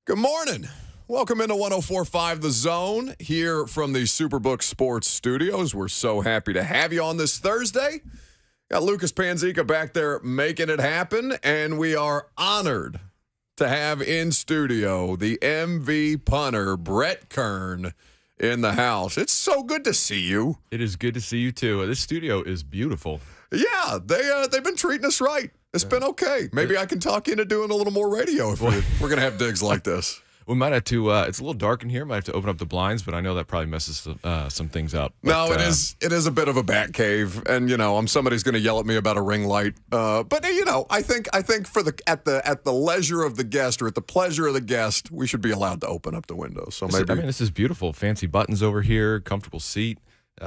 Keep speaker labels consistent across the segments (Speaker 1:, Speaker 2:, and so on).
Speaker 1: Good morning. Welcome into 104.5 The Zone here from the Superbook Sports Studios. We're so happy to have you on this Thursday. Got Lucas Panzica back there making it happen, and we are honored to have in studio the MV punter, Brett Kern, in the house. It's so good to see you.
Speaker 2: It is good to see you, too. This studio is beautiful.
Speaker 1: Yeah, they've been treating us right. It's been okay. Maybe I can talk you into doing a little more radio if we're going to have digs like this.
Speaker 2: We might have to, it's a little dark in here. Might have to open up the blinds, but I know that probably messes some things up.
Speaker 1: No, it is a bit of a bat cave, and somebody's going to yell at me about a ring light. But I think for at the leisure of the guest or at the pleasure of the guest, we should be allowed to open up the windows. So maybe
Speaker 2: this is beautiful. Fancy buttons over here, comfortable seat. You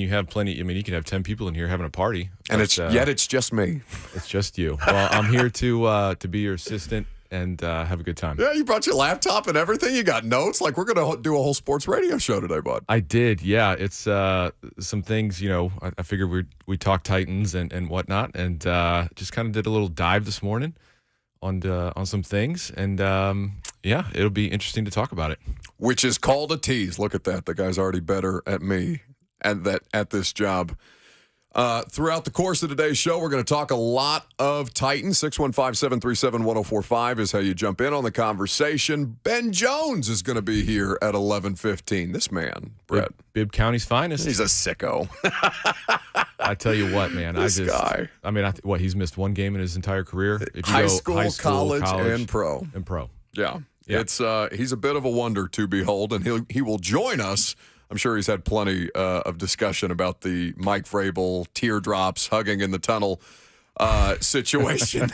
Speaker 2: have plenty. You can have 10 people in here having a party,
Speaker 1: and it's just me.
Speaker 2: It's just you. Well, I'm here to be your assistant and have a good time.
Speaker 1: Yeah, you brought your laptop and everything. You got notes. Like, we're going to do a whole sports radio show today, bud.
Speaker 2: I did, yeah. It's some things, I figured we talk Titans and whatnot, and just kind of did a little dive this morning on some things, and it'll be interesting to talk about it.
Speaker 1: Which is called a tease. Look at that. The guy's already better at me at this job. Throughout the course of today's show, we're going to talk a lot of Titans. 615-737-1045 is how you jump in on the conversation. Ben Jones is going to be here at 11:15. This man, Brett.
Speaker 2: Bibb County's finest.
Speaker 1: He's a sicko.
Speaker 2: I tell you what, man.
Speaker 1: This guy.
Speaker 2: He's missed one game in his entire career. If you
Speaker 1: high
Speaker 2: go
Speaker 1: school, college, and pro.
Speaker 2: Yeah.
Speaker 1: It's he's a bit of a wonder to behold, and he will join us. I'm sure he's had plenty of discussion about the Mike Vrabel teardrops hugging in the tunnel situation.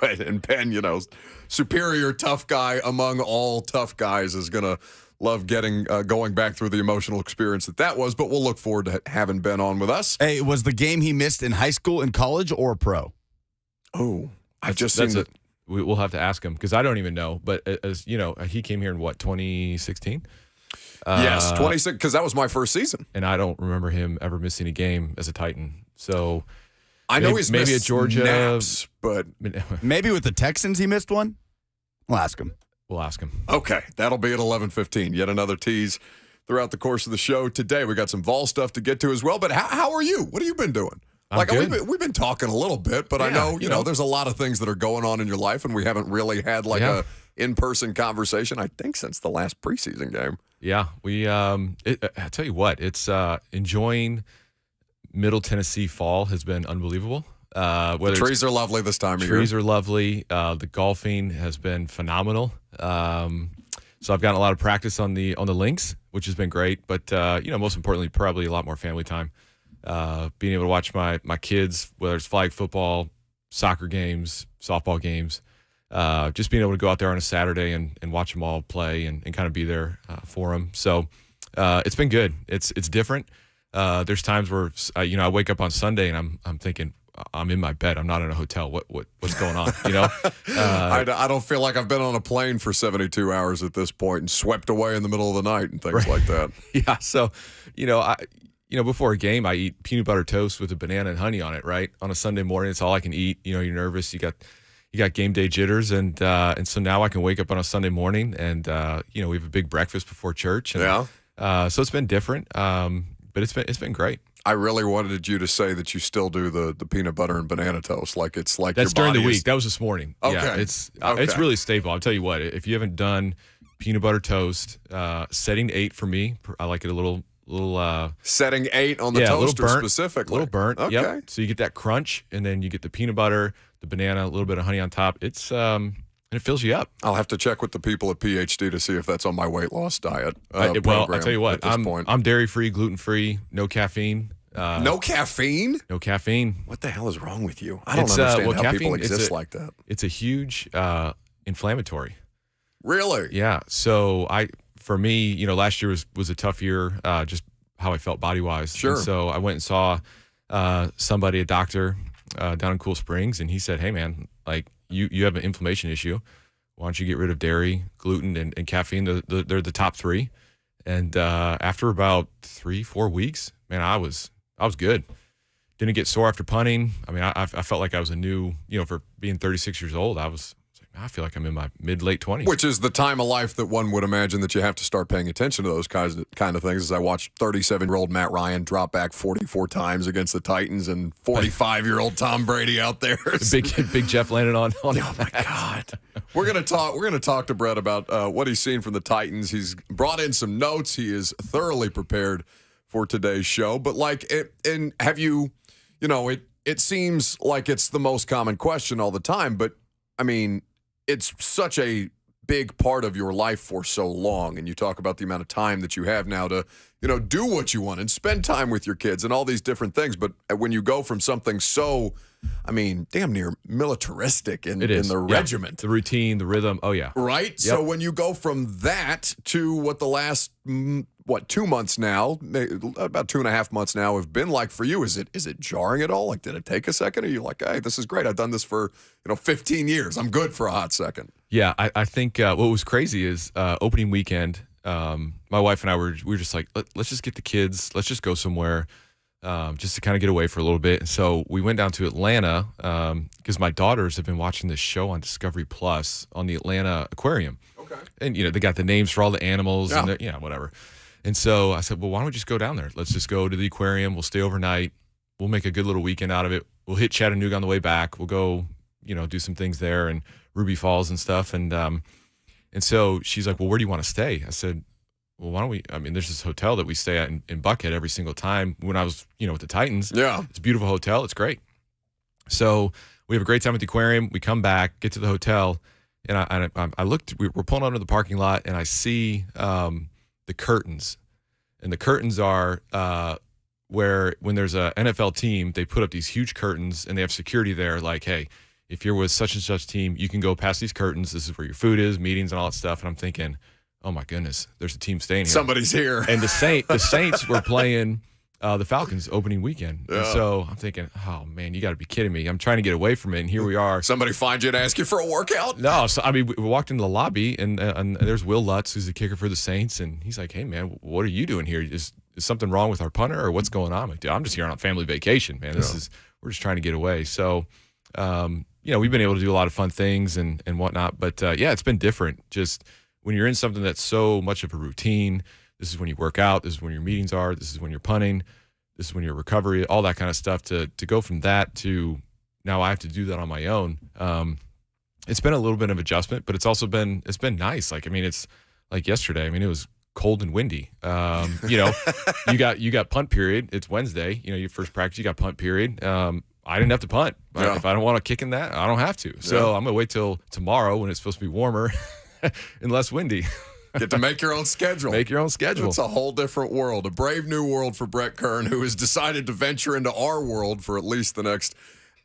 Speaker 1: And Ben, superior tough guy among all tough guys, is going to love going back through the emotional experience that was. But we'll look forward to having Ben on with us.
Speaker 3: Hey, was the game he missed in high school and college or pro?
Speaker 1: Oh, I've just seen that.
Speaker 2: We'll have to ask him because I don't even know. But as you know, he came here in 2016.
Speaker 1: Yes, 26, because that was my first season.
Speaker 2: And I don't remember him ever missing a game as a Titan. So
Speaker 1: I know he's
Speaker 2: maybe
Speaker 1: missed
Speaker 2: at Georgia,
Speaker 1: naps, but
Speaker 3: maybe with the Texans he missed one. We'll ask him.
Speaker 1: Okay, that'll be at 11:15. Yet another tease throughout the course of the show today. We got some Vol stuff to get to as well. But how are you? What have you been doing? We've been talking a little bit, but I know you know there's a lot of things that are going on in your life, and we haven't really had a in-person conversation. I think since the last preseason game.
Speaker 2: Yeah, I tell you what, it's enjoying Middle Tennessee fall has been unbelievable.
Speaker 1: The trees are lovely this time of year.
Speaker 2: Trees are lovely. The golfing has been phenomenal. So I've gotten a lot of practice on the links, which has been great. But most importantly, probably a lot more family time. Being able to watch my kids, whether it's flag football, soccer games, softball games. Just being able to go out there on a Saturday and watch them all play and kind of be there for them. So it's been good. It's different. There's times where I wake up on Sunday and I'm thinking I'm in my bed. I'm not in a hotel. What's going on?
Speaker 1: I don't feel like I've been on a plane for 72 hours at this point and swept away in the middle of the night and things like that.
Speaker 2: Yeah. So before a game I eat peanut butter toast with a banana and honey on it. Right on a Sunday morning, it's all I can eat. You're nervous. You got game day jitters, and so now I can wake up on a Sunday morning, and we have a big breakfast before church. And, so it's been different, but it's been great.
Speaker 1: I really wanted you to say that you still do the peanut butter and banana toast, like it's like
Speaker 2: that's
Speaker 1: your
Speaker 2: during the
Speaker 1: body
Speaker 2: week. That was this morning.
Speaker 1: Okay,
Speaker 2: yeah, it's really staple. I'll tell you what, if you haven't done peanut butter toast, setting 8 for me. I like it a little.
Speaker 1: Setting 8 on the toaster specifically.
Speaker 2: A little burnt.
Speaker 1: Okay.
Speaker 2: Yep. So you get that crunch, and then you get the peanut butter, the banana, a little bit of honey on top. It's and it fills you up.
Speaker 1: I'll have to check with the people at PhD to see if that's on my weight loss diet.
Speaker 2: I'll tell you what, I'm dairy free, gluten free, no caffeine.
Speaker 1: No caffeine?
Speaker 2: No caffeine.
Speaker 1: What the hell is wrong with you? I don't understand how people exist like that.
Speaker 2: It's a huge inflammatory.
Speaker 1: Really?
Speaker 2: Yeah. So for me, last year was a tough year, just how I felt body-wise.
Speaker 1: Sure.
Speaker 2: And so I went and saw a doctor down in Cool Springs, and he said, hey, man, like you have an inflammation issue. Why don't you get rid of dairy, gluten, and caffeine? They're the top 3. And after about 3-4 weeks, man, I was good. Didn't get sore after punting. I mean, I felt like I was a new, for being 36 years old, I was like, I feel like I'm in my mid-late 20s.
Speaker 1: Which is the time of life that one would imagine that you have to start paying attention to those kind of things. As I watched 37-year-old Matt Ryan drop back 44 times against the Titans and 45-year-old Tom Brady out there.
Speaker 2: Big Jeff landed on
Speaker 1: Oh my God. We're gonna talk to Brett about what he's seen from the Titans. He's brought in some notes. He is thoroughly prepared for today's show. But have you, it seems like it's the most common question all the time, but I mean, it's such a big part of your life for so long. And you talk about the amount of time that you have now to, do what you want and spend time with your kids and all these different things. But when you go from something so, damn near militaristic in the regiment.
Speaker 2: The routine, the rhythm. Oh, yeah.
Speaker 1: Right?
Speaker 2: Yep.
Speaker 1: So when you go from that to what the last, 2 months now, about 2.5 months now have been like for you, is it jarring at all? Like, did it take a second? Or are you like, hey, this is great. I've done this for, 15 years. I'm good for a hot second.
Speaker 2: Yeah, I think what was crazy is opening weekend, my wife and I we were just like, let's just get the kids. Let's just go somewhere just to kind of get away for a little bit. And so we went down to Atlanta because my daughters have been watching this show on Discovery Plus on the Atlanta Aquarium.
Speaker 1: Okay.
Speaker 2: And, they got the names for all the animals
Speaker 1: and
Speaker 2: whatever. And so I said, well, why don't we just go down there? Let's just go to the aquarium. We'll stay overnight. We'll make a good little weekend out of it. We'll hit Chattanooga on the way back. We'll go, do some things there and Ruby Falls and stuff. And so she's like, well, where do you want to stay? I said, well, why don't we, there's this hotel that we stay at in Buckhead every single time when I was, with the Titans.
Speaker 1: Yeah.
Speaker 2: It's a beautiful hotel. It's great. So we have a great time at the aquarium. We come back, get to the hotel, and I looked, we're pulling out of the parking lot, and I see the curtains. And the curtains are where when there's a NFL team, they put up these huge curtains, and they have security there like, hey, if you're with such and such team, you can go past these curtains. This is where your food is, meetings and all that stuff. And I'm thinking, oh my goodness, there's a team staying here.
Speaker 1: Somebody's here.
Speaker 2: And the Saints were playing the Falcons opening weekend.
Speaker 1: Yeah.
Speaker 2: And so I'm thinking, oh man, you got to be kidding me. I'm trying to get away from it, and here we are.
Speaker 1: Somebody find you and ask you for a workout?
Speaker 2: No, so we walked into the lobby, and there's Will Lutz, who's the kicker for the Saints, and he's like, hey man, what are you doing here? Is something wrong with our punter, or what's going on? I'm like, dude, I'm just here on a family vacation, man. We're just trying to get away. So, we've been able to do a lot of fun things and whatnot, but it's been different. Just when you're in something that's so much of a routine, this is when you work out, this is when your meetings are, this is when you're punting, this is when your recovery, all that kind of stuff. To go from that to now I have to do that on my own. It's been a little bit of adjustment, but it's been nice. Like, it's like yesterday. It was cold and windy. You got punt period. It's Wednesday. Your first practice, you got punt period. I didn't have to punt.
Speaker 1: Yeah.
Speaker 2: If I don't want to kick in that, I don't have to. So I'm gonna wait till tomorrow when it's supposed to be warmer and less windy.
Speaker 1: Get to make your own schedule.
Speaker 2: Make your own schedule.
Speaker 1: It's a whole different world, a brave new world for Brett Kern, who has decided to venture into our world for at least the next,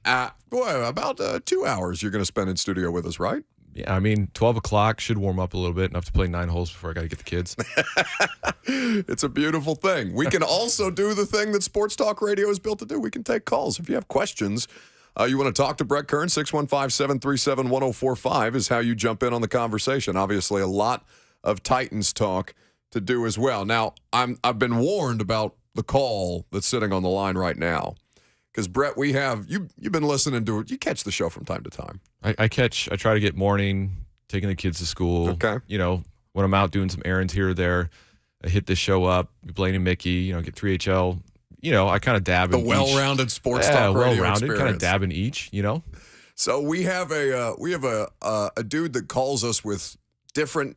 Speaker 1: about 2 hours you're going to spend in studio with us, right?
Speaker 2: Yeah, 12 o'clock should warm up a little bit, enough to play 9 holes before I got to get the kids.
Speaker 1: It's a beautiful thing. We can also do the thing that Sports Talk Radio is built to do. We can take calls. If you have questions, you want to talk to Brett Kern, 615-737-1045 is how you jump in on the conversation. Obviously, a lot of Titans talk to do as well. Now, I've been warned about the call that's sitting on the line right now. Because, Brett, we have you've been listening to it. You catch the show from time to time.
Speaker 2: I try to get morning, taking the kids to school.
Speaker 1: Okay.
Speaker 2: When I'm out doing some errands here or there, I hit this show up, Blaine and Mickey, get 3HL. I kind of dab in
Speaker 1: the well-rounded sports talk radio
Speaker 2: well-rounded,
Speaker 1: experience.
Speaker 2: kind of dab in each,
Speaker 1: So we have a dude that calls us with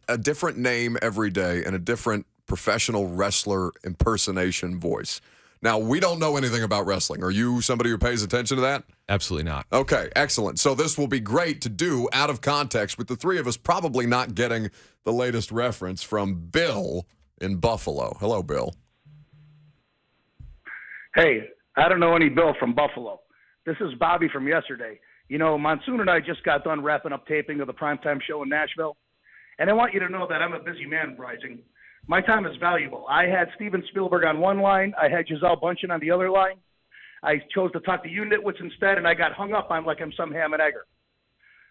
Speaker 1: a different name every day and a different professional wrestler impersonation voice. Now, we don't know anything about wrestling. Are you somebody who pays attention to that?
Speaker 2: Absolutely not.
Speaker 1: Okay, excellent. So this will be great to do out of context with the three of us probably not getting the latest reference from Bill in Buffalo. Hello, Bill.
Speaker 4: Hey, I don't know any Bill from Buffalo. This is Bobby from yesterday. Monsoon and I just got done wrapping up taping of the primetime show in Nashville. And I want you to know that I'm a busy man, Rising. My time is valuable. I had Steven Spielberg on one line. I had Gisele Bundchen on the other line. I chose to talk to you nitwits instead, and I got hung up on like I'm some ham and egger.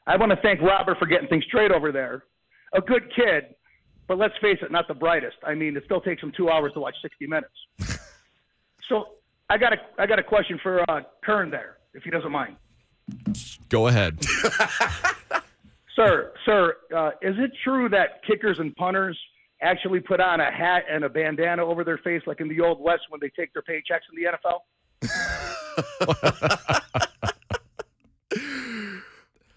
Speaker 4: I want to thank Robert for getting things straight over there. A good kid, but let's face it, not the brightest. It still takes him 2 hours to watch 60 Minutes. So I got a question for Kern there, if he doesn't mind.
Speaker 2: Go ahead.
Speaker 4: Sir, is it true that kickers and punters actually put on a hat and a bandana over their face like in the Old West when they take their paychecks in the NFL?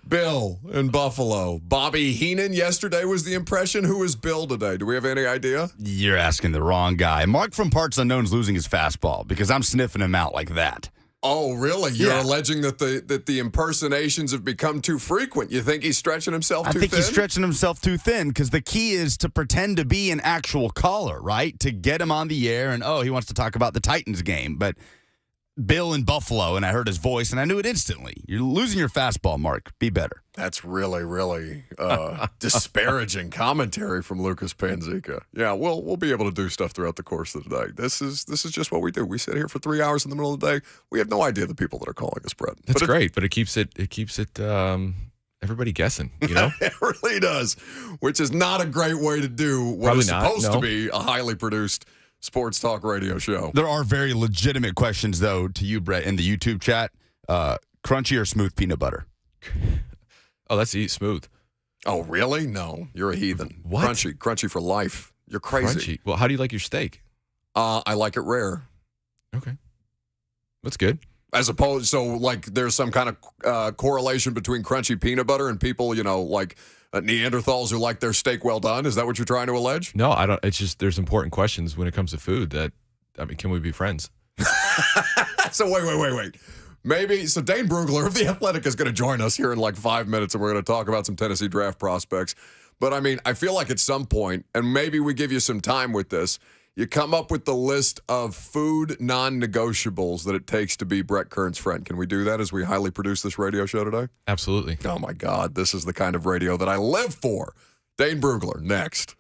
Speaker 1: Bill in Buffalo. Bobby Heenan yesterday was the impression. Who is Bill today? Do we have any idea?
Speaker 3: You're asking the wrong guy. Mark from Parts Unknown's losing his fastball because I'm sniffing him out like that.
Speaker 1: Oh, really? You're
Speaker 3: Yeah.
Speaker 1: alleging that the impersonations have become too frequent. You think he's stretching himself too thin?
Speaker 3: I think he's stretching himself too thin because the key is to pretend to be an actual caller, right? To get him on the air and, he wants to talk about the Titans game. But Bill in Buffalo, and I heard his voice, and I knew it instantly. You're losing your fastball, Mark. Be better.
Speaker 1: That's really, really disparaging commentary from Lucas Panzica. Yeah, we'll be able to do stuff throughout the course of the day. This is just what we do. We sit here for 3 hours in the middle of the day. We have no idea the people that are calling us, Brett.
Speaker 2: That's great, but it keeps it everybody guessing, you know?
Speaker 1: It really does, which is not a great way to do what
Speaker 2: Probably
Speaker 1: is
Speaker 2: not,
Speaker 1: supposed
Speaker 2: no.
Speaker 1: to be a highly produced sports talk radio show.
Speaker 3: There are very legitimate questions, though, to you, Brett, in the YouTube chat. Crunchy or smooth peanut butter?
Speaker 2: Oh, that's smooth.
Speaker 1: Oh, really? No, you're a heathen.
Speaker 2: What?
Speaker 1: Crunchy for life. You're crazy.
Speaker 2: Crunchy. Well, how do you like your steak?
Speaker 1: I like it rare.
Speaker 2: Okay. That's good.
Speaker 1: As opposed, so like there's some kind of correlation between crunchy peanut butter and people, like Neanderthals who like their steak well done. Is that what you're trying to allege?
Speaker 2: No, I don't. It's just there's important questions when it comes to food can we be friends?
Speaker 1: So wait. Maybe, so Dane Brugler of The Athletic is going to join us here in like 5 minutes, and we're going to talk about some Tennessee draft prospects. But, I feel like at some point, and maybe we give you some time with this, you come up with the list of food non-negotiables that it takes to be Brett Kern's friend. Can we do that as we highly produce this radio show today?
Speaker 2: Absolutely.
Speaker 1: Oh, my God. This is the kind of radio that I live for. Dane Brugler, next.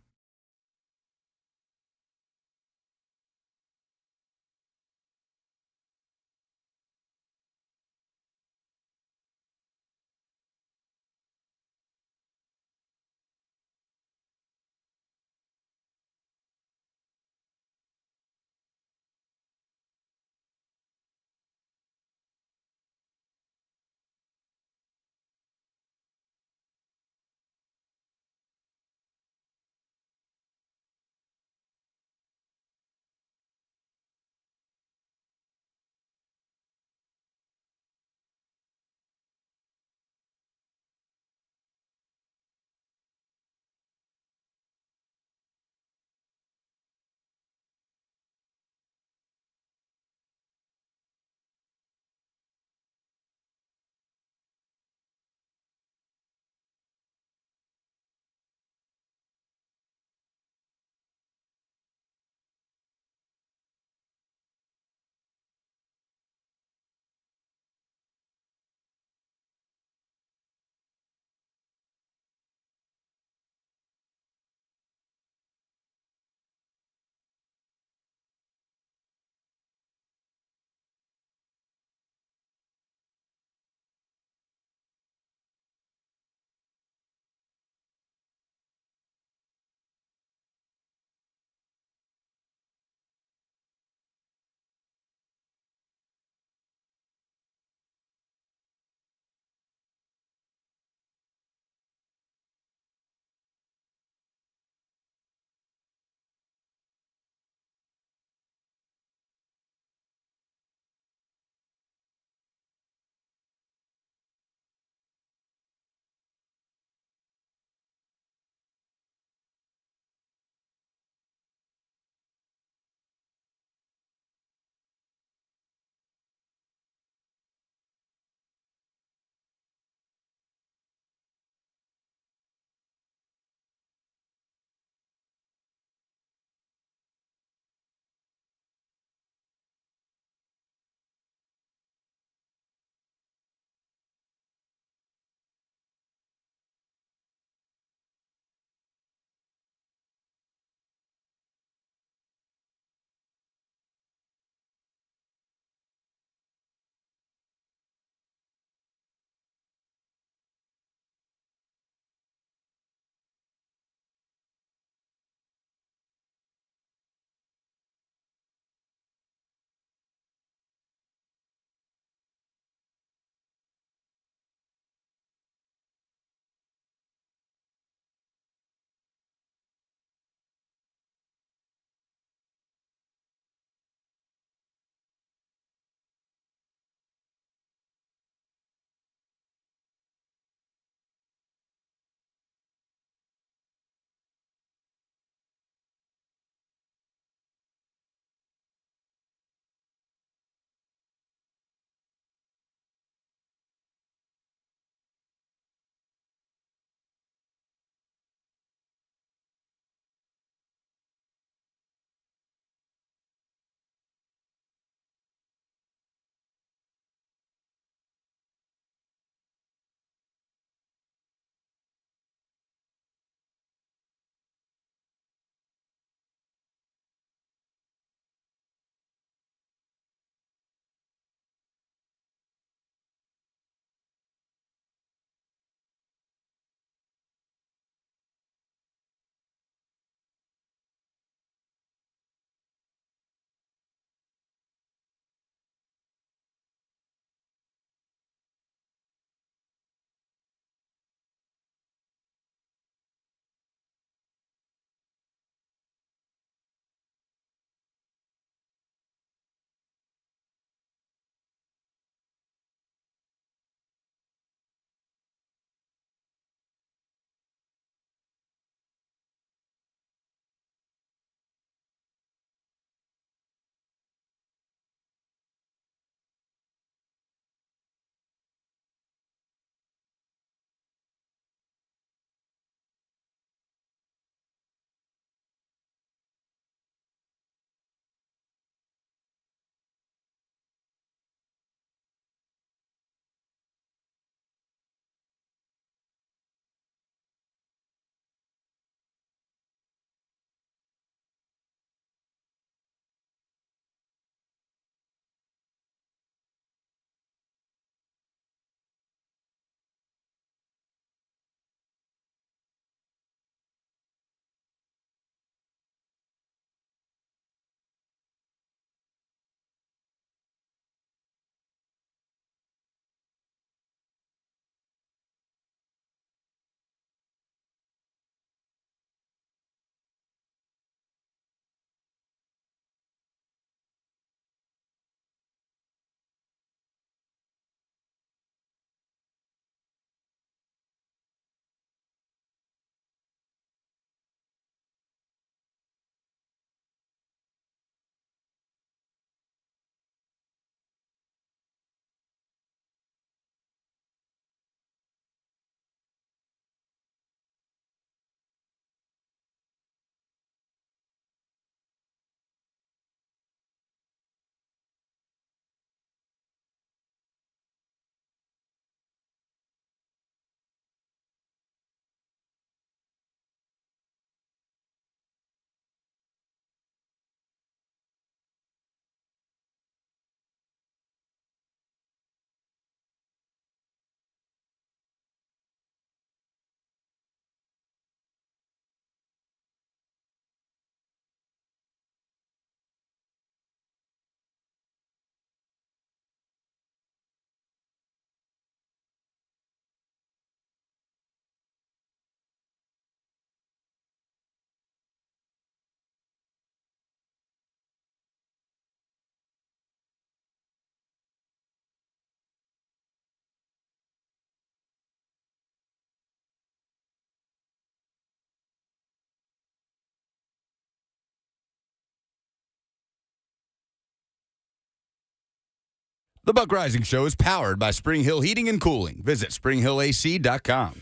Speaker 3: The Buck Rising Show is powered by Spring Hill Heating and Cooling. Visit springhillac.com.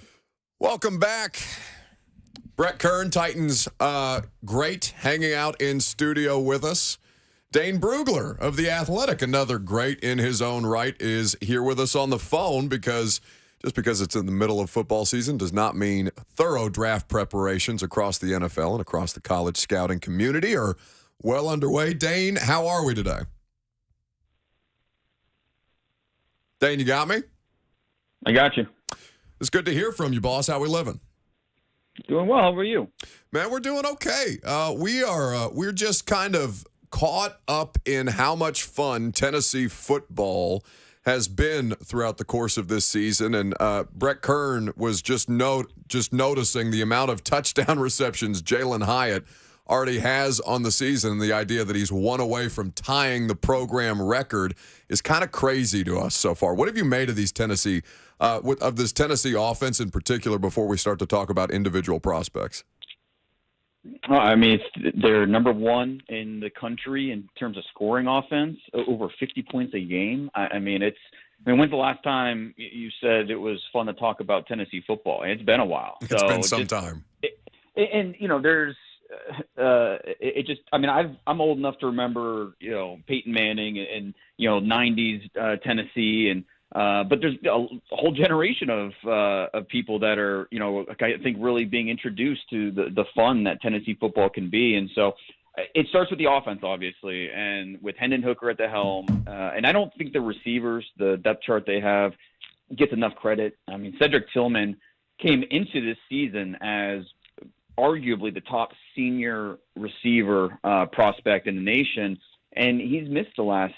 Speaker 1: Welcome back. Brett Kern, Titans, great, hanging out in studio with us. Dane Brugler of The Athletic, another great in his own right, is here with us on the phone because just because it's in the middle of football season does not mean thorough draft preparations across the NFL and across the college scouting community are well underway. Dane, how are we today? Dane, you got me?
Speaker 5: I got you.
Speaker 1: It's good to hear from you, boss. How we living?
Speaker 5: Doing well. How are you?
Speaker 1: Man, we're doing okay. We're just kind of caught up in how much fun Tennessee football has been throughout the course of this season. And Brett Kern was just noticing the amount of touchdown receptions Jalen Hyatt already has on the season. And the idea that he's one away from tying the program record is kind of crazy to us so far. What have you made of these Tennessee of this Tennessee offense in particular before we start to talk about individual prospects?
Speaker 5: I mean, they're number one in the country in terms of scoring offense, over 50 points a game. I mean, when's the last time you said it was fun to talk about Tennessee football? It's been a while.
Speaker 1: It's been some time.
Speaker 5: There's I'm old enough to remember, Peyton Manning and 90s Tennessee but there's a whole generation of people that are, I think really being introduced to the fun that Tennessee football can be. And so it starts with the offense, obviously, and with Hendon Hooker at the helm. And I don't think the receivers, the depth chart they have, gets enough credit. I mean, Cedric Tillman came into this season as arguably the top senior receiver prospect in the nation. And he's missed the last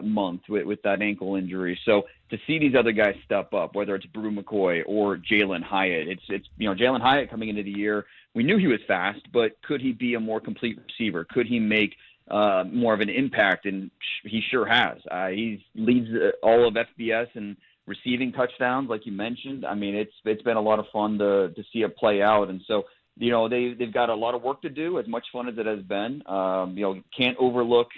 Speaker 5: month with that ankle injury. So to see these other guys step up, whether it's Brew McCoy or Jalen Hyatt, it's Jalen Hyatt coming into the year, we knew he was fast, but could he be a more complete receiver? Could he make more of an impact? And he sure has. He leads all of FBS in receiving touchdowns, like you mentioned. I mean, it's been a lot of fun to see it play out. And so, they've got a lot of work to do, as much fun as it has been. Can't overlook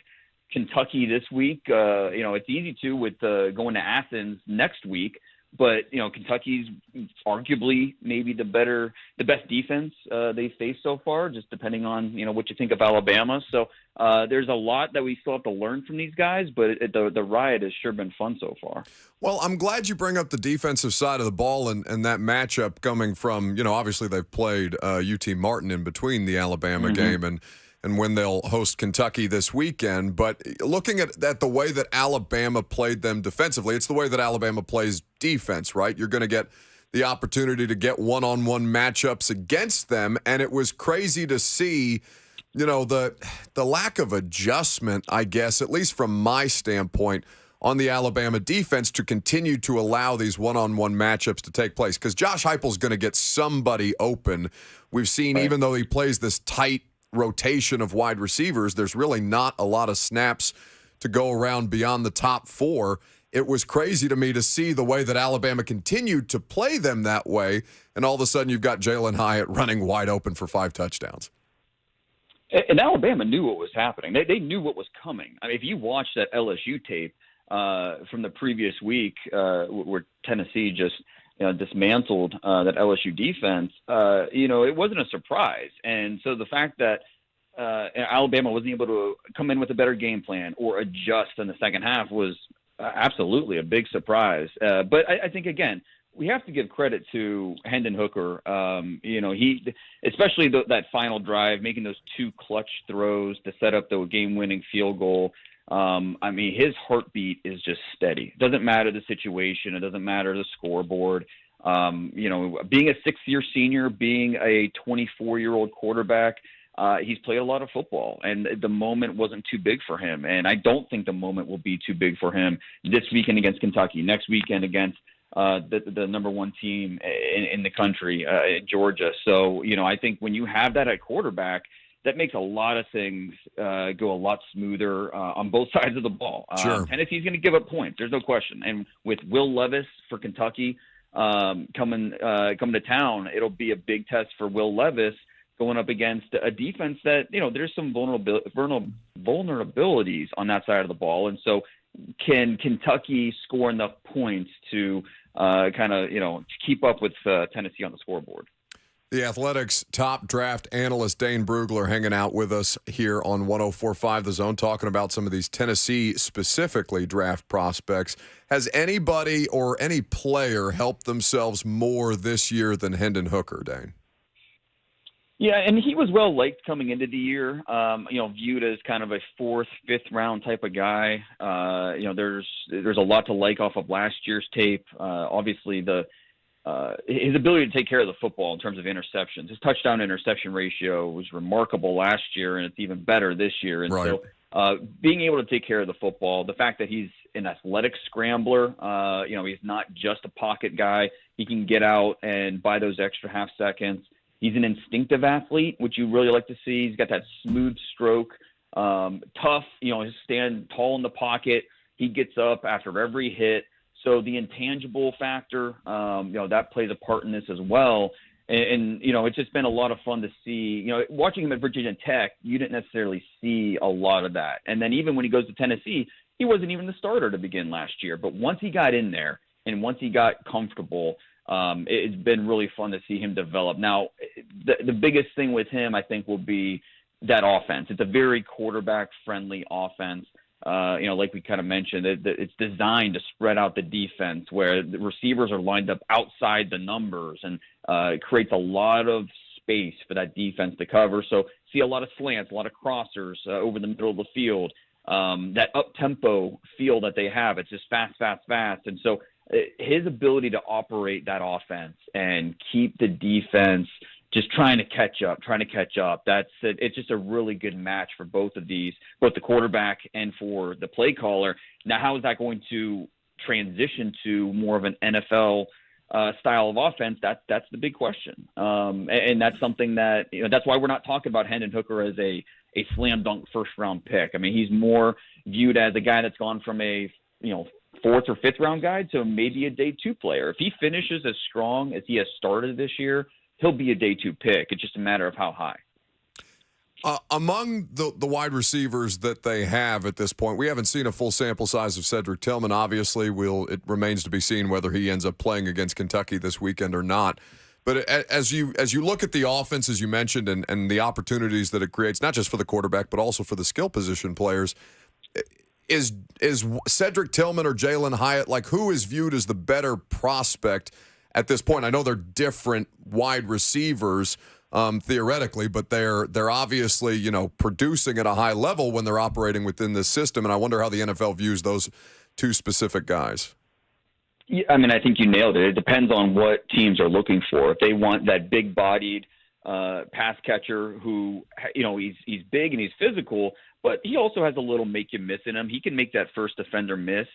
Speaker 5: Kentucky this week. It's easy to with going to Athens next week, but Kentucky's arguably maybe the best defense they've faced so far, just depending on what you think of Alabama. So there's a lot that we still have to learn from these guys, but the ride has sure been fun so far.
Speaker 1: Well, I'm glad you bring up the defensive side of the ball and that matchup coming from obviously they've played UT Martin in between the Alabama game and when they'll host Kentucky this weekend. But looking at the way that Alabama played them defensively, it's the way that Alabama plays defense, right? You're going to get the opportunity to get one-on-one matchups against them, and it was crazy to see, the lack of adjustment, I guess, at least from my standpoint, on the Alabama defense to continue to allow these one-on-one matchups to take place. Because Josh Heupel's going to get somebody open. We've seen, even though he plays this tight rotation of wide receivers, there's really not a lot of snaps to go around beyond the top four. It was crazy to me to see the way that Alabama continued to play them that way, and all of a sudden you've got Jalen Hyatt running wide open for 5 touchdowns.
Speaker 5: And Alabama knew what was happening. They knew what was coming. I mean, if you watch that LSU tape from the previous week where Tennessee just dismantled that LSU defense, it wasn't a surprise. And so the fact that Alabama wasn't able to come in with a better game plan or adjust in the second half was absolutely a big surprise. But I think, again, we have to give credit to Hendon Hooker. He, especially that final drive, making those 2 clutch throws to set up the game-winning field goal. I mean, his heartbeat is just steady. It doesn't matter the situation. It doesn't matter the scoreboard. Being a 6-year senior, being a 24-year-old quarterback, he's played a lot of football, and the moment wasn't too big for him. And I don't think the moment will be too big for him this weekend against Kentucky, next weekend against the number 1 team in the country, Georgia. So, I think when you have that at quarterback, that makes a lot of things go a lot smoother on both sides of the ball.
Speaker 1: Sure.
Speaker 5: Tennessee's going to give up points. There's no question. And with Will Levis for Kentucky coming to town, it'll be a big test for Will Levis going up against a defense that, there's some vulnerabilities on that side of the ball. And so can Kentucky score enough points to keep up with Tennessee on the scoreboard?
Speaker 1: The Athletics' top draft analyst, Dane Brugler, hanging out with us here on 104.5 The Zone, talking about some of these Tennessee specifically draft prospects. Has anybody or any player helped themselves more this year than Hendon Hooker, Dane?
Speaker 5: Yeah, and he was well liked coming into the year. Viewed as kind of a fourth, fifth round type of guy. There's a lot to like off of last year's tape. Obviously, his ability to take care of the football in terms of interceptions. His touchdown interception ratio was remarkable last year, and it's even better this year. And
Speaker 1: right.
Speaker 5: So being able to take care of the football, the fact that he's an athletic scrambler, he's not just a pocket guy. He can get out and buy those extra half seconds. He's an instinctive athlete, which you really like to see. He's got that smooth stroke, tough, he'll stand tall in the pocket. He gets up after every hit. So the intangible factor, that plays a part in this as well. And it's just been a lot of fun to see. Watching him at Virginia Tech, you didn't necessarily see a lot of that. And then even when he goes to Tennessee, he wasn't even the starter to begin last year. But once he got in there and once he got comfortable, it's been really fun to see him develop. Now, the biggest thing with him, I think, will be that offense. It's a very quarterback-friendly offense. Like we kind of mentioned, it's designed to spread out the defense where the receivers are lined up outside the numbers, and it creates a lot of space for that defense to cover. So see a lot of slants, a lot of crossers over the middle of the field. That up-tempo feel that they have, it's just fast. And so his ability to operate that offense and keep the defense just trying to catch up. It's just a really good match for both the quarterback and for the play caller. Now, how is that going to transition to more of an NFL style of offense? That's the big question. And that's something that, that's why we're not talking about Hendon Hooker as a slam dunk first round pick. I mean, he's more viewed as a guy that's gone from a, fourth or fifth round guy to maybe a day two player. If he finishes as strong as he has started this year, he'll be a day two pick. It's just a matter of how high.
Speaker 1: Among the wide receivers that they have at this point, we haven't seen a full sample size of Cedric Tillman. Obviously, it remains to be seen whether he ends up playing against Kentucky this weekend or not. But as you look at the offense, as you mentioned, and the opportunities that it creates, not just for the quarterback, but also for the skill position players, is Cedric Tillman or Jalen Hyatt, like, who is viewed as the better prospect at this point? I know they're different wide receivers theoretically, but they're obviously, producing at a high level when they're operating within this system. And I wonder how the NFL views those two specific guys.
Speaker 5: Yeah, I mean, I think you nailed it. It depends on what teams are looking for. If they want that big-bodied pass catcher who, he's big and he's physical, but he also has a little make-you-miss in him. He can make that first defender miss.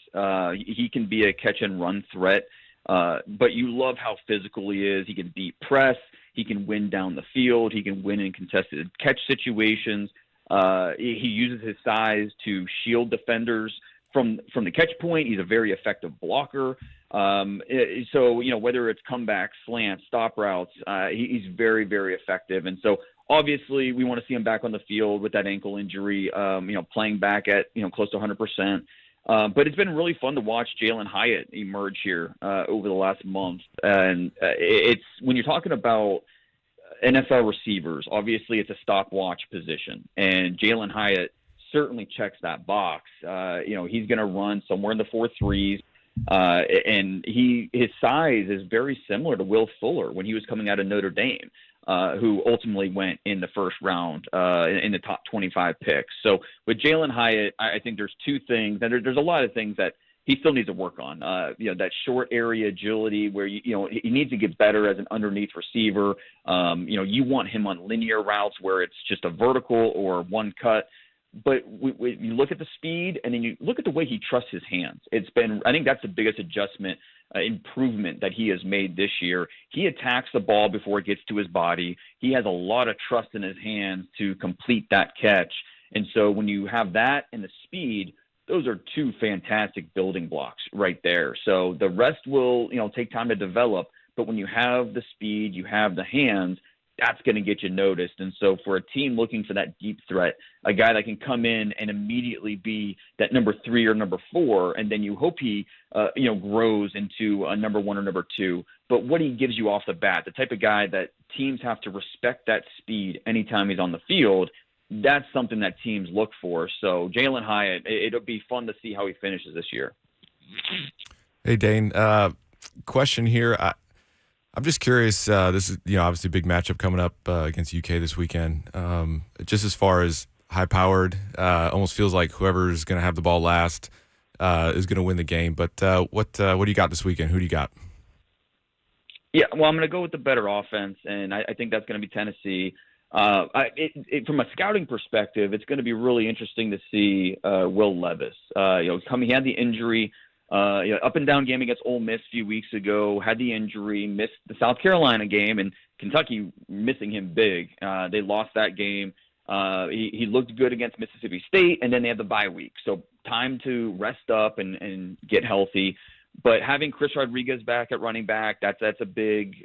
Speaker 5: He can be a catch-and-run threat. But you love how physical he is. He can beat press. He can win down the field. He can win in contested catch situations. He uses his size to shield defenders from the catch point. He's a very effective blocker. So, whether it's comebacks, slants, stop routes, he's very, very effective. And so obviously we want to see him back on the field with that ankle injury, playing back at, close to 100%. But it's been really fun to watch Jalen Hyatt emerge here over the last month. And it's when you're talking about NFL receivers, obviously it's a stopwatch position. And Jalen Hyatt certainly checks that box. He's going to run somewhere in the 4.3s. And his size is very similar to Will Fuller when he was coming out of Notre Dame. Who ultimately went in the first round in the top 25 picks. So with Jalen Hyatt, I think there's two things. And there's a lot of things that he still needs to work on. That short area agility where, he needs to get better as an underneath receiver. You want him on linear routes where it's just a vertical or one cut. But you look at the speed and then you look at the way he trusts his hands. I think that's the biggest adjustment, improvement that he has made this year. He attacks the ball before it gets to his body. He has a lot of trust in his hands to complete that catch. And so when you have that and the speed, those are two fantastic building blocks right there. So the rest will, take time to develop. But when you have the speed, you have the hands, that's going to get you noticed. And so for a team looking for that deep threat, a guy that can come in and immediately be that number 3 or number 4, and then you hope he, grows into a number 1 or number 2. But what he gives you off the bat, the type of guy that teams have to respect that speed anytime he's on the field, that's something that teams look for. So Jalen Hyatt, it'll be fun to see how he finishes this year.
Speaker 2: Hey, Dane, question here. I'm just curious. This is, obviously a big matchup coming up against UK this weekend. Just as far as high-powered, almost feels like whoever's going to have the ball last is going to win the game. But what do you got this weekend? Who do you got?
Speaker 5: Yeah, well, I'm going to go with the better offense, and I think that's going to be Tennessee. From a scouting perspective, it's going to be really interesting to see Will Levis. He had the injury. Up and down game against Ole Miss a few weeks ago, had the injury, missed the South Carolina game, and Kentucky missing him big. They lost that game. He looked good against Mississippi State, and then they had the bye week. So time to rest up and get healthy. But having Chris Rodriguez back at running back, that's a big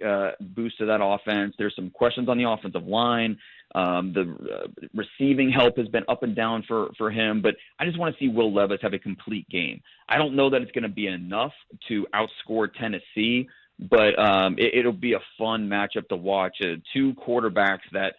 Speaker 5: boost to that offense. There's some questions on the offensive line. The receiving help has been up and down for him, but I just want to see Will Levis have a complete game. I don't know that it's going to be enough to outscore Tennessee, but it'll be a fun matchup to watch. 2 quarterbacks that,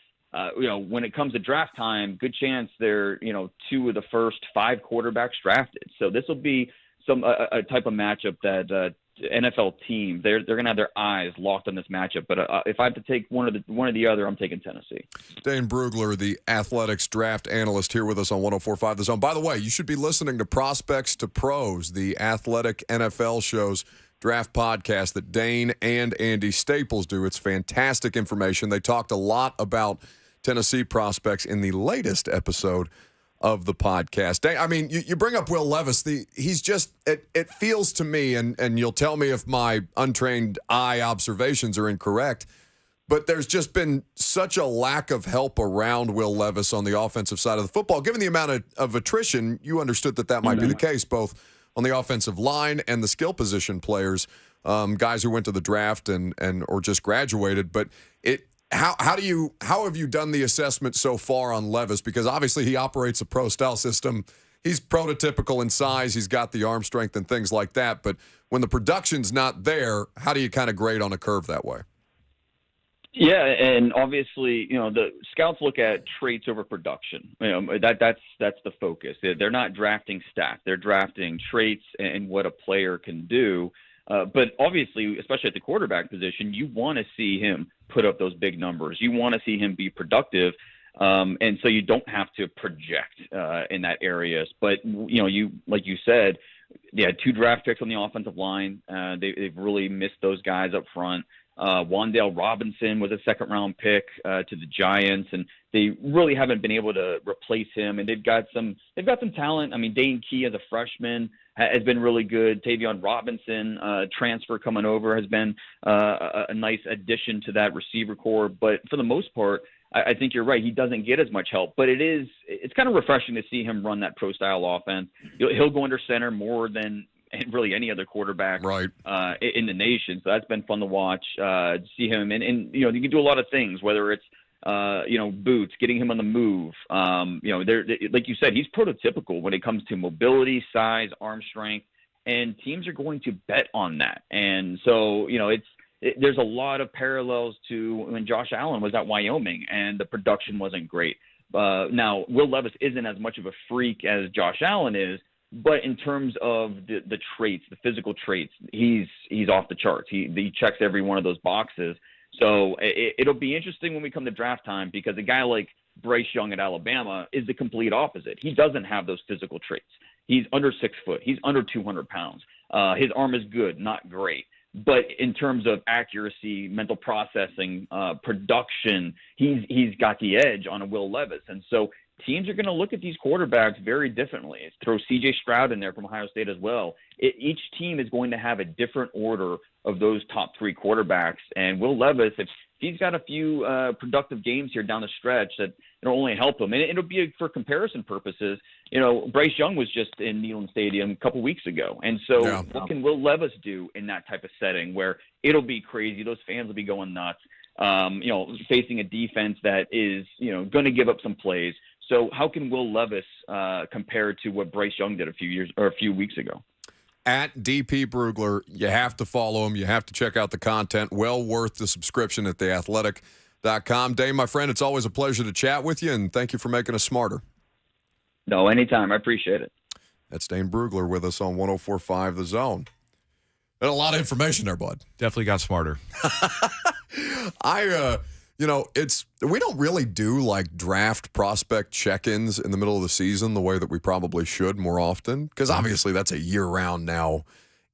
Speaker 5: when it comes to draft time, good chance they're, 2 of the first 5 quarterbacks drafted. So this will be a type of matchup that NFL team, they're going to have their eyes locked on this matchup. But if I have to take one or the other, I'm taking Tennessee.
Speaker 1: Dane Brugler, the athletics draft analyst, here with us on 104.5 The Zone. By the way, you should be listening to Prospects to Pros, the Athletic NFL show's draft podcast that Dane and Andy Staples do. It's fantastic information. They talked a lot about Tennessee prospects in the latest episode of the podcast. I mean, you bring up Will Levis. He's just, it feels to me, and you'll tell me if my untrained eye observations are incorrect, but there's just been such a lack of help around Will Levis on the offensive side of the football. Given the amount of attrition, you understood that might be the case, both on the offensive line and the skill position players, guys who went to the draft and or just graduated. But How have you done the assessment so far on Levis? Because obviously he operates a pro-style system. He's prototypical in size. He's got the arm strength and things like that. But when the production's not there, how do you kind of grade on a curve that way?
Speaker 5: Yeah, and obviously, the scouts look at traits over production. That's the focus. They're not drafting stats. They're drafting traits and what a player can do. But obviously, especially at the quarterback position, you want to see him put up those big numbers. You want to see him be productive. And so you don't have to project in that area. But, you like you said, they had 2 draft picks on the offensive line. They've really missed those guys up front. Wan'Dale Robinson was a second-round pick to the Giants, and they really haven't been able to replace him. And they've got some talent. I mean, Dane Key as a freshman has been really good. Tavion Robinson, transfer coming over, has been a nice addition to that receiver core. But for the most part, I think you're right. He doesn't get as much help, but it's kind of refreshing to see him run that pro-style offense. He'll go under center more than really any other quarterback in the nation. So that's been fun to watch, to see him. And you can do a lot of things, whether it's, boots, getting him on the move. Like you said, he's prototypical when it comes to mobility, size, arm strength, and teams are going to bet on that. And so, there's a lot of parallels to when Josh Allen was at Wyoming and the production wasn't great. Now, Will Levis isn't as much of a freak as Josh Allen is, but in terms of the traits, the physical traits, he's off the charts. He checks every one of those boxes. So it'll be interesting when we come to draft time, because a guy like Bryce Young at Alabama is the complete opposite. He doesn't have those physical traits. He's under 6 foot. He's under 200 pounds. His arm is good, not great. But in terms of accuracy, mental processing, production, he's got the edge on a Will Levis. And so teams are going to look at these quarterbacks very differently. Throw C.J. Stroud in there from Ohio State as well. Each team is going to have a different order of those top 3 quarterbacks. And Will Levis, if he's got a few productive games here down the stretch, that it'll only help him. And it'll be for comparison purposes. Bryce Young was just in Neyland Stadium a couple weeks ago. And so what can Will Levis do in that type of setting where it'll be crazy? Those fans will be going nuts. facing a defense that is, going to give up some plays. So how can Will Levis compare to what Bryce Young did a few weeks ago?
Speaker 1: At DP Brugler, you have to follow him. You have to check out the content. Well worth the subscription at theathletic.com. Dane, my friend, it's always a pleasure to chat with you, and thank you for making us smarter.
Speaker 5: No, anytime. I appreciate it. That's
Speaker 1: Dane Brugler with us on 104.5 The Zone. And a lot of information there, bud.
Speaker 2: Definitely got smarter.
Speaker 1: We don't really do like draft prospect check-ins in the middle of the season the way that we probably should more often, because obviously that's a year-round now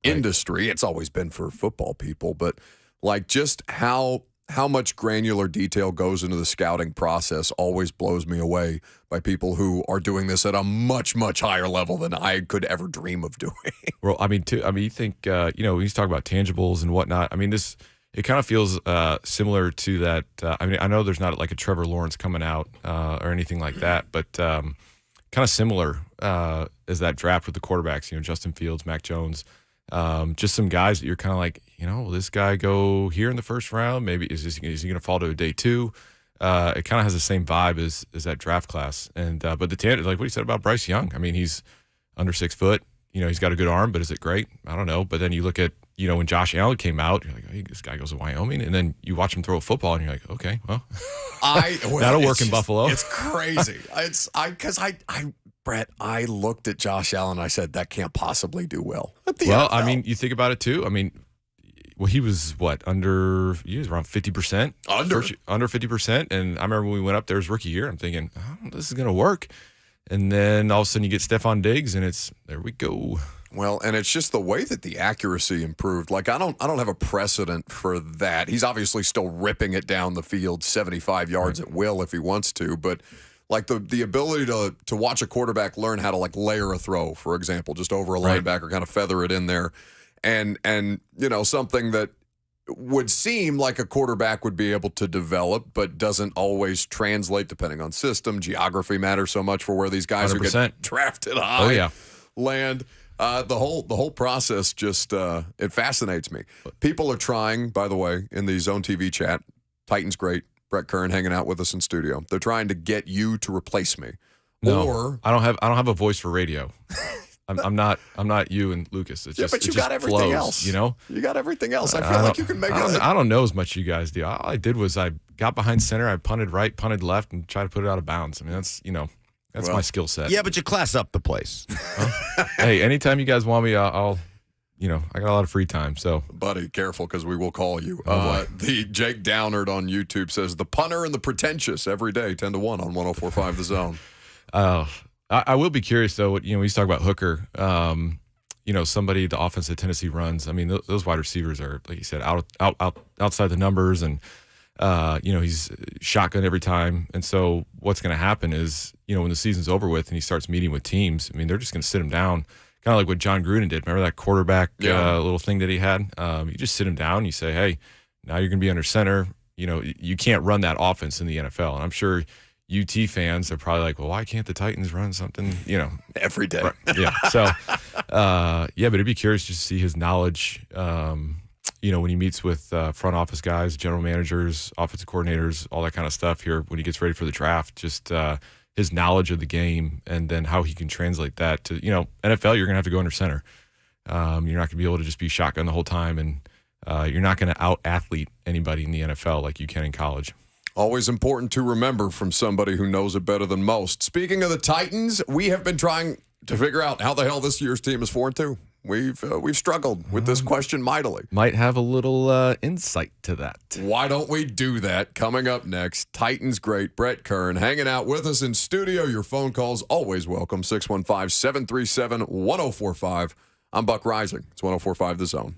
Speaker 1: industry. It's always been for football people, but like just how much granular detail goes into the scouting process always blows me away by people who are doing this at a much, much higher level than I could ever dream of doing.
Speaker 2: Well, you think, when you talk about tangibles and whatnot, it kind of feels similar to that. I know there's not like a Trevor Lawrence coming out or anything like that, but kind of similar as that draft with the quarterbacks, Justin Fields, Mac Jones, just some guys that you're kind of like, will this guy go here in the first round? Maybe is he going to fall to a day two? It kind of has the same vibe as that draft class. And but the like what you said about Bryce Young, he's under 6 foot. He's got a good arm, but is it great? I don't know. But then you look at, when Josh Allen came out, you're like, hey, this guy goes to Wyoming. And then you watch him throw a football, and you're like, okay, well, that'll work in Buffalo.
Speaker 1: It's crazy. Brett, I looked at Josh Allen, and I said, that can't possibly do well.
Speaker 2: Well, you think about it, too. He was around 50%. Under 50%. And I remember when we went up there his rookie year, I'm thinking, this is going to work. And then all of a sudden you get Stephon Diggs, and there we go.
Speaker 1: Well, and it's just the way that the accuracy improved. Like, I don't have a precedent for that. He's obviously still ripping it down the field 75 yards at will if he wants to, but like the ability to watch a quarterback learn how to like layer a throw, for example, just over a linebacker, kind of feather it in there, and something that would seem like a quarterback would be able to develop, but doesn't always translate depending on system. Geography matters so much for where these guys 100%. Are getting drafted high.
Speaker 2: Oh yeah,
Speaker 1: land. The whole process just it fascinates me. People are trying, by the way, in the Zone TV chat. Titans great. Brett Kern hanging out with us in studio. They're trying to get you to replace me.
Speaker 2: No,
Speaker 1: or
Speaker 2: I don't have a voice for radio. I'm not you and Lucas. It's just,
Speaker 1: but you got everything
Speaker 2: flows,
Speaker 1: else.
Speaker 2: You
Speaker 1: got everything else. I feel like you can make it.
Speaker 2: I don't know as much as you guys do. All I did was I got behind center, I punted right, punted left, and tried to put it out of bounds. That's my skill set.
Speaker 3: Yeah, but you class up the place.
Speaker 2: Hey, anytime you guys want me, I'll. I got a lot of free time, so.
Speaker 1: Buddy, careful, because we will call you. The Jake Downard on YouTube says, the punter and the pretentious every day, 10 to 1 on 104.5 The Zone.
Speaker 2: I will be curious, though, when you talk about Hooker, somebody, the offense that Tennessee runs, those wide receivers are, like you said, outside the numbers, and, he's shotgun every time. And so what's going to happen is, when the season's over with and he starts meeting with teams, they're just going to sit him down. Kind of like what John Gruden did. Remember that quarterback little thing that he had? You just sit him down and you say, hey, now you're going to be under center. You can't run that offense in the NFL. And I'm sure UT fans are probably like, well, why can't the Titans run something,
Speaker 1: every day?
Speaker 2: Right. Yeah. So, but it'd be curious just to see his knowledge, when he meets with front office guys, general managers, offensive coordinators, all that kind of stuff here when he gets ready for the draft. Just his knowledge of the game, and then how he can translate that to, NFL, you're going to have to go under center. You're not going to be able to just be shotgun the whole time, and you're not going to out-athlete anybody in the NFL like you can in college.
Speaker 1: Always important to remember from somebody who knows it better than most. Speaking of the Titans, we have been trying to figure out how the hell this year's team is 4-2. We've struggled with this question mightily.
Speaker 2: Might have a little insight to that.
Speaker 1: Why don't we do that? Coming up next, Titans great Brett Kern hanging out with us in studio. Your phone calls always welcome. 615-737-1045. I'm Buck Rising. It's 104.5 The Zone.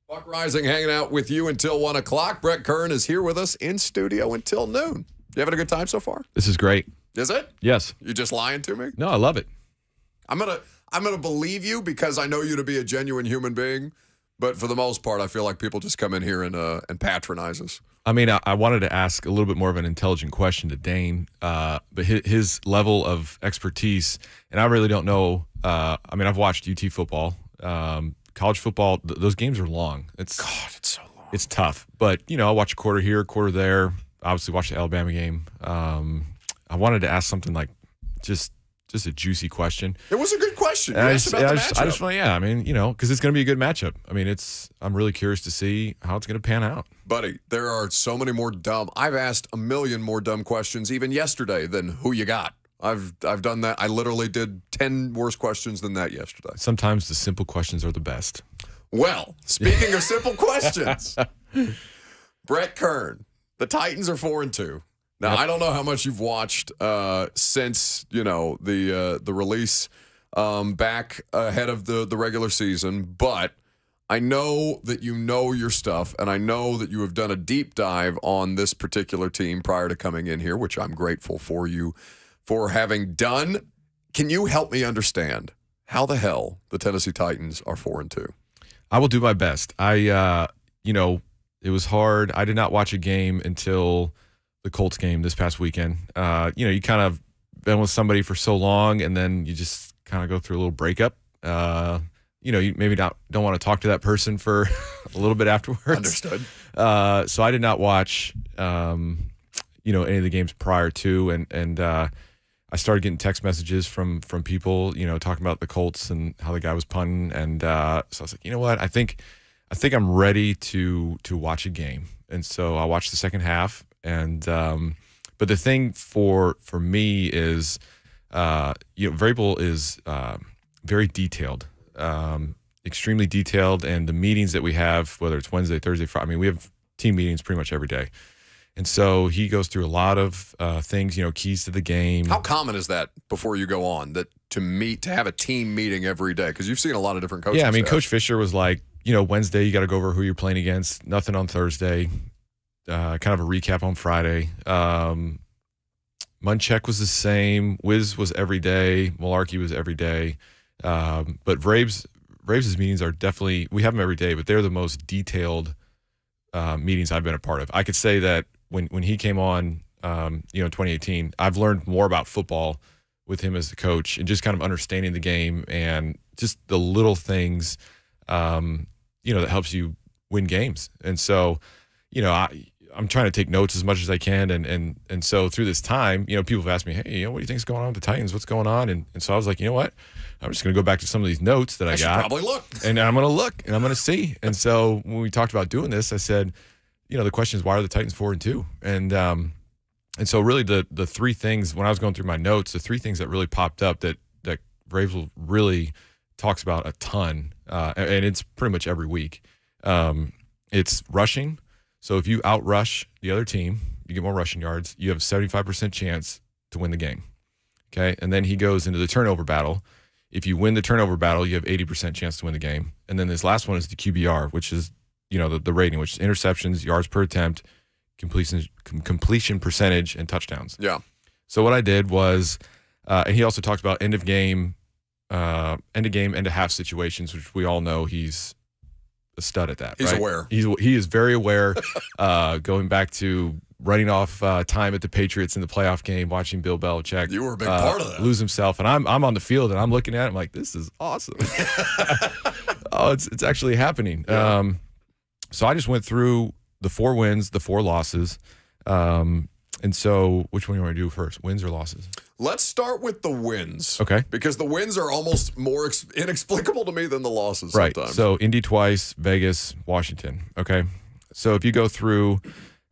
Speaker 1: Buck Rising hanging out with you until 1 o'clock. Brett Kern is here with us in studio until noon. You having a good time so far?
Speaker 2: This is great.
Speaker 1: Is it?
Speaker 2: Yes.
Speaker 1: You just lying to me?
Speaker 2: No, I love it.
Speaker 1: I'm gonna believe you because I know you to be a genuine human being. But for the most part, I feel like people just come in here and patronize us.
Speaker 2: I mean, I wanted to ask a little bit more of an intelligent question to Dane, but his level of expertise, and I really don't know. I mean, I've watched UT football, college football. Those games are long. It's so long. It's tough. But, I watch a quarter here, a quarter there. Obviously, watch the Alabama game. I wanted to ask something like just a juicy question.
Speaker 1: It was a good question. You
Speaker 2: I
Speaker 1: asked
Speaker 2: just,
Speaker 1: about the
Speaker 2: I
Speaker 1: matchup.
Speaker 2: just want, I mean, because it's going to be a good matchup. I mean, I'm really curious to see how it's going to pan out.
Speaker 1: Buddy, there are so many more dumb. I've asked a million more dumb questions even yesterday than who you got. I've done that. I literally did 10 worse questions than that yesterday.
Speaker 2: Sometimes the simple questions are the best.
Speaker 1: Well, speaking of simple questions, Brett Kern, the Titans are 4-2. Now, I don't know how much you've watched since, the release back ahead of the regular season, but I know that you know your stuff, and I know that you have done a deep dive on this particular team prior to coming in here, which I'm grateful for you for having done. Can you help me understand how the hell the Tennessee Titans are 4-2?
Speaker 2: I will do my best. It was hard. I did not watch a game until the Colts game this past weekend. You kind of been with somebody for so long, and then you just kind of go through a little breakup. You maybe don't want to talk to that person for a little bit afterwards.
Speaker 1: Understood.
Speaker 2: So I did not watch, any of the games prior to, and I started getting text messages from people, talking about the Colts and how the guy was punting, and so I was like, you know what, I think I'm ready to watch a game, and so I watched the second half. And but the thing for me is Vrabel is very detailed, extremely detailed, and the meetings that we have, whether it's Wednesday, Thursday, Friday, I mean, we have team meetings pretty much every day, and so he goes through a lot of things, keys to the game.
Speaker 1: How common is that before you go on to have a team meeting every day? Because you've seen a lot of different coaches.
Speaker 2: Yeah, I mean, Coach Fisher was like, Wednesday you got to go over who you're playing against. Nothing on Thursday. Kind of a recap on Friday. Munchak was the same. Wiz was every day. Malarkey was every day. But Vrabes' meetings are definitely, we have them every day, but they're the most detailed meetings I've been a part of. I could say that when he came on, in 2018, I've learned more about football with him as the coach and just kind of understanding the game and just the little things, that helps you win games. And so, I'm trying to take notes as much as I can, and so through this time, people have asked me, hey, what do you think is going on with the Titans? What's going on? And so I was like, you know what? I'm just going to go back to some of these notes that I got.
Speaker 1: Probably look.
Speaker 2: And I'm going to look, and I'm going to see. And so when we talked about doing this, I said, the question is, why are the Titans 4-2? And so really the three things, when I was going through my notes, the three things that really popped up that Vrabel really talks about a ton, and it's pretty much every week. It's rushing. So if you outrush the other team, you get more rushing yards, you have a 75% chance to win the game. Okay? And then he goes into the turnover battle. If you win the turnover battle, you have 80% chance to win the game. And then this last one is the QBR, which is, the rating, which is interceptions, yards per attempt, completion percentage, and touchdowns.
Speaker 1: Yeah.
Speaker 2: So what I did was, and he also talked about end of game, end of half situations, which we all know he's a stud at that.
Speaker 1: He's
Speaker 2: right?
Speaker 1: aware.
Speaker 2: He is very aware. Going back to running off time at the Patriots in the playoff game, watching Bill Belichick.
Speaker 1: You were a big part of that.
Speaker 2: Lose himself, and I'm on the field and I'm looking at it. I'm like, this is awesome. It's actually happening.
Speaker 1: Yeah.
Speaker 2: So I just went through the 4 wins, the 4 losses. And so which one do you want to do first, wins or losses?
Speaker 1: Let's start with the wins.
Speaker 2: Okay.
Speaker 1: Because the wins are almost more inexplicable to me than the losses
Speaker 2: Right.
Speaker 1: sometimes.
Speaker 2: So Indy twice, Vegas, Washington. Okay. So if you go through,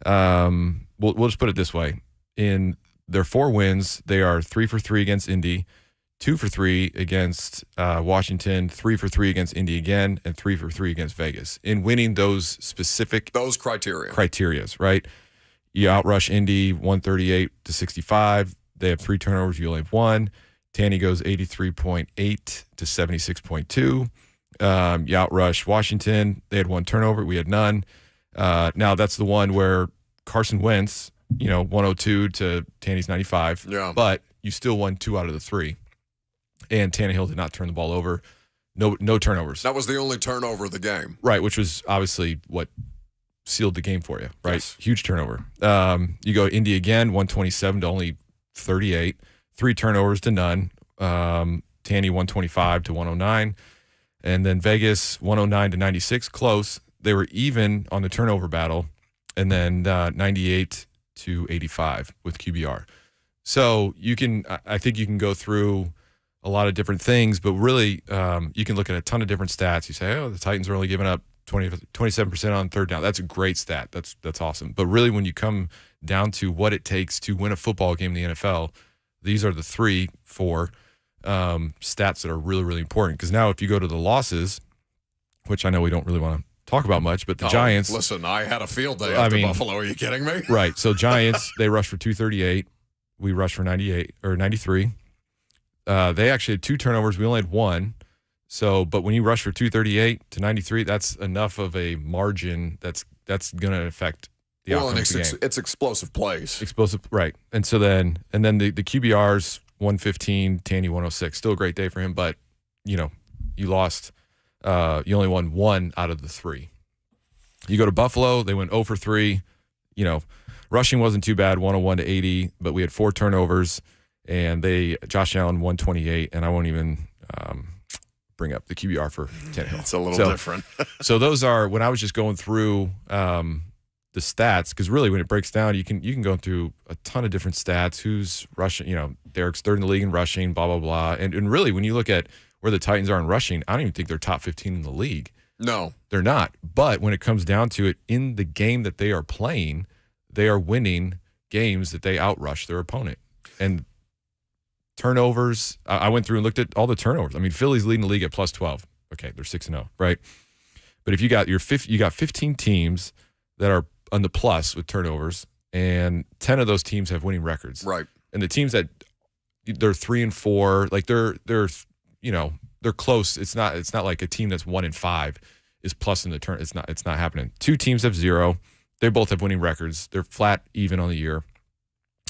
Speaker 2: we'll just put it this way. In their 4 wins, they are 3 for 3 against Indy, 2 for 3 against Washington, 3 for 3 against Indy again, and 3 for 3 against Vegas. In winning those specific criterias, right? You outrush Indy 138-65. They have 3 turnovers. You only have 1. Tanny goes 83.8 to 76.2. You outrushed Washington. They had one turnover. We had none. Now that's the one where Carson Wentz, 102 to Tanny's 95.
Speaker 1: Yeah.
Speaker 2: But you still won 2 out of the 3. And Tannehill did not turn the ball over. No turnovers.
Speaker 1: That was the only turnover of the game.
Speaker 2: Right, which was obviously what sealed the game for you, right?
Speaker 1: Yes.
Speaker 2: Huge turnover. You go Indy again, 127 to only 38. 3 turnovers to none. Tanny 125 to 109. And then Vegas 109 to 96. Close. They were even on the turnover battle. And then 98 to 85 with QBR. So I think you can go through a lot of different things, but really you can look at a ton of different stats. You say, oh, the Titans are only giving up 27% on third down. That's a great stat. That's awesome. But really, when you come down to what it takes to win a football game in the NFL, these are the 3-4 stats that are really, really important. Because now if you go to the losses, which I know we don't really want to talk about much, but the Giants.
Speaker 1: Listen, I had a field day after Buffalo. Are you kidding me?
Speaker 2: Right. So Giants, they rushed for 238. We rushed for 98 or 93. They actually had 2 turnovers. We only had 1. So, but when you rush for 238 to 93, that's enough of a margin that's going to affect the outcome of the game.
Speaker 1: It's explosive plays.
Speaker 2: Explosive, right? And so then the QBRs 115, Tanny 106. Still a great day for him, but you lost. You only won 1 out of the 3. You go to Buffalo, they went 0 for 3. Rushing wasn't too bad, 101 to 80, but we had 4 turnovers, and Josh Allen 128, and I won't even bring up the QBR for Tannehill.
Speaker 1: It's a little different.
Speaker 2: So those are, when I was just going through the stats, because really when it breaks down, you can go through a ton of different stats. Who's rushing? Derek's 3rd in the league in rushing, blah, blah, blah. And really, when you look at where the Titans are in rushing, I don't even think they're top 15 in the league.
Speaker 1: No.
Speaker 2: They're not. But when it comes down to it, in the game that they are playing, they are winning games that they outrush their opponent. And turnovers, I went through and looked at all the turnovers. I mean, Philly's leading the league at plus 12. Okay, they're 6-0, right? But if you got 15 teams that are on the plus with turnovers, and 10 of those teams have winning records.
Speaker 1: Right.
Speaker 2: And the teams that they're 3-4, like they're close. It's not like a team that's 1-5 is plus in the turn. It's not happening. 2 teams have 0. They both have winning records. They're flat even on the year.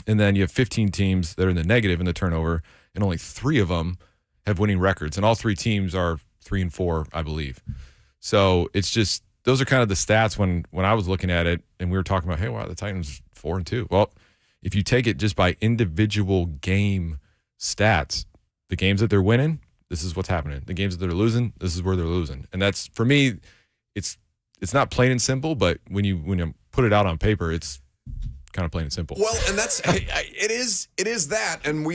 Speaker 2: And then you have 15 teams that are in the negative in the turnover, and only 3 of them have winning records. And all 3 teams are 3-4, I believe. So it's just, those are kind of the stats when I was looking at it, and we were talking about, hey, wow, the Titans 4-2. Well, if you take it just by individual game stats, the games that they're winning, this is what's happening. The games that they're losing, this is where they're losing. And that's, for me, it's not plain and simple, but when you put it out on paper, it's kind of plain and simple.
Speaker 1: Well, and that's it is that, and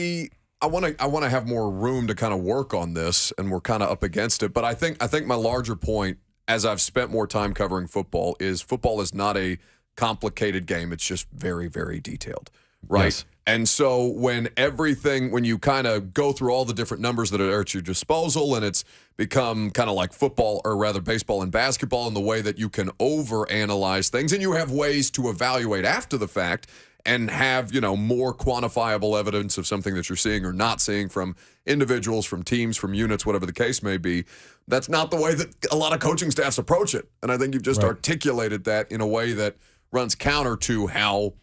Speaker 1: I want to have more room to kind of work on this, and we're kind of up against it. But I think my larger point, as I've spent more time covering football is not a complicated game. It's just very, very detailed, right?
Speaker 2: Yes.
Speaker 1: And so when you kind of go through all the different numbers that are at your disposal, and it's become kind of like football, or rather baseball and basketball, in the way that you can overanalyze things, and you have ways to evaluate after the fact and have, more quantifiable evidence of something that you're seeing or not seeing from individuals, from teams, from units, whatever the case may be. That's not the way that a lot of coaching staffs approach it. And I think you've just articulated that in a way that runs counter to how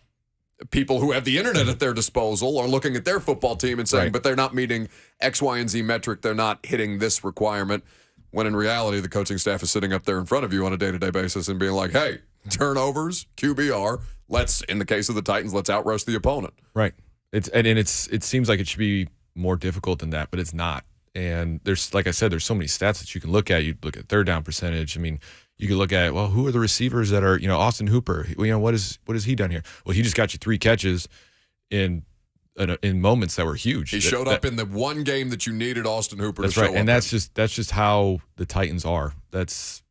Speaker 1: people who have the internet at their disposal are looking at their football team and saying, but they're not meeting X, Y, and Z metric. They're not hitting this requirement. When in reality, the coaching staff is sitting up there in front of you on a day-to-day basis and being like, hey, turnovers, QBR, in the case of the Titans, let's outrush the opponent.
Speaker 2: Right. It seems like it should be more difficult than that, but it's not. And there's, like I said, there's so many stats that you can look at. You look at third down percentage. I mean, you could look at, well, who are the receivers that are, Austin Hooper? What has he done here? Well, he just got you 3 catches in moments that were huge.
Speaker 1: He showed up in the one game that you needed Austin Hooper to show up.
Speaker 2: That's right, and that's just how the Titans are. That's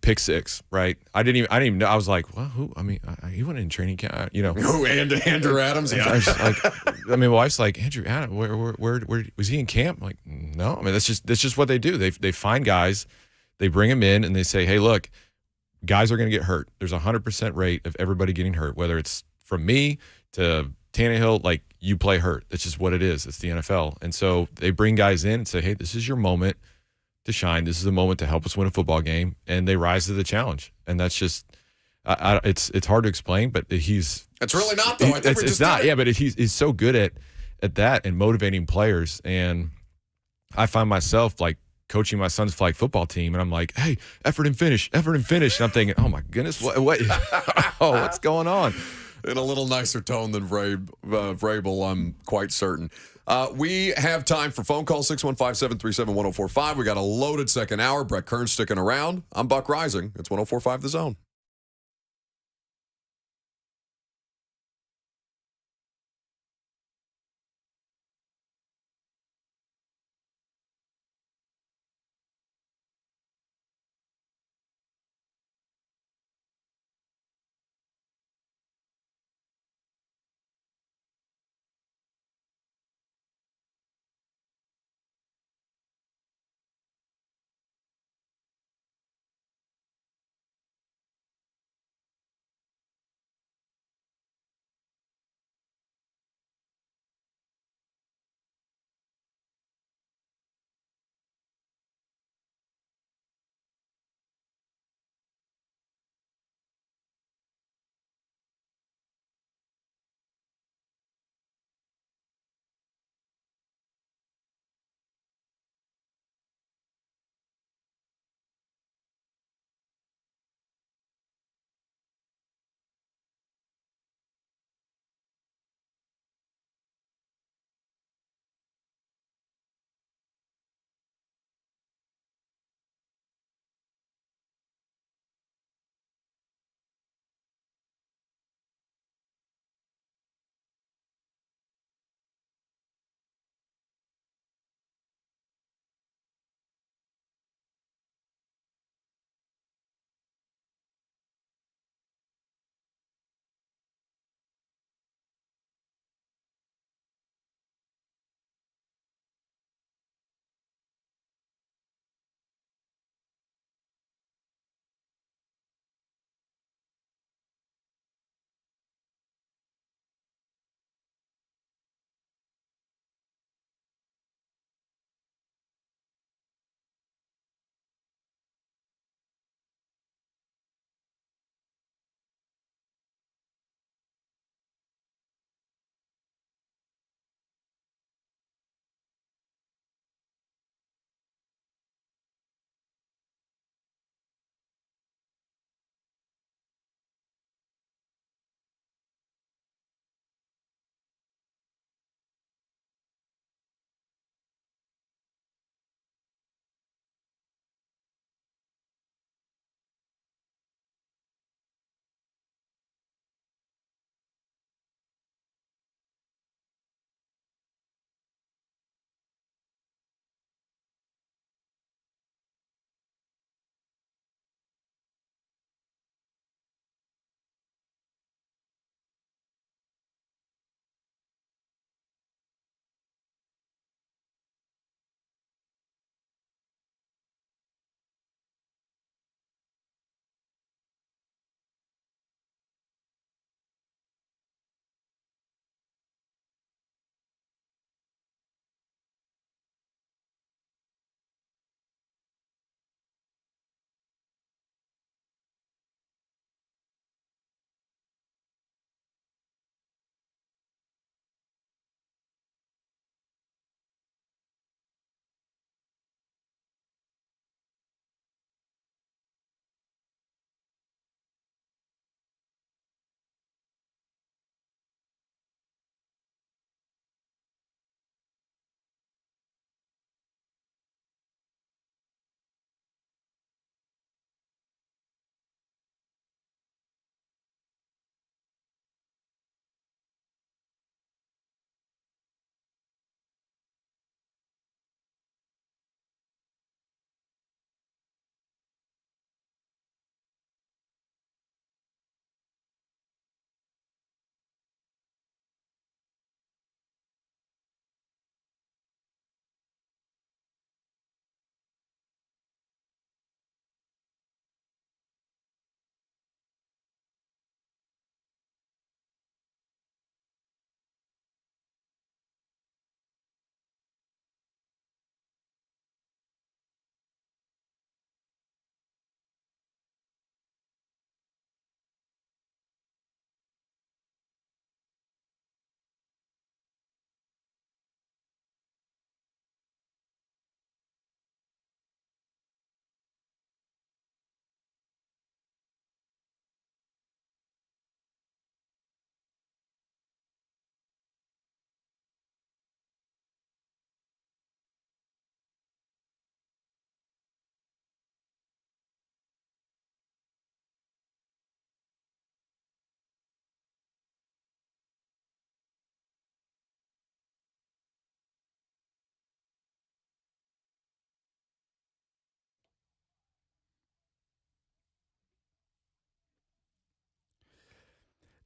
Speaker 2: pick 6, right? I didn't even know. I was like, well, who? I mean, he went in training camp,
Speaker 1: Who? Andrew Adams? Yeah.
Speaker 2: I was like, my wife's like, Andrew Adams, where was he in camp? I'm like, no. I mean, that's just what they do. They find guys. They bring them in and they say, hey, look, guys are going to get hurt. There's a 100% rate of everybody getting hurt, whether it's from me to Tannehill, like you play hurt. That's just what it is. It's the NFL. And so they bring guys in and say, hey, this is your moment. to shine. This is a moment to help us win a football game, and they rise to the challenge. And that's just, it's hard to explain, but he's.
Speaker 1: It's really not though. I think
Speaker 2: It's not. Yeah, but he's so good at that and motivating players. And I find myself like coaching my son's flag football team, and I'm like, hey, effort and finish. And I'm thinking, oh my goodness, what what's going on?
Speaker 1: In a little nicer tone than Vrabel, I'm quite certain. We have time for phone call, 615-737-1045. We got a loaded second hour. Brett Kern sticking around. I'm Buck Rising. It's 104.5 The Zone.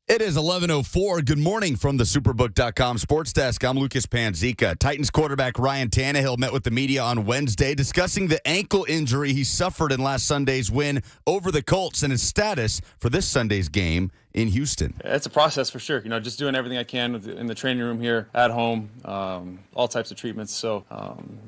Speaker 3: It is 11:04. Good morning from the Superbook.com sports desk. I'm Lucas Panzica. Titans quarterback Ryan Tannehill met with the media on Wednesday discussing the ankle injury he suffered in last Sunday's win over the Colts and his status for this Sunday's game in Houston.
Speaker 6: It's a process for sure. Just doing everything I can in the training room here, at home, all types of treatments. So,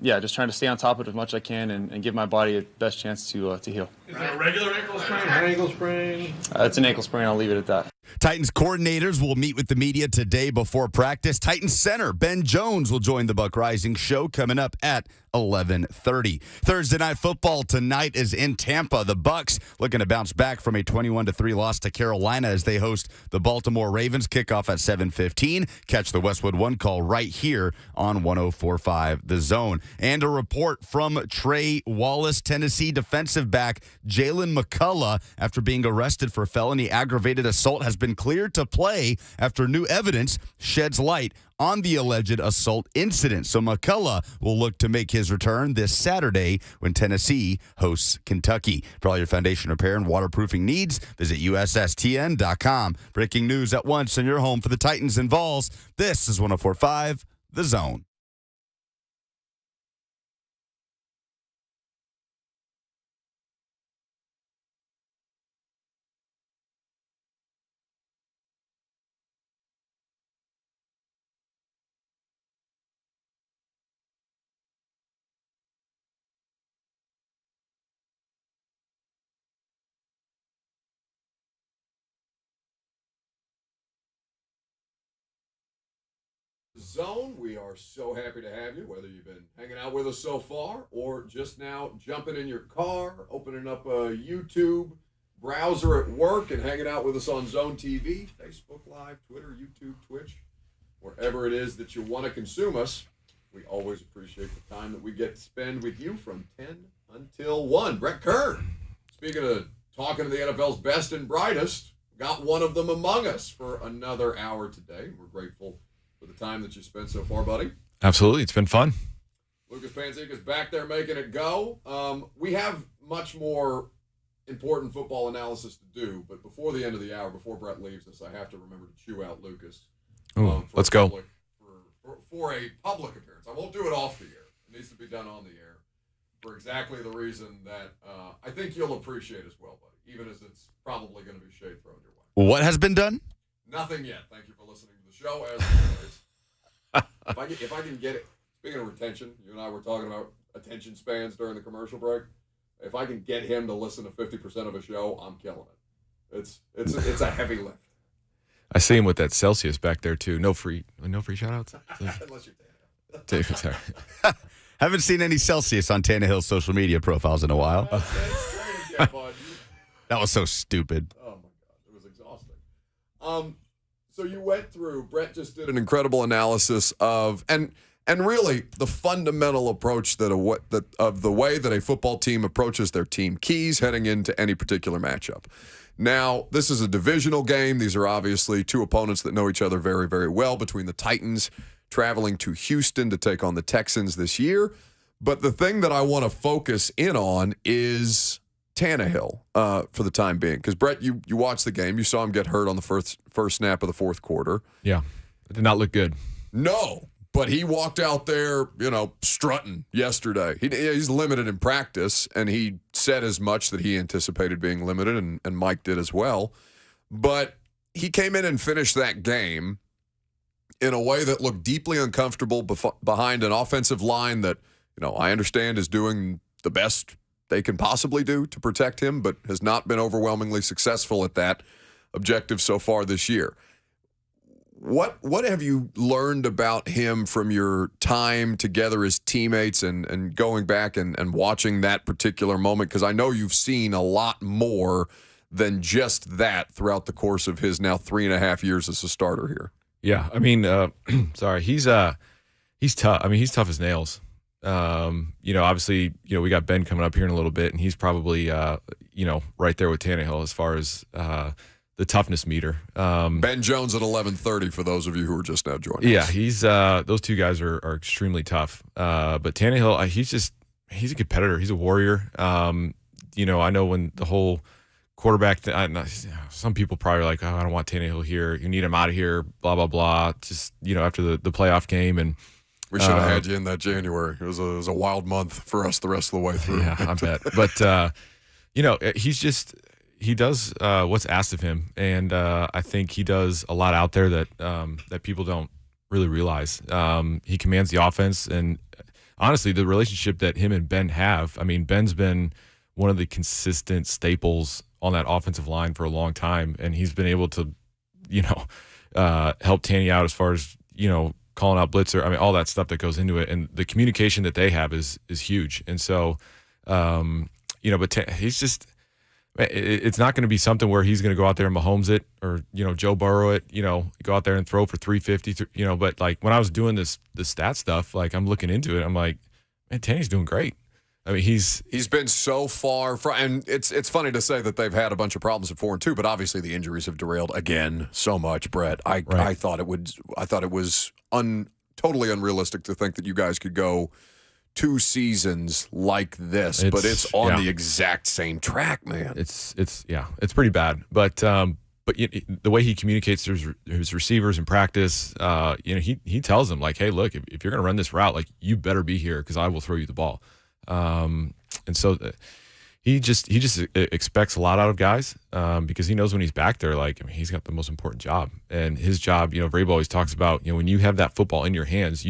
Speaker 6: just trying to stay on top of it as much as I can and give my body the best chance to heal.
Speaker 7: Is it a regular ankle sprain, an ankle sprain?
Speaker 6: It's an ankle sprain. I'll leave it at that.
Speaker 3: Titans coordinators will meet with the media today before practice. Titans center Ben Jones will join the Buck Rising show coming up at 11:30. Thursday night football tonight is in Tampa. The Bucks looking to bounce back from a 21-3 loss to Carolina as they host the Baltimore Ravens. Kickoff at 7:15. Catch the Westwood One call right here on 104.5 The Zone. And a report from Trey Wallace, Tennessee defensive back Jalen McCullough, after being arrested for felony aggravated assault, has been cleared to play after new evidence sheds light on the alleged assault incident. So McCullough will look to make his return this Saturday when Tennessee hosts Kentucky. For all your foundation repair and waterproofing needs, visit USSTN.com. Breaking news at once in your home for the Titans and Vols. This is 104.5 The Zone.
Speaker 1: Zone, we are so happy to have you, whether you've been hanging out with us so far or just now jumping in your car, opening up a YouTube browser at work and hanging out with us on Zone TV, Facebook Live, Twitter, YouTube, Twitch, wherever it is that you want to consume us. We always appreciate the time that we get to spend with you from 10 until 1. Brett Kern, speaking of talking to the NFL's best and brightest, got one of them among us for another hour today. We're grateful for the time that you spent so far, buddy.
Speaker 2: Absolutely. It's been fun.
Speaker 1: Lucas Panzica is back there making it go. We have much more important football analysis to do, but before the end of the hour, before Brett leaves us, I have to remember to chew out Lucas.
Speaker 2: Let's go.
Speaker 1: For a public appearance. I won't do it off the air. It needs to be done on the air for exactly the reason that I think you'll appreciate as well, buddy, even as it's probably going to be shade thrown your way.
Speaker 3: What has been done?
Speaker 1: Nothing yet. Thank you for listening to the show, as always. If I can get it, speaking of retention, you and I were talking about attention spans during the commercial break. If I can get him to listen to 50% of a show, I'm killing it. It's a heavy lift.
Speaker 2: I see him with that Celsius back there too. No free shout-outs?
Speaker 1: Unless you're
Speaker 2: David, sorry.
Speaker 3: Haven't seen any Celsius on Tannehill's social media profiles in a while. That was so stupid.
Speaker 1: Oh, my God. It was exhausting. So you went through, Brett just did an incredible analysis of, and really the fundamental approach of the way that a football team approaches their team keys heading into any particular matchup. Now, this is a divisional game. These are obviously two opponents that know each other very, very well, between the Titans traveling to Houston to take on the Texans this year. But the thing that I want to focus in on is Tannehill for the time being. Because, Brett, you watched the game. You saw him get hurt on the first snap of the fourth quarter.
Speaker 2: Yeah. It did not look good.
Speaker 1: No. But he walked out there, strutting yesterday. He's limited in practice, and he said as much that he anticipated being limited, and Mike did as well. But he came in and finished that game in a way that looked deeply uncomfortable behind an offensive line that, I understand is doing the best they can possibly do to protect him, but has not been overwhelmingly successful at that objective so far this year. What have you learned about him from your time together as teammates and going back and watching that particular moment? Because I know you've seen a lot more than just that throughout the course of his now 3.5 years as a starter here.
Speaker 2: Yeah, I mean, sorry, he's tough. I mean, he's tough as nails. Obviously, we got Ben coming up here in a little bit, and he's probably, right there with Tannehill as far as the toughness meter.
Speaker 1: Ben Jones at 11:30 for those of you who are just now joining us.
Speaker 2: Yeah, he's those two guys are extremely tough. But Tannehill, he's a competitor. He's a warrior. I know when the whole quarterback. Some people probably are like, oh, I don't want Tannehill here. You need him out of here. Blah blah blah. Just after the playoff game, and
Speaker 1: we should have had you in that January. It was a wild month for us the rest of the way through.
Speaker 2: Yeah, I bet. But he does what's asked of him, and I think he does a lot out there that people don't really realize. He commands the offense, and honestly, the relationship that him and Ben have. I mean, Ben's been one of the consistent staples on that offensive line for a long time, and he's been able to, help Tanny out as far as calling out blitzer. I mean, all that stuff that goes into it, and the communication that they have is huge. And so, but he's just. It's not going to be something where he's going to go out there and Mahomes it or, Joe Burrow it, go out there and throw for 350, but like when I was doing the stat stuff, like I'm looking into it, I'm like, man, Tanny's doing great. I mean, he's
Speaker 1: been so far from, and it's funny to say that they've had a bunch of problems at 4-2, but obviously the injuries have derailed again so much, Brett. I thought it was totally unrealistic to think that you guys could go 2 seasons like this, but it's on the exact same track, man.
Speaker 2: It's pretty bad. But the way he communicates to his receivers in practice, he tells them like, hey, look, if you're going to run this route, like you better be here because I will throw you the ball. And so he just expects a lot out of guys because he knows when he's back there, like, I mean, he's got the most important job, and his job, Vrabel always talks about, when you have that football in your hands,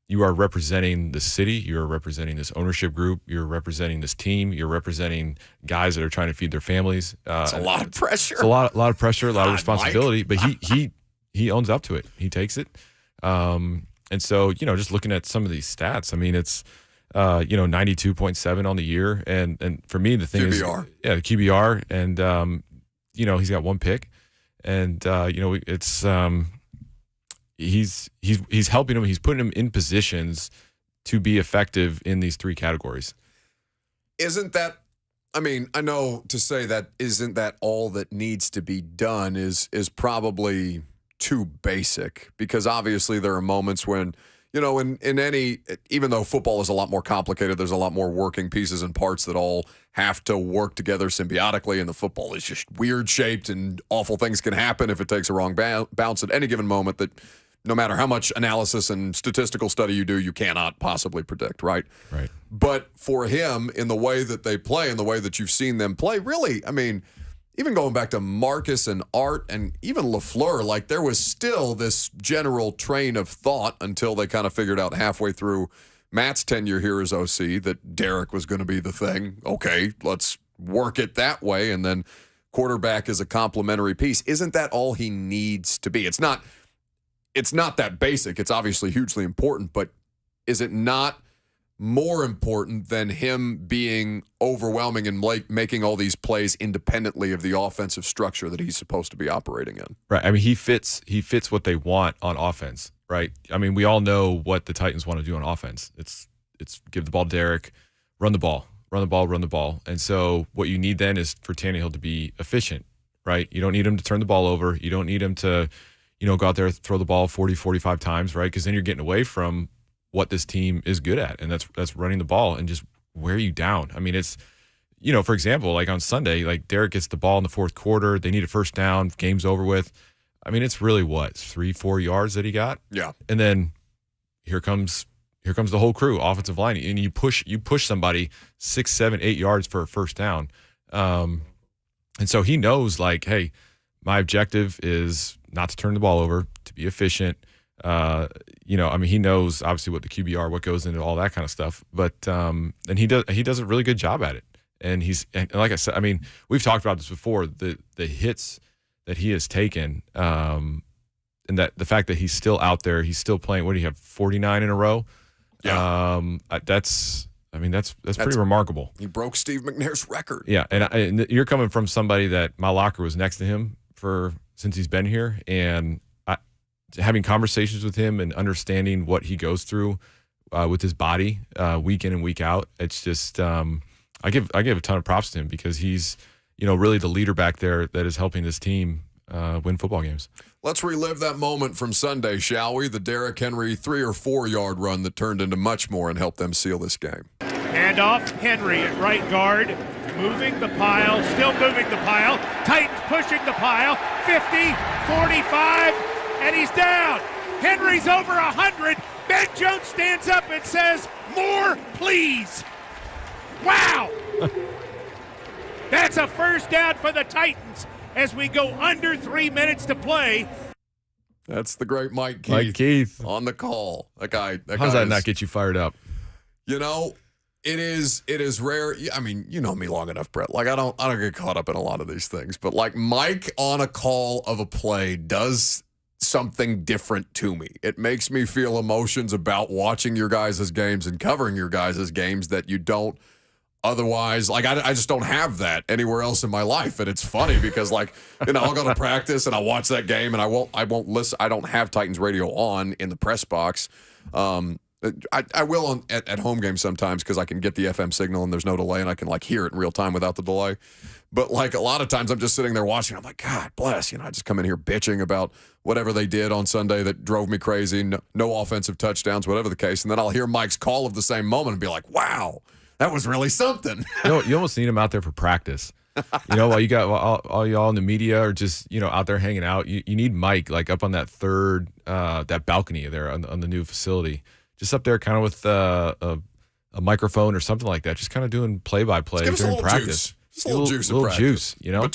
Speaker 2: you are representing the city, you're representing this ownership group, you're representing this team, you're representing guys that are trying to feed their families.
Speaker 1: It's a lot of pressure.
Speaker 2: It's a lot of pressure, a lot of responsibility, Mike. But he owns up to it. He takes it. And so, just looking at some of these stats, I mean, it's 92.7 on the year, and for me the thing
Speaker 1: QBR.
Speaker 2: The QBR, and he's got 1 pick, and it's he's helping him. He's putting him in positions to be effective in these 3 categories.
Speaker 1: Isn't that? I mean, I know to say that isn't that all that needs to be done is probably too basic, because obviously there are moments when in any, even though football is a lot more complicated, there's a lot more working pieces and parts that all have to work together symbiotically, and the football is just weird shaped and awful things can happen if it takes a wrong bounce at any given moment that no matter how much analysis and statistical study you do, you cannot possibly predict, right?
Speaker 2: Right.
Speaker 1: But for him, in the way that they play, in the way that you've seen them play, really, I mean, even going back to Marcus and Art and even LaFleur, like there was still this general train of thought until they kind of figured out halfway through Matt's tenure here as OC that Derek was going to be the thing. Okay, let's work it that way. And then quarterback is a complementary piece. Isn't that all he needs to be? It's not that basic. It's obviously hugely important, but is it not more important than him being overwhelming and making all these plays independently of the offensive structure that he's supposed to be operating in?
Speaker 2: Right. I mean, he fits what they want on offense, right? I mean, we all know what the Titans want to do on offense. It's give the ball to Derek, run the ball. And so what you need then is for Tannehill to be efficient, right? You don't need him to turn the ball over. You don't need him to, go out there, throw the ball 40, 45 times, right? Because then you're getting away from what this team is good at, and that's running the ball and just wear you down. I mean, it's, for example, like on Sunday, like Derek gets the ball in the 4th quarter, they need a first down, game's over with. I mean, it's really 3-4 yards that he got.
Speaker 1: Yeah.
Speaker 2: And then here comes the whole crew, offensive line, and you push somebody 6, 7, 8 yards for a first down. And so he knows, like, hey, my objective is not to turn the ball over, to be efficient. I mean, he knows obviously what the QBR, what goes into all that kind of stuff, but and he does a really good job at it. And and like I said, I mean, we've talked about this before, the hits that he has taken, and that the fact that he's still out there, he's still playing. What do you have, 49 in a row?
Speaker 1: Yeah.
Speaker 2: That's pretty remarkable.
Speaker 1: He broke Steve McNair's record.
Speaker 2: Yeah, and you're coming from somebody that my locker was next to him since he's been here, and having conversations with him and understanding what he goes through with his body week in and week out, it's just I give a ton of props to him because he's really the leader back there that is helping this team win football games.
Speaker 1: Let's relive that moment from Sunday, shall we? The Derrick Henry 3 or 4 yard run that turned into much more and helped them seal this game.
Speaker 8: Handoff, Henry at right guard. Moving the pile, still moving the pile. Titans pushing the pile. 50, 45, and he's down. Henry's over 100. Ben Jones stands up and says, "More, please." Wow. That's a first down for the Titans as we go under 3 minutes to play.
Speaker 1: That's the great Mike Keith.
Speaker 2: Mike Keith
Speaker 1: on the call. That guy.
Speaker 2: How does that not get you fired up?
Speaker 1: You know, it is rare. I mean, you know me long enough, Brett. Like I don't get caught up in a lot of these things. But like Mike on a call of a play does something different to me. It makes me feel emotions about watching your guys' games and covering your guys' games that you don't otherwise. Like I just don't have that anywhere else in my life. And it's funny because like, you know, I'll go to practice and I'll watch that game and I won't listen. I don't have Titans radio on in the press box. I will at home games sometimes because I can get the FM signal and there's no delay and I can like hear it in real time without the delay. But like a lot of times I'm just sitting there watching. I'm like, God bless. You know, I just come in here bitching about whatever they did on Sunday that drove me crazy. No offensive touchdowns, whatever the case. And then I'll hear Mike's call of the same moment and be like, wow, that was really something.
Speaker 2: You know, you almost need him out there for practice. You know, while you got all y'all in the media or just, you know, out there hanging out, you need Mike like up on that third, that balcony there on the new facility. Just up there kind of with a microphone or something like that, just kind of doing play-by-play during practice.
Speaker 1: Just a little juice in practice.
Speaker 2: Juice, you know?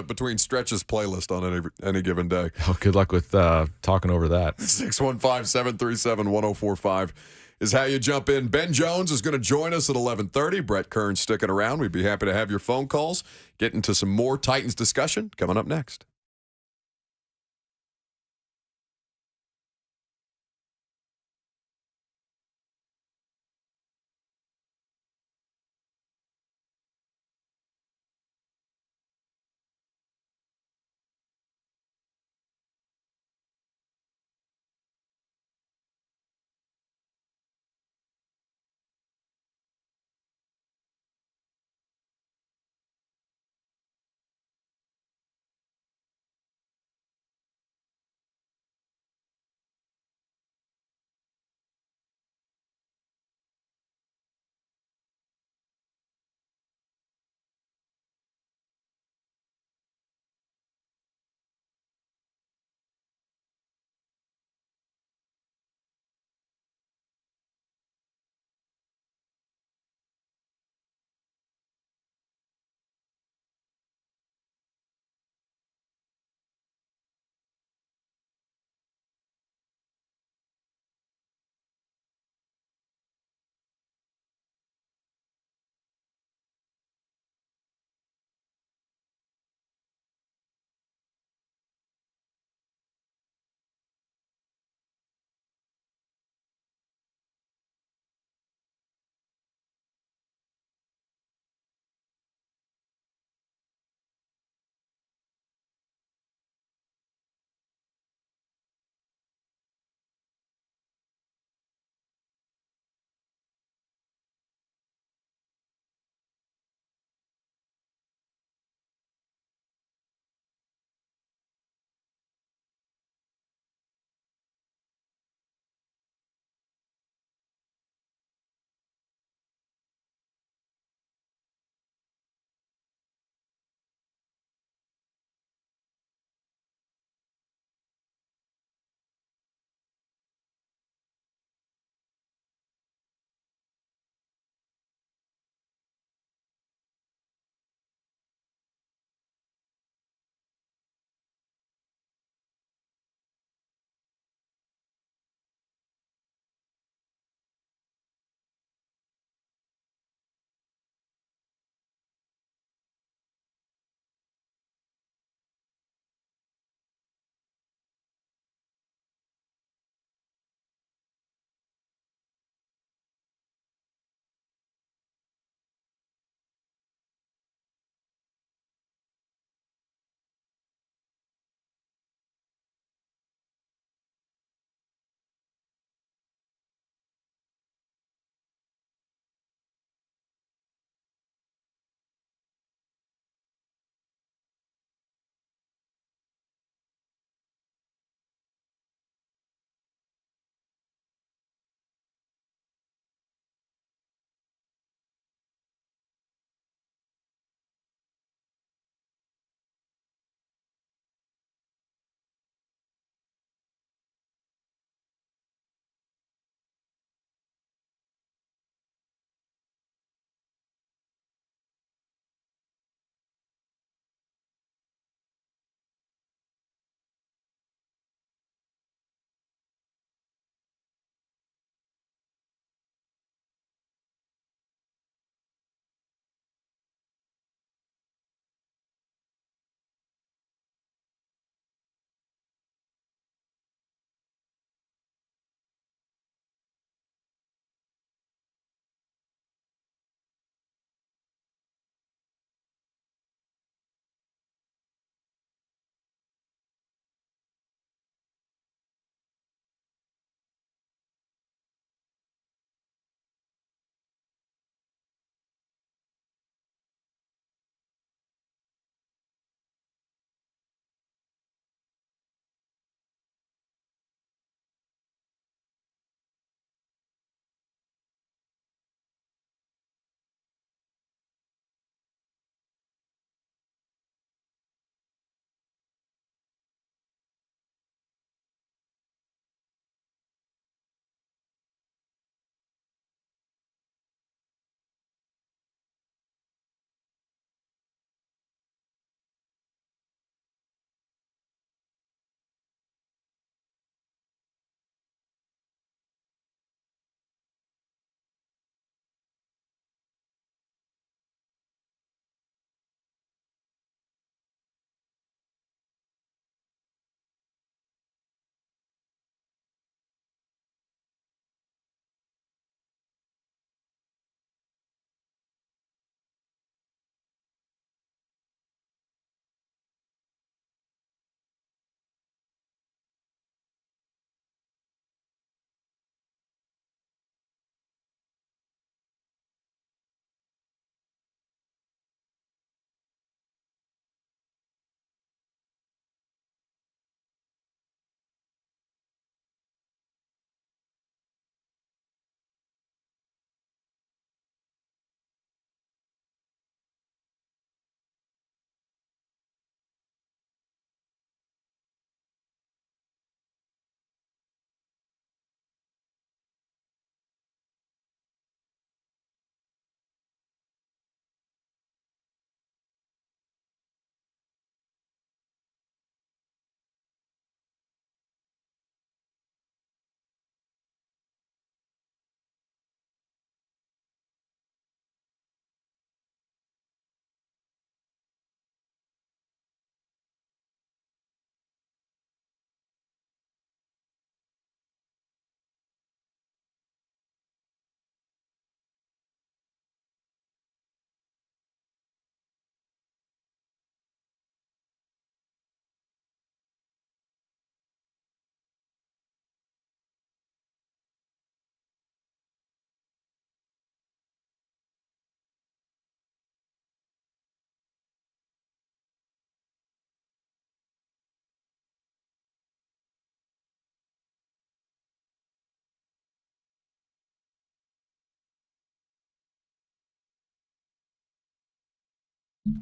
Speaker 1: Between Stretch's playlist on any given day.
Speaker 2: Oh, good luck with talking over that.
Speaker 1: 615-737-1045 is how you jump in. Ben Jones is going to join us at 11:30. Brett Kern sticking around. We'd be happy to have your phone calls. Get into some more Titans discussion coming up next.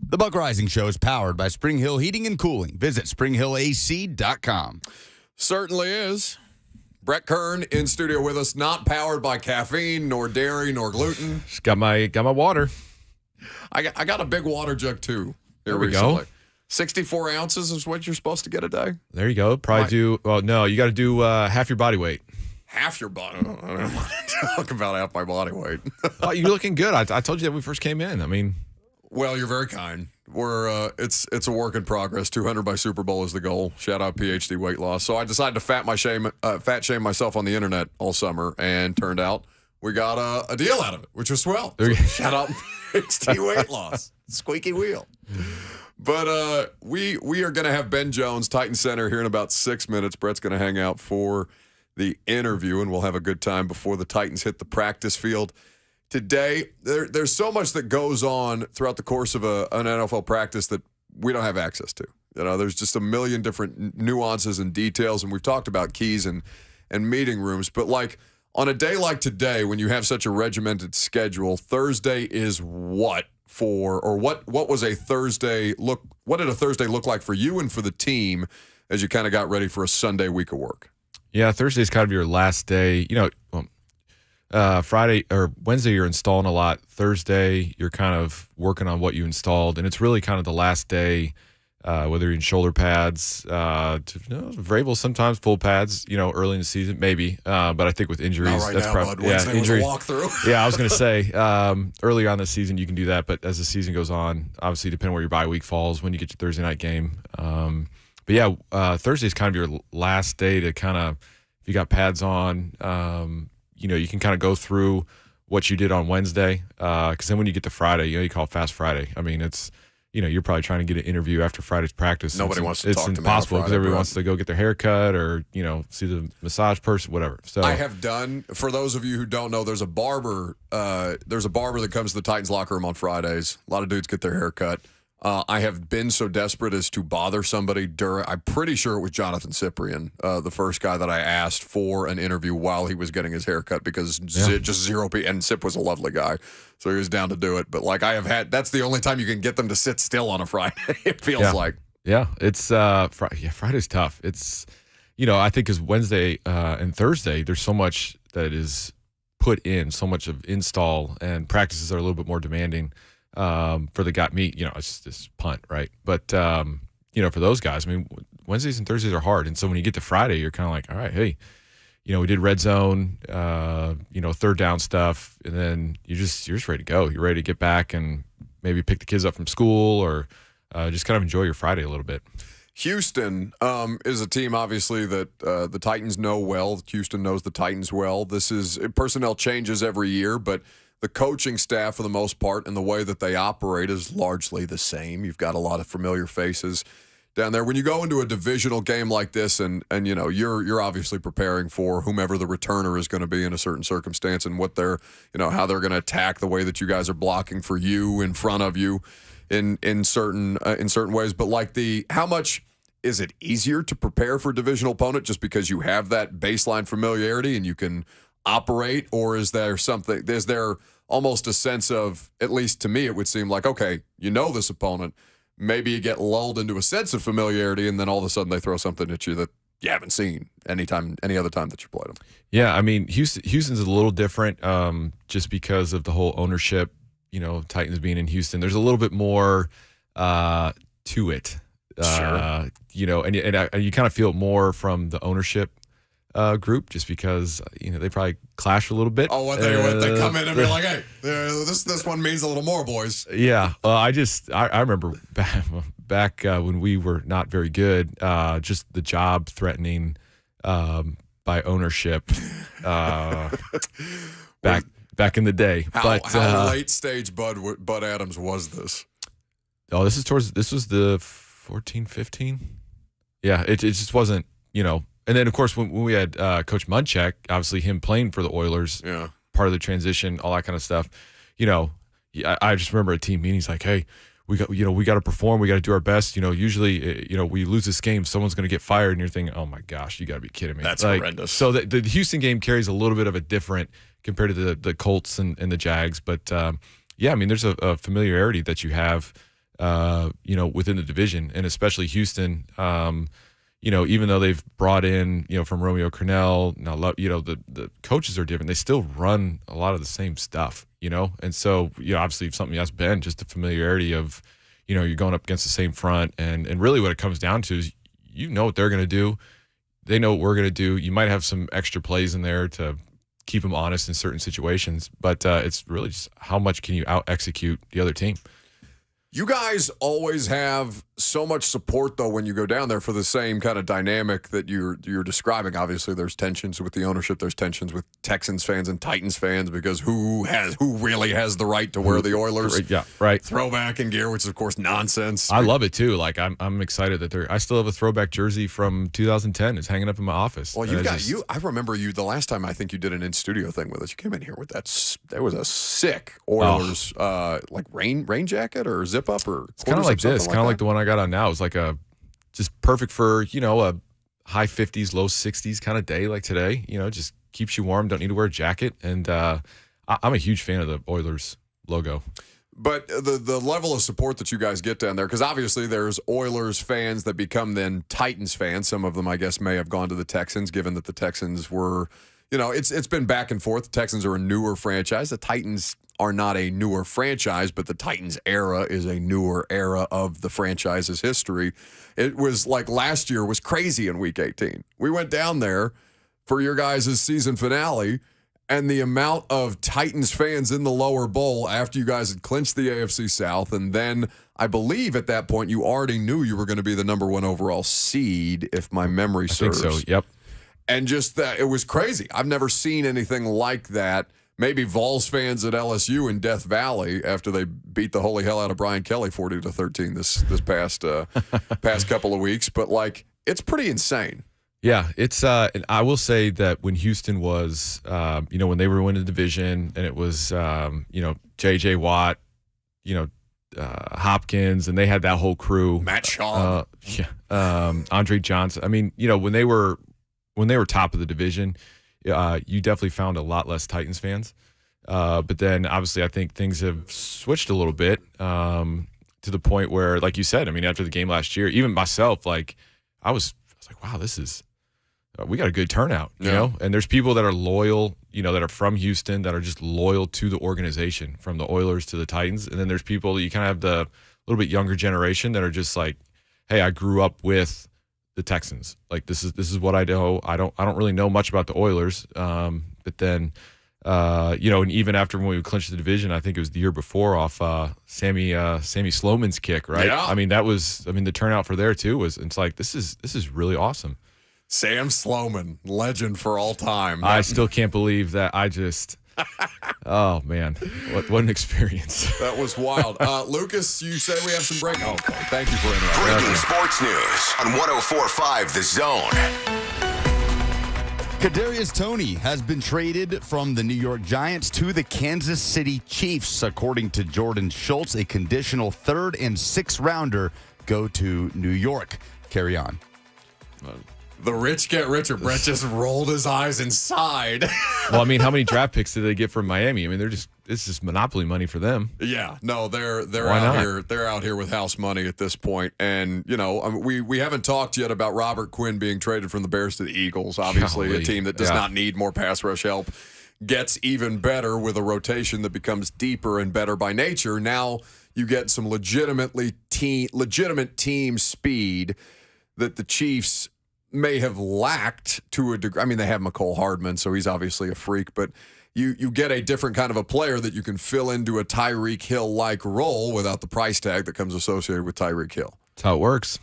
Speaker 3: The Buck Rising Show is powered by Spring Hill Heating and Cooling. Visit springhillac.com.
Speaker 1: Certainly is. Brett Kern in studio with us, not powered by caffeine, nor dairy, nor gluten.
Speaker 2: Just got my water.
Speaker 1: I got a big water jug, too.
Speaker 2: There we go.
Speaker 1: 64 ounces is what you're supposed to get a day.
Speaker 2: There you go. Probably no, you got to do half your body weight.
Speaker 1: Half your body? I don't want to talk about half my body weight.
Speaker 2: Oh, you're looking good. I told you that when we first came in. I mean...
Speaker 1: Well, you're very kind. We're it's a work in progress. 200 by Super Bowl is the goal. Shout out PhD weight loss. So I decided to fat shame myself on the internet all summer, and turned out we got a deal out of it, which was swell. So shout out PhD weight loss. Squeaky wheel. But we are going to have Ben Jones, Titan Center, here in about 6 minutes. Brett's going to hang out for the interview, and we'll have a good time before the Titans hit the practice field. Today, there's so much that goes on throughout the course of an NFL practice that we don't have access to. You know, there's just a million different nuances and details, and we've talked about keys and meeting rooms. But like on a day like today, when you have such a regimented schedule, Thursday is what was a Thursday look? What did a Thursday look like for you and for the team as you kind of got ready for a Sunday week of work?
Speaker 2: Yeah, Thursday's kind of your last day. You know. Friday or Wednesday, you're installing a lot. Thursday, you're kind of working on what you installed, and it's really kind of the last day. Whether you're in shoulder pads, Vrabel sometimes full pads. You know, early in the season, maybe. But I think with injuries,
Speaker 1: not right
Speaker 2: that's
Speaker 1: now,
Speaker 2: probably
Speaker 1: Wednesday
Speaker 2: injury.
Speaker 1: Was a walkthrough.
Speaker 2: Yeah, I was going to say early on this season you can do that, but as the season goes on, obviously depending where your bye week falls, when you get your Thursday night game. But yeah, Thursday is kind of your last day to kind of, if you got pads on. You know, you can kind of go through what you did on Wednesday, because then when you get to Friday, you know, you call it Fast Friday. I mean, it's, you know, you're probably trying to get an interview after Friday's practice.
Speaker 1: Nobody wants to talk to me on
Speaker 2: impossible because
Speaker 1: Friday,
Speaker 2: everybody
Speaker 1: bro.
Speaker 2: wants to go get their hair cut or, you know, see the massage person, whatever. So
Speaker 1: I have done, for those of you who don't know, there's a barber that comes to the Titans locker room on Fridays. A lot of dudes get their hair cut. I have been so desperate as to bother somebody I'm pretty sure it was Jonathan Cyprian, the first guy that I asked for an interview while he was getting his hair cut, because just zero people, and Sip was a lovely guy, so he was down to do it. But like that's the only time you can get them to sit still on a Friday, it feels like.
Speaker 2: Yeah, it's Friday's tough. It's, you know, I think because Wednesday and Thursday, there's so much that is put in, so much of install, and practices are a little bit more demanding. For the guy, you know, it's this punt, right? But, you know, for those guys, I mean, Wednesdays and Thursdays are hard. And so when you get to Friday, you're kind of like, all right, hey, you know, we did red zone, you know, third down stuff. And then you're just ready to go. You're ready to get back and maybe pick the kids up from school or just kind of enjoy your Friday a little bit.
Speaker 1: Houston is a team, obviously, that the Titans know well. Houston knows the Titans well. Personnel changes every year, but the coaching staff, for the most part, and the way that they operate is largely the same. You've got a lot of familiar faces down there. When you go into a divisional game like this, and you know, you're obviously preparing for whomever the returner is going to be in a certain circumstance, and what they're, you know, how they're going to attack, the way that you guys are blocking for you, in front of you, in certain ways. But like how much is it easier to prepare for a divisional opponent just because you have that baseline familiarity and you can operate, or is there almost a sense of, at least to me, it would seem like, okay, you know this opponent, maybe you get lulled into a sense of familiarity, and then all of a sudden they throw something at you that you haven't seen any other time that you played them.
Speaker 2: Yeah, I mean, Houston's a little different, just because of the whole ownership, you know, Titans being in Houston. There's a little bit more to it.
Speaker 1: Sure.
Speaker 2: You know, and you kind of feel it more from the ownership group, just because, you know, they probably clash a little bit.
Speaker 1: Oh, what they come in and be like, hey, this one means a little more, boys.
Speaker 2: Yeah, I remember back when we were not very good, just the job threatening by ownership back in the day.
Speaker 1: How late stage Bud Adams was this?
Speaker 2: Oh, this was the 14, 15. Yeah, it just wasn't, you know. And then, of course, when we had Coach Munchak, obviously him playing for the Oilers, part of the transition, all that kind of stuff. You know, I just remember a team meeting. He's like, "Hey, we got to perform. We got to do our best. You know, usually, you know, we lose this game, someone's going to get fired." And you're thinking, "Oh my gosh, you got to be kidding me!"
Speaker 1: That's horrendous.
Speaker 2: So the Houston game carries a little bit of a different compared to the Colts and the Jags, but yeah, I mean, there's a familiarity that you have within the division, and especially Houston. Even though they've brought in, from Romeo Crennel, now, the coaches are different. They still run a lot of the same stuff, and so, obviously something that's been just the familiarity of, you're going up against the same front, and really what it comes down to is, what they're going to do. They know what we're going to do. You might have some extra plays in there to keep them honest in certain situations, but it's really just how much can you out-execute the other team.
Speaker 1: You guys always have so much support, though, when you go down there for the same kind of dynamic that you're describing. Obviously, there's tensions with the ownership. There's tensions with Texans fans and Titans fans because who really has the right to wear the Oilers throwback and gear, which is, of course, nonsense.
Speaker 2: I love it, too. Like, I'm excited that I still have a throwback jersey from 2010. It's hanging up in my office.
Speaker 1: Well, I remember you the last time I think you did an in-studio thing with us. You came in here with that. There was a sick Oilers, rain jacket or zip up or
Speaker 2: it's kind of like this, kind of like the one I got on now. It's like just perfect for a high 50s, low 60s kind of day like today. Just keeps you warm. Don't need to wear a jacket, and I'm a huge fan of the Oilers logo.
Speaker 1: But the level of support that you guys get down there, because obviously there's Oilers fans that become then Titans fans. Some of them, I guess, may have gone to the Texans, given that the Texans were, it's been back and forth. The Texans are a newer franchise. The Titans are not a newer franchise, but the Titans era is a newer era of the franchise's history. It was like last year was crazy in Week 18. We went down there for your guys' season finale, and the amount of Titans fans in the lower bowl after you guys had clinched the AFC South, and then I believe at that point you already knew you were going to be the number 1 overall seed, if my memory serves.
Speaker 2: I think so, yep.
Speaker 1: And just that, it was crazy. I've never seen anything like that. Maybe Vols fans at LSU in Death Valley after they beat the holy hell out of Brian Kelly 40-13 this past couple of weeks, but it's pretty insane.
Speaker 2: Yeah, it's and I will say that when Houston was when they were winning the division, and it was J.J. Watt, Hopkins, and they had that whole crew,
Speaker 1: Matt Shaw,
Speaker 2: Andre Johnson. I mean, when they were top of the division, you definitely found a lot less Titans fans. But then obviously I think things have switched a little bit to the point where, like you said, I mean, after the game last year, even myself, I was like, wow, this is we got a good turnout, you know? And there's people that are loyal, that are from Houston that are just loyal to the organization, from the Oilers to the Titans. And then there's people that you kind of have the little bit younger generation that are just like, hey, I grew up with the Texans. Like this is what I know. I don't really know much about the Oilers. But then and even after when we clinched the division, I think it was the year before off Sammy Sloman's kick, right?
Speaker 1: Yeah.
Speaker 2: I mean the turnout for there too it's like this is really awesome.
Speaker 1: Sam Sloman, legend for all time.
Speaker 2: I still can't believe that. Oh man, what an experience.
Speaker 1: That was wild. Lucas, you said we have some break. Oh, okay. Thank you for interrupting.
Speaker 9: Breaking sports news on 104.5 The Zone.
Speaker 3: Kadarius Toney has been traded from the New York Giants to the Kansas City Chiefs. According to Jordan Schultz, a conditional 3rd and 6th rounder go to New York. Carry on.
Speaker 1: The rich get richer. Brett just rolled his eyes and sighed.
Speaker 2: Well, I mean, how many draft picks did they get from Miami? I mean, it's just monopoly money for them.
Speaker 1: Yeah, no, they're
Speaker 2: Why
Speaker 1: out
Speaker 2: not?
Speaker 1: here. They're out here with house money at this point. And we haven't talked yet about Robert Quinn being traded from the Bears to the Eagles. Obviously,
Speaker 2: Golly.
Speaker 1: a team that does not need more pass rush help gets even better with a rotation that becomes deeper and better by nature. Now you get some legitimate team speed that the Chiefs may have lacked to a degree. I mean, they have McCole Hardman, so he's obviously a freak, but you get a different kind of a player that you can fill into a Tyreek Hill-like role without the price tag that comes associated with Tyreek Hill.
Speaker 2: That's how it works.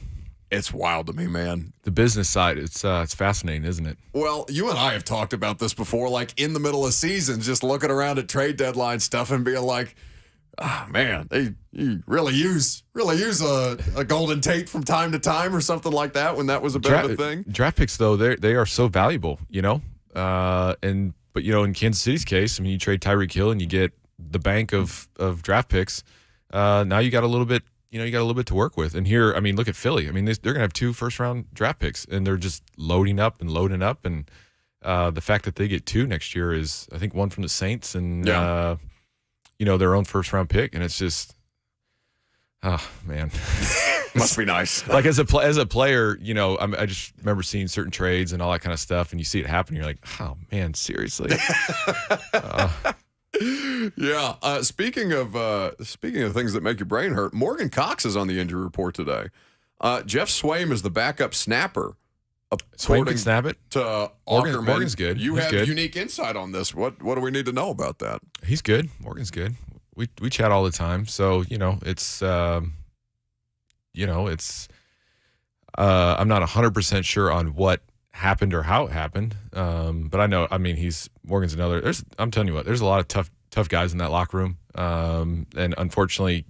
Speaker 1: It's wild to me, man.
Speaker 2: The business side, it's fascinating, isn't it?
Speaker 1: Well, you and I have talked about this before, like in the middle of seasons, just looking around at trade deadline stuff and being like, man, you really use a Golden Tate from time to time or something like that when that was a bit of a thing.
Speaker 2: Draft picks, though, they are so valuable, but in Kansas City's case, I mean, you trade Tyreek Hill and you get the bank of draft picks. Now you got a little bit, to work with. And here, I mean, look at Philly. I mean, they're going to have 2 first-round draft picks, and they're just loading up. And the fact that they get 2 next year is, I think, one from the Saints and their own first-round pick. And it's just, Oh man,
Speaker 1: Must be nice.
Speaker 2: like as a player, you know, I just remember seeing certain trades and all that kind of stuff, and you see it happen. You're like, oh man, seriously.
Speaker 1: Yeah. Speaking of things that make your brain hurt, Morgan Cox is on the injury report today. Jeff Swaim is the backup snapper.
Speaker 2: Swaim can snap it.
Speaker 1: To
Speaker 2: Morgan's good.
Speaker 1: You
Speaker 2: He's
Speaker 1: have
Speaker 2: good.
Speaker 1: unique insight on this. What do we need to know about that?
Speaker 2: He's good. Morgan's good. We chat all the time, so it's I'm not 100% sure on what happened or how it happened, but I know. I mean, Morgan's another. I'm telling you what, there's a lot of tough guys in that locker room, and unfortunately,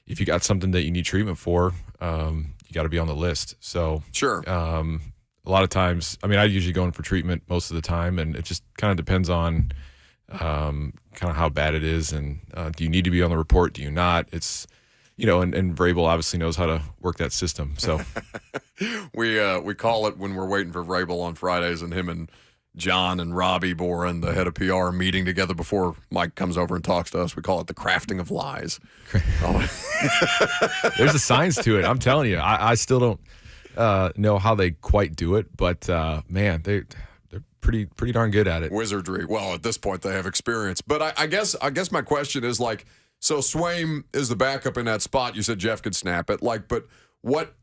Speaker 2: if you got something that you need treatment for, you got to be on the list. So
Speaker 1: Sure.
Speaker 2: A lot of times, I mean, I usually go in for treatment most of the time, and it just kind of depends on kind of how bad it is, and do you need to be on the report? Do you not? It's and Vrabel obviously knows how to work that system. So
Speaker 1: we call it when we're waiting for Vrabel on Fridays, and him and John and Robbie Boren, the head of PR, are meeting together before Mike comes over and talks to us. We call it the crafting of lies.
Speaker 2: There's a science to it. I'm telling you, I still don't know how they quite do it, but man, they're pretty darn good at it.
Speaker 1: Wizardry. Well, at this point, they have experience. But I guess my question is like, so Swaim is the backup in that spot. You said Jeff could snap it. But what?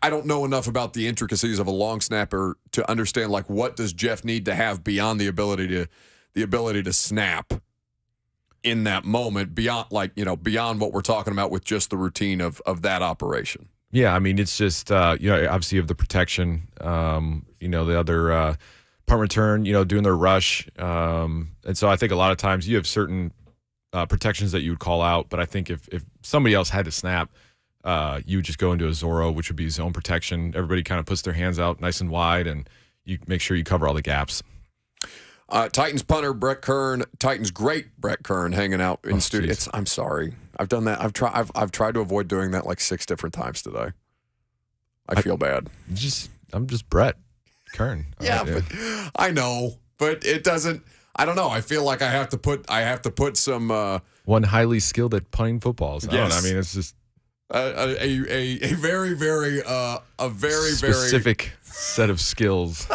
Speaker 1: I don't know enough about the intricacies of a long snapper to understand like what does Jeff need to have beyond the ability to snap in that moment, beyond what we're talking about with just the routine of that operation.
Speaker 2: Yeah, I mean, it's just obviously you have the protection, the other punt return, doing their rush, and so I think a lot of times you have certain protections that you would call out, but I think if somebody else had to snap, you would just go into a Zorro, which would be zone protection. Everybody kind of puts their hands out nice and wide, and you make sure you cover all the gaps.
Speaker 1: Titans punter Brett Kern, Titans great Brett Kern, hanging out in studio. I'm sorry, I've done that. I've tried to avoid doing that like 6 different times today. I feel bad.
Speaker 2: I'm just Brett Kern.
Speaker 1: Yeah, but I know, but it doesn't. I don't know. I feel like I have to put some
Speaker 2: one highly skilled at punting footballs.
Speaker 1: Yes.
Speaker 2: I mean, it's just
Speaker 1: a very very
Speaker 2: specific set of skills.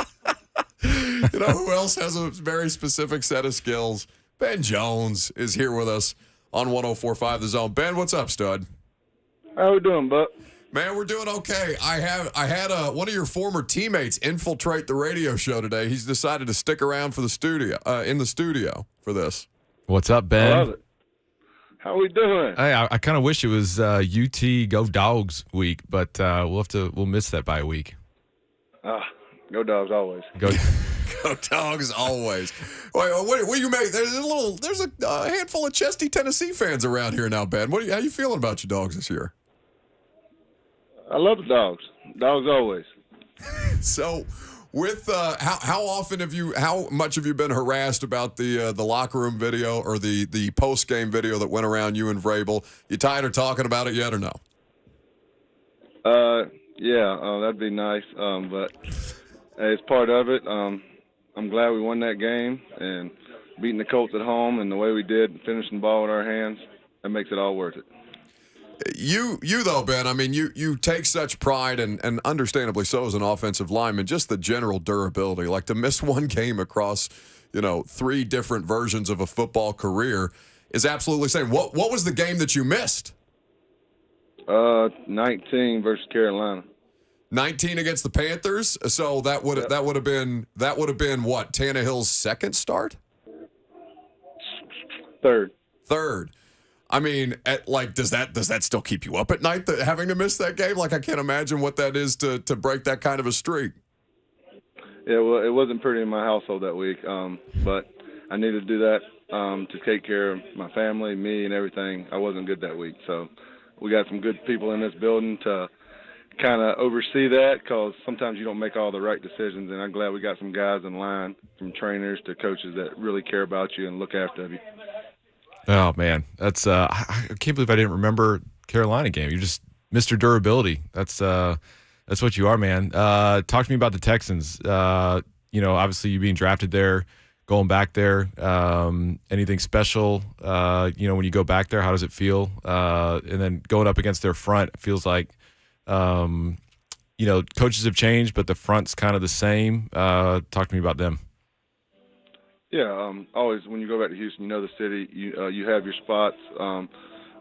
Speaker 1: Who else has a very specific set of skills? Ben Jones is here with us on 104.5 The Zone. Ben, what's up, stud?
Speaker 10: How we doing, Buck?
Speaker 1: Man, we're doing okay. I had one of your former teammates infiltrate the radio show today. He's decided to stick around for the studio in the studio for this.
Speaker 2: What's up, Ben?
Speaker 10: I love it. How we doing?
Speaker 2: Hey, I kind of wish it was UT Go Dogs week, but we'll miss that by a week.
Speaker 10: Go Dogs always.
Speaker 2: Go
Speaker 1: Dogs always. Wait, what do you make? There's a handful of Chesty, Tennessee fans around here now, Ben. How you feeling about your Dogs this year?
Speaker 10: I love the Dogs. Dogs always.
Speaker 1: So, with how much have you been harassed about the locker room video or the post game video that went around you and Vrabel? You tired of talking about it yet or no?
Speaker 10: Yeah, that'd be nice. But as part of it, I'm glad we won that game and beating the Colts at home and the way we did, finishing the ball with our hands, that makes it all worth it.
Speaker 1: You though, Ben, I mean, you take such pride and understandably so as an offensive lineman, just the general durability, like to miss one game across, 3 different versions of a football career is absolutely insane. What was the game that you missed?
Speaker 10: 19 versus Carolina.
Speaker 1: 19 against the Panthers. So that would have been what? Tannehill's second start? Third. I mean, does that still keep you up at night, having to miss that game? Like, I can't imagine what that is to break that kind of a streak.
Speaker 10: Yeah, well, it wasn't pretty in my household that week, but I needed to do that to take care of my family, me, and everything. I wasn't good that week, so we got some good people in this building to kind of oversee that, because sometimes you don't make all the right decisions, and I'm glad we got some guys in line, from trainers to coaches, that really care about you and look after you.
Speaker 2: Oh man, that's I can't believe I didn't remember Carolina game. You're just Mr. Durability. That's what you are, man. Talk to me about the Texans. Obviously you being drafted there. going back there. Anything special, when you go back there, how does it feel? And then going up against their front, it feels like, coaches have changed, but the front's kind of the same. Talk to me about them.
Speaker 10: Yeah, always when you go back to Houston, you know the city, you have your spots.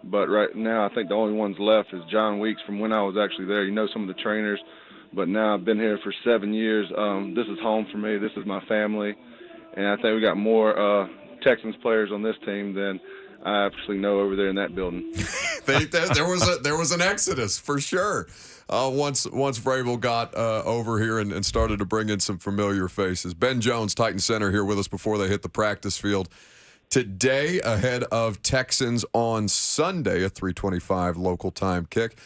Speaker 10: But right now, I think the only ones left is John Weeks from when I was actually there. You know some of the trainers, but now I've been here for 7 years. This is home for me. This is my family. And I think we got more Texans players on this team than I actually know over there in that building.
Speaker 1: there was an exodus for sure. Once Vrabel got over here and started to bring in some familiar faces. Ben Jones, Titan center, here with us before they hit the practice field today, ahead of Texans on Sunday, a 3:25 local time kick.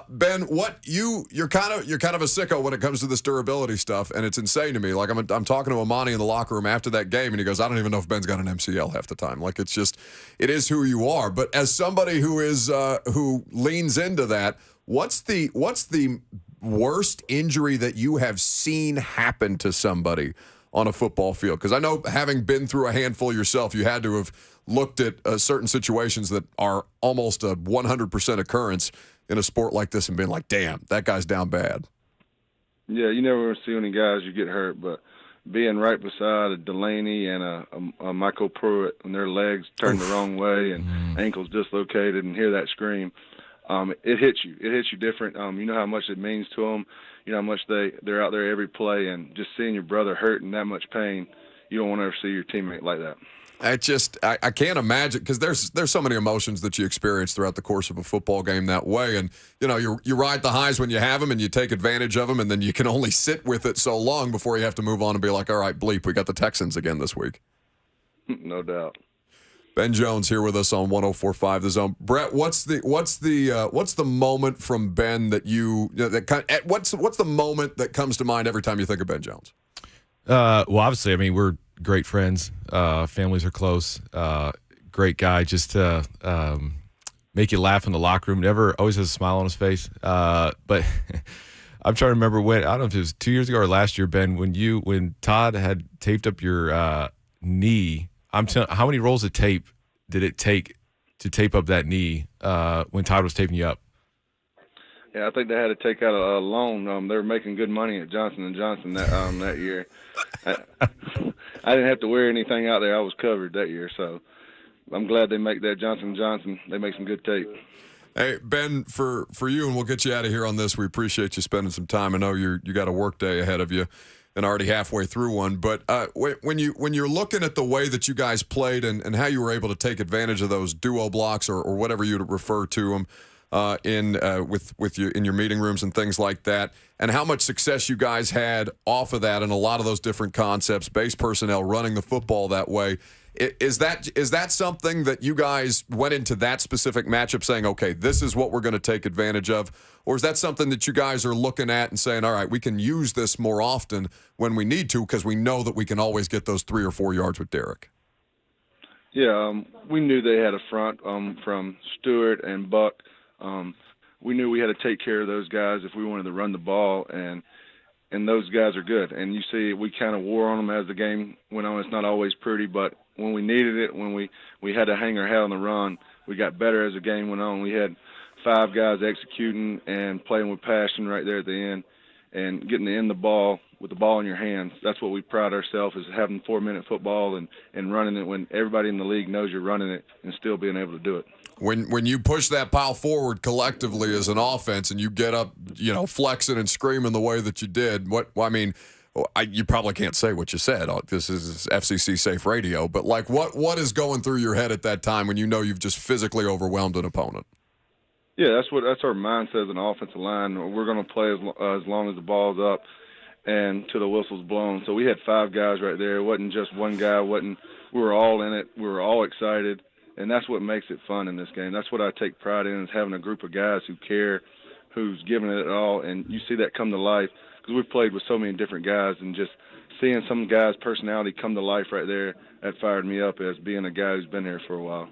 Speaker 1: Ben, you're kind of a sicko when it comes to this durability stuff, and it's insane to me. Like I'm talking to Amani in the locker room after that game, and he goes, "I don't even know if Ben's got an MCL half the time." Like it is who you are. But as somebody who leans into that, what's the worst injury that you have seen happen to somebody on a football field? Because I know, having been through a handful yourself, you had to have looked at certain situations that are almost a 100% occurrence in a sport like this and been like, damn, that guy's down bad.
Speaker 10: Yeah, you never see any guys you get hurt, but being right beside a Delaney and a Michael Pruitt when their legs turned the wrong way and ankles dislocated and hear that scream, it hits you. It hits you different. You know how much it means to them. You know how much they're out there every play, and just seeing your brother hurt in that much pain, you don't want to ever see your teammate like that.
Speaker 1: I can't imagine, because there's so many emotions that you experience throughout the course of a football game that way, and you ride the highs when you have them and you take advantage of them, and then you can only sit with it so long before you have to move on and be like, all right, bleep, we got the Texans again this week.
Speaker 10: No doubt.
Speaker 1: Ben Jones here with us on 104.5 The Zone. Brett, what's the moment from Ben what's the moment that comes to mind every time you think of Ben Jones?
Speaker 2: Well, obviously, I mean, we're great friends. Families are close. Great guy, just to make you laugh in the locker room. Always has a smile on his face. But I'm trying to remember when, I don't know if it was 2 years ago or last year, Ben, when Todd had taped up your knee. How many rolls of tape did it take to tape up that knee when Todd was taping you up?
Speaker 10: Yeah, I think they had to take out a loan. They were making good money at Johnson & Johnson that year. I didn't have to wear anything out there. I was covered that year, so I'm glad they make that Johnson & Johnson. They make some good tape.
Speaker 1: Hey, Ben, for you, and we'll get you out of here on this. We appreciate you spending some time. I know you got a work day ahead of you and already halfway through one. But when you're looking at the way that you guys played and how you were able to take advantage of those duo blocks or whatever you would refer to them in your meeting rooms and things like that, and how much success you guys had off of that and a lot of those different concepts, base personnel running the football that way. Is that something that you guys went into that specific matchup saying, okay, this is what we're going to take advantage of? Or is that something that you guys are looking at and saying, all right, we can use this more often when we need to because we know that we can always get those 3 or 4 yards with Derek?
Speaker 10: Yeah, we knew they had a front from Stewart and Buck. We knew we had to take care of those guys if we wanted to run the ball, and those guys are good. And you see we kind of wore on them as the game went on. It's not always pretty, but when we needed it, when we had to hang our hat on the run, we got better as the game went on. We had 5 guys executing and playing with passion right there at the end and getting to end the ball with the ball in your hands. That's what we pride ourselves, is having 4-minute football and running it when everybody in the league knows you're running it and still being able to do it.
Speaker 1: When you push that pile forward collectively as an offense and you get up, flexing and screaming the way that you did, you probably can't say what you said. This is FCC safe radio, but what is going through your head at that time when you know you've just physically overwhelmed an opponent?
Speaker 10: Yeah, that's our mindset as an offensive line. We're going to play as long as the ball's up and till the whistle's blown. So we had 5 guys right there. It wasn't just one guy. We were all in it. We were all excited. And that's what makes it fun in this game. That's what I take pride in, is having a group of guys who care, who's giving it all. And you see that come to life because we've played with so many different guys, and just seeing some guy's personality come to life right there, that fired me up as being a guy who's been here for a while.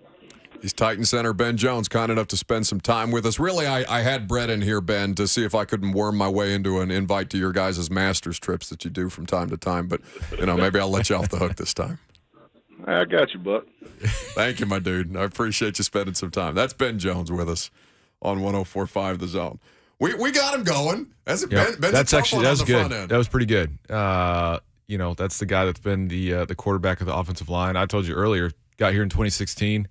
Speaker 1: He's Titan center Ben Jones, kind enough to spend some time with us. Really, I had Brett in here, Ben, to see if I couldn't worm my way into an invite to your guys' Masters trips that you do from time to time. But, maybe I'll let you off the hook this time.
Speaker 10: I got you, Buck.
Speaker 1: Thank you, my dude. I appreciate you spending some time. That's Ben Jones with us on 104.5 The Zone. We got him going. Ben's
Speaker 2: That's
Speaker 1: a tough
Speaker 2: actually
Speaker 1: one
Speaker 2: that
Speaker 1: on
Speaker 2: was
Speaker 1: the
Speaker 2: good.
Speaker 1: front end.
Speaker 2: That was pretty good. That's the guy that's been the quarterback of the offensive line. I told you earlier, got here in 2016.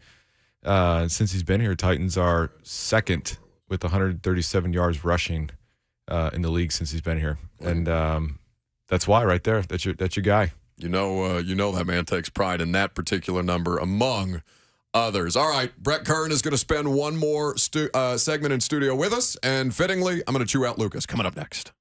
Speaker 2: Since he's been here, Titans are second with 137 yards rushing in the league since he's been here, and that's why right there. That's your guy.
Speaker 1: You know that man takes pride in that particular number among others. All right, Brett Kern is going to spend one more segment in studio with us, and fittingly, I'm going to chew out Lucas coming up next.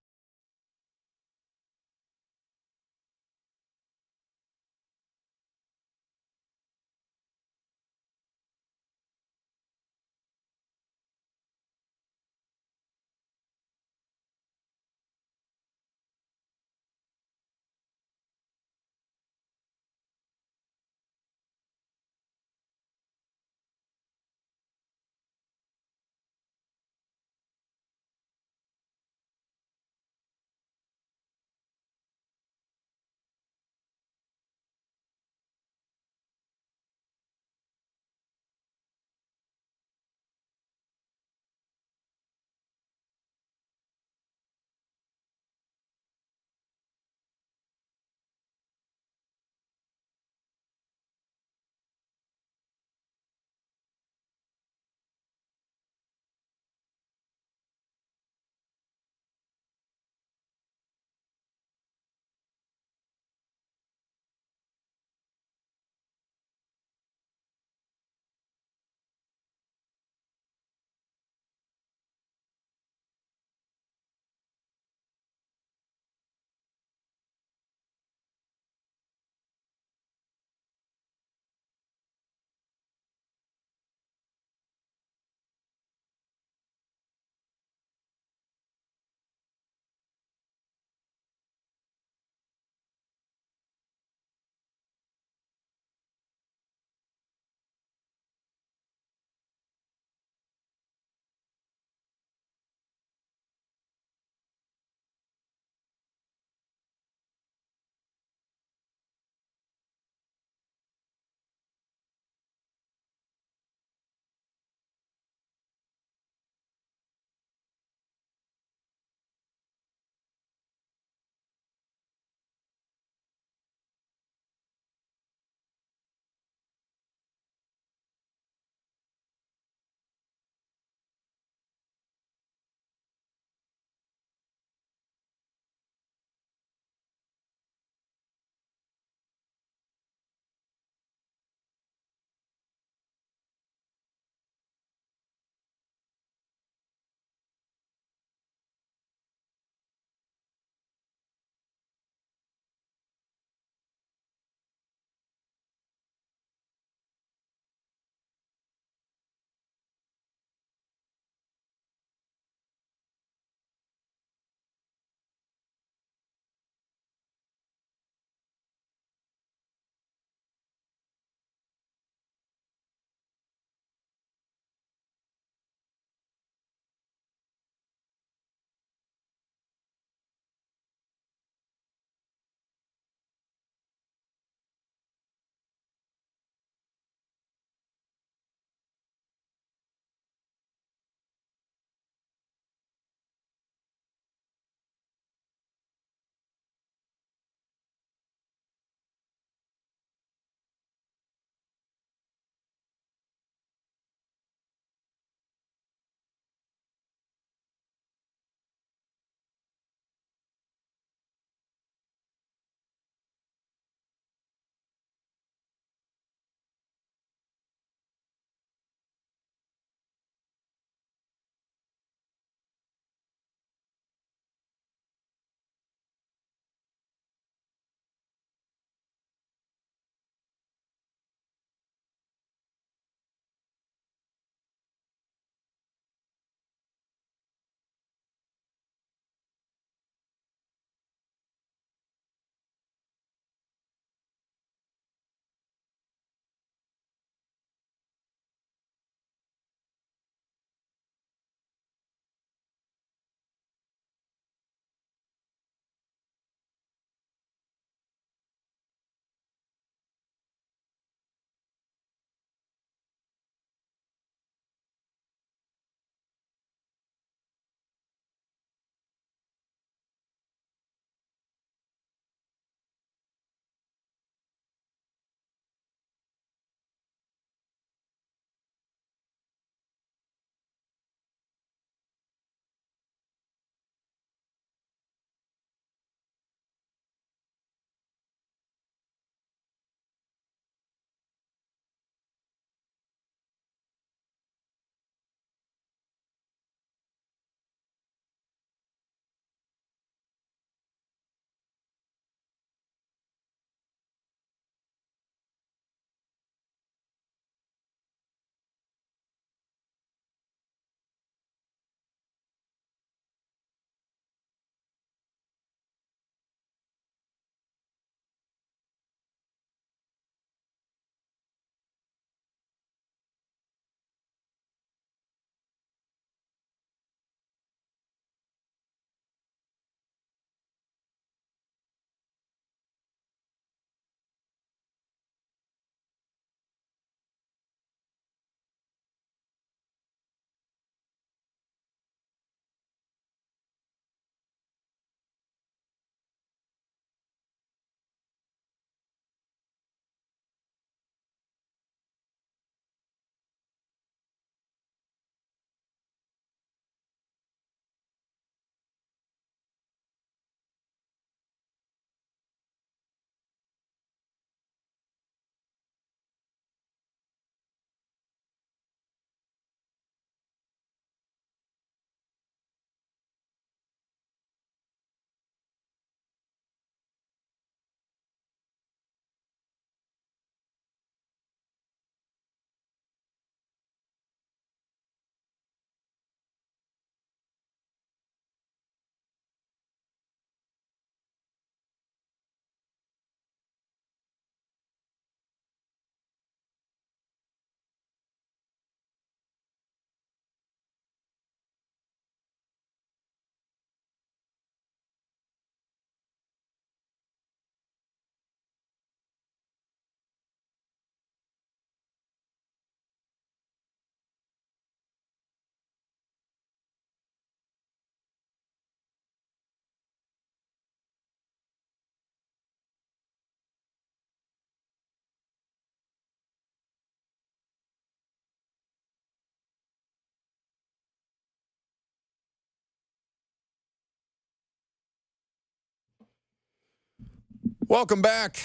Speaker 1: Welcome back.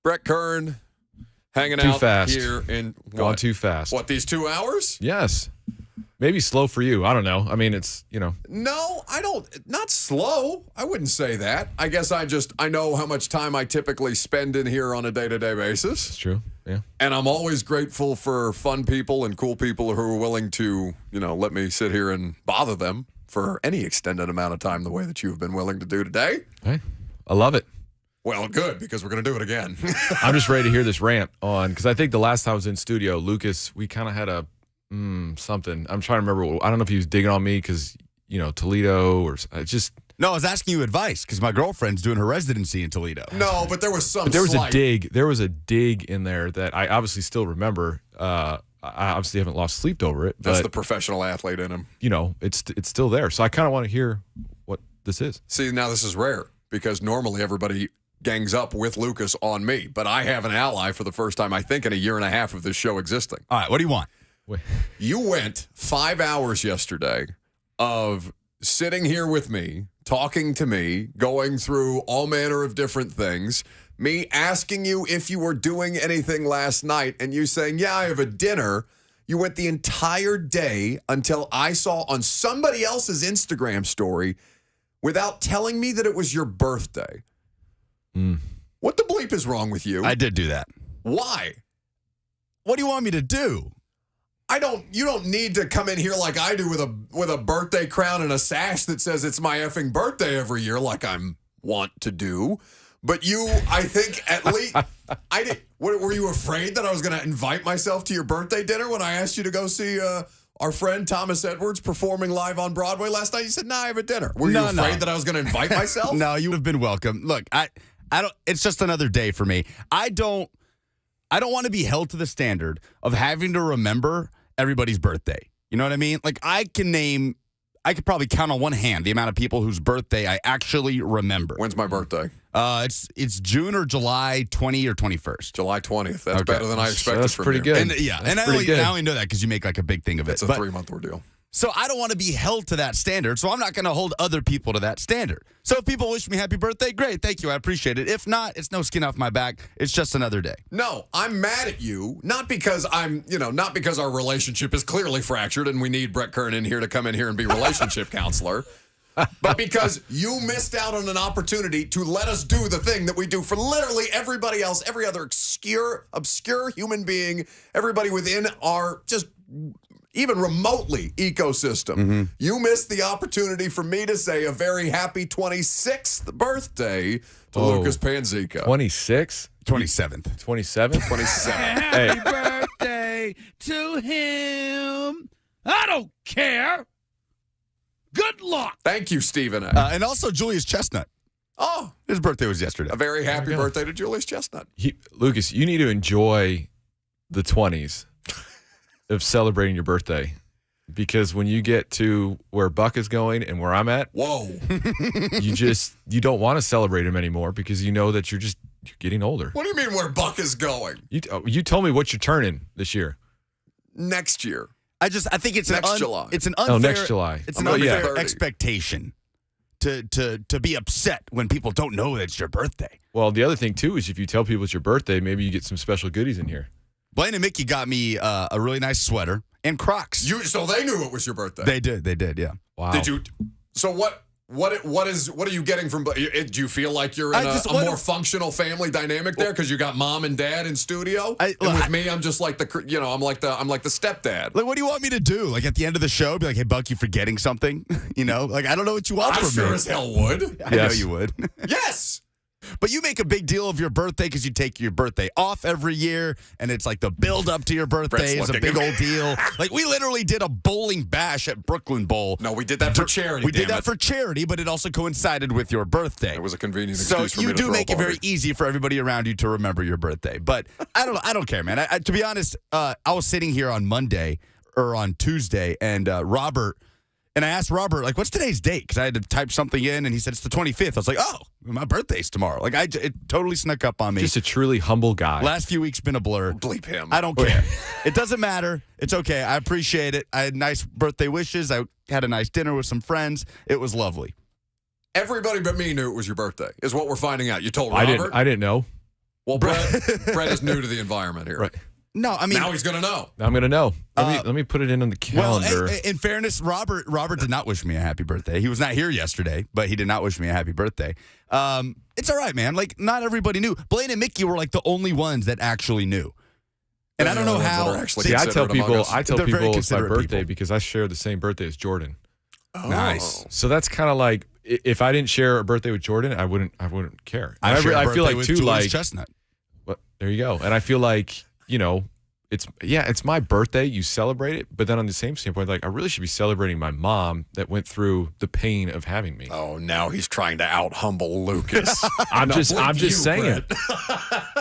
Speaker 1: Brett Kern hanging
Speaker 2: Too
Speaker 1: out
Speaker 2: fast.
Speaker 1: here in
Speaker 2: Gone too fast.
Speaker 1: What, these 2 hours?
Speaker 2: Yes. Maybe slow for you. I don't know. I mean, it's,
Speaker 1: No, I don't. Not slow. I wouldn't say that. I guess I know how much time I typically spend in here on a day-to-day basis.
Speaker 2: It's true. Yeah.
Speaker 1: And I'm always grateful for fun people and cool people who are willing to, let me sit here and bother them for any extended amount of time the way that you've been willing to do today.
Speaker 2: Hey, I love it.
Speaker 1: Well, good, because we're going to do it again.
Speaker 2: I'm just ready to hear this rant on, because I think the last time I was in studio, Lucas, we kind of had a something. I'm trying to remember. I don't know if he was digging on me because, Toledo or just.
Speaker 3: No, I was asking you advice because my girlfriend's doing her residency in Toledo.
Speaker 1: No, but there was some
Speaker 2: But there was
Speaker 1: slight...
Speaker 2: a dig. There was a dig in there that I obviously still remember. I obviously haven't lost sleep over it.
Speaker 1: That's
Speaker 2: but,
Speaker 1: the professional athlete in him.
Speaker 2: It's still there. So I kind of want to hear what this is.
Speaker 1: See, now this is rare because normally everybody gangs up with Lucas on me, but I have an ally for the first time, I think, in a year and a half of this show existing.
Speaker 3: All right, what do you want?
Speaker 2: Wait.
Speaker 1: You went 5 hours yesterday of sitting here with me, talking to me, going through all manner of different things, me asking you if you were doing anything last night, and you saying, yeah, I have a dinner. You went the entire day until I saw on somebody else's Instagram story without telling me that it was your birthday. What the bleep is wrong with you?
Speaker 3: I did do that.
Speaker 1: Why?
Speaker 3: What do you want me to do?
Speaker 1: You don't need to come in here like I do with a birthday crown and a sash that says it's my effing birthday every year like I'm want to do. But I think at least I did. Were you afraid that I was going to invite myself to your birthday dinner when I asked you to go see our friend Thomas Edwards performing live on Broadway last night? You said, "Nah, I have a dinner." Were you afraid that I was going to invite myself?
Speaker 3: No, you would have been welcome. Look, I don't. It's just another day for me. I don't want to be held to the standard of having to remember everybody's birthday. You know what I mean? Like I could probably count on one hand the amount of people whose birthday I actually remember.
Speaker 1: When's my birthday?
Speaker 3: It's June or July 20 or 21st.
Speaker 1: July 20th. That's better than I expected.
Speaker 2: That's
Speaker 1: from
Speaker 2: pretty
Speaker 1: you.
Speaker 2: good.
Speaker 3: And I only know that because you make like a big thing of it.
Speaker 1: It's a 3-month ordeal.
Speaker 3: So I don't want to be held to that standard. So I'm not going to hold other people to that standard. So if people wish me happy birthday, great. Thank you. I appreciate it. If not, it's no skin off my back. It's just another day.
Speaker 1: No, I'm mad at you, not because not because our relationship is clearly fractured and we need Brett Kern in here to come in here and be relationship counselor, but because you missed out on an opportunity to let us do the thing that we do for literally everybody else, every other obscure human being, everybody within our just even remotely ecosystem. Mm-hmm. You missed the opportunity for me to say a very happy 26th birthday to Lucas Panzica.
Speaker 2: 26?
Speaker 3: 27th.
Speaker 2: 27?
Speaker 1: 27.
Speaker 8: Happy birthday to him. I don't care. Good luck.
Speaker 1: Thank you, Stephen A.
Speaker 3: And also Julius Chestnut.
Speaker 1: Oh,
Speaker 3: his birthday was yesterday.
Speaker 1: A very happy birthday to Julius Chestnut.
Speaker 2: Lucas, you need to enjoy the 20s of celebrating your birthday, because when you get to where Buck is going and where I'm at,
Speaker 1: whoa,
Speaker 2: you don't want to celebrate him anymore because you know that you're getting older.
Speaker 1: What do you mean where Buck is going?
Speaker 2: You told me what you're turning this year.
Speaker 1: Next year.
Speaker 3: I think it's
Speaker 1: July.
Speaker 3: It's an unfair.
Speaker 2: Oh, next July.
Speaker 3: It's an unfair expectation to be upset when people don't know that it's your birthday.
Speaker 2: Well, the other thing too is if you tell people it's your birthday, maybe you get some special goodies in here.
Speaker 3: Blaine and Mickey got me a really nice sweater and Crocs.
Speaker 1: So they knew it was your birthday.
Speaker 3: They did, yeah.
Speaker 2: Wow.
Speaker 1: Did you? So what are you getting from? Do you feel like you're in a more functional family dynamic there because you got mom and dad in studio? And with me, I'm just like I'm like the stepdad.
Speaker 3: Like, what do you want me to do? Like at the end of the show, be like, "Hey, Buck, you forgetting something?" Like I don't know what you want from me.
Speaker 1: I sure as hell would.
Speaker 3: I know you would.
Speaker 1: Yes.
Speaker 3: But you make a big deal of your birthday because you take your birthday off every year, and it's like the build up to your birthday is a big old deal. Like we literally did a bowling bash at Brooklyn Bowl.
Speaker 1: No, we did that for charity.
Speaker 3: We did that for charity, but it also coincided with your birthday.
Speaker 1: It was a convenient excuse for me
Speaker 3: So you
Speaker 1: to
Speaker 3: do make it very easy for everybody around you to remember your birthday. But I don't care, man. To be honest, I was sitting here on Monday or on Tuesday, and Robert. And I asked Robert, like, what's today's date? Because I had to type something in, and he said it's the 25th. I was like, oh, my birthday's tomorrow. Like, it totally snuck up on me.
Speaker 2: Just a truly humble guy.
Speaker 3: Last few weeks been a blur.
Speaker 1: Bleep him.
Speaker 3: I don't care. It doesn't matter. It's okay. I appreciate it. I had nice birthday wishes. I had a nice dinner with some friends. It was lovely.
Speaker 1: Everybody but me knew it was your birthday, is what we're finding out. You told Robert?
Speaker 2: I didn't know.
Speaker 1: Well, Brett is new to the environment here.
Speaker 2: Right.
Speaker 3: No, I mean,
Speaker 1: now he's going to know.
Speaker 2: I'm going to know. Let me put it in on the calendar.
Speaker 3: Well, in fairness, Robert did not wish me a happy birthday. He was not here yesterday, but he did not wish me a happy birthday. It's all right, man. Like, not everybody knew. Blaine and Mickey were like the only ones that actually knew. And I don't know how.
Speaker 2: See, I tell people it's my birthday
Speaker 3: people.
Speaker 2: because I share the same birthday as Jordan.
Speaker 1: Oh.
Speaker 3: Nice.
Speaker 2: So that's kind of like if I didn't share a birthday with Jordan, I wouldn't care.
Speaker 3: I
Speaker 2: feel like too, like
Speaker 3: Chestnut.
Speaker 2: Well, there you go. And I feel like it's my birthday. You celebrate it, but then on the same standpoint, like I really should be celebrating my mom that went through the pain of having me.
Speaker 1: Oh, now he's trying to out humble Lucas.
Speaker 2: I'm just saying.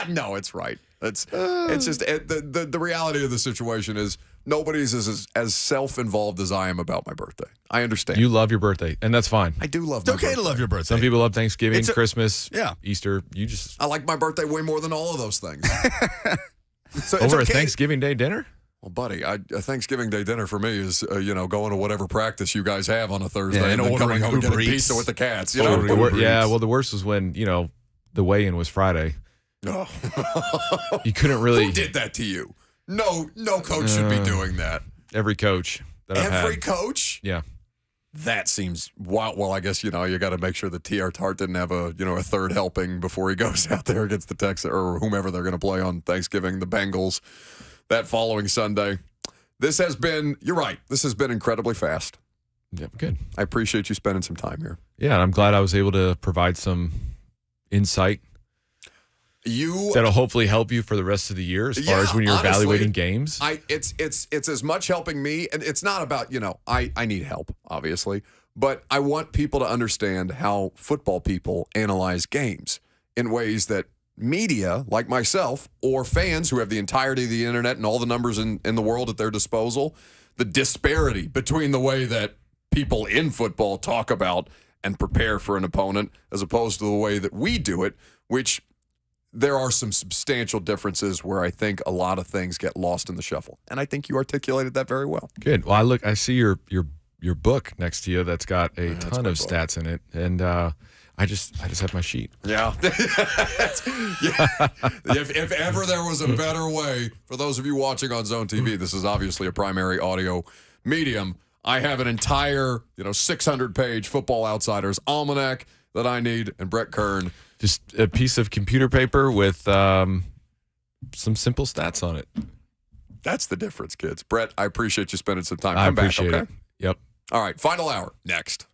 Speaker 1: No, it's right. It's just the reality of the situation is nobody's as self-involved as I am about my birthday. I understand.
Speaker 2: You love your birthday, and that's fine.
Speaker 1: I do love.
Speaker 3: It's okay to love your birthday.
Speaker 2: Some people love Thanksgiving, Christmas, Easter.
Speaker 1: I like my birthday way more than all of those things.
Speaker 3: So
Speaker 2: over a Thanksgiving Day dinner?
Speaker 1: Well, buddy, a Thanksgiving Day dinner for me is going to whatever practice you guys have on a Thursday and then coming home and getting pizza with the cats.
Speaker 2: Well, the worst was when the weigh-in was Friday.
Speaker 1: Oh.
Speaker 2: You couldn't really.
Speaker 1: Who did that to you? No coach should be doing that.
Speaker 2: Every coach that I've had.
Speaker 1: Every coach?
Speaker 2: Yeah.
Speaker 1: That seems wild. Well, I guess you got to make sure that T.R. Tart didn't have a third helping before he goes out there against the Texans or whomever they're going to play on Thanksgiving, the Bengals, that following Sunday. This has been. You're right. This has been incredibly fast.
Speaker 2: Yeah, good.
Speaker 1: I appreciate you spending some time here.
Speaker 2: Yeah, and I'm glad I was able to provide some insight. That'll hopefully help you for the rest of the year as far as when you're evaluating games.
Speaker 1: It's as much helping me, and it's not about, I need help, obviously, but I want people to understand how football people analyze games in ways that media, like myself, or fans who have the entirety of the internet and all the numbers in the world at their disposal, the disparity between the way that people in football talk about and prepare for an opponent as opposed to the way that we do it, which there are some substantial differences where I think a lot of things get lost in the shuffle. And I think you articulated that very well.
Speaker 2: Good. Well, I see your book next to you that's got a ton of stats in it. And I just have my sheet.
Speaker 1: Yeah. If ever there was a better way, for those of you watching on Zone TV, this is obviously a primary audio medium. I have an entire, 600-page Football Outsiders almanac that I need, and Brett Kern.
Speaker 2: Just a piece of computer paper with some simple stats on it.
Speaker 1: That's the difference, kids. Brett, I appreciate you spending some time.
Speaker 2: I
Speaker 1: Come
Speaker 2: appreciate
Speaker 1: back, okay?
Speaker 2: it. Yep.
Speaker 1: All right, final hour next.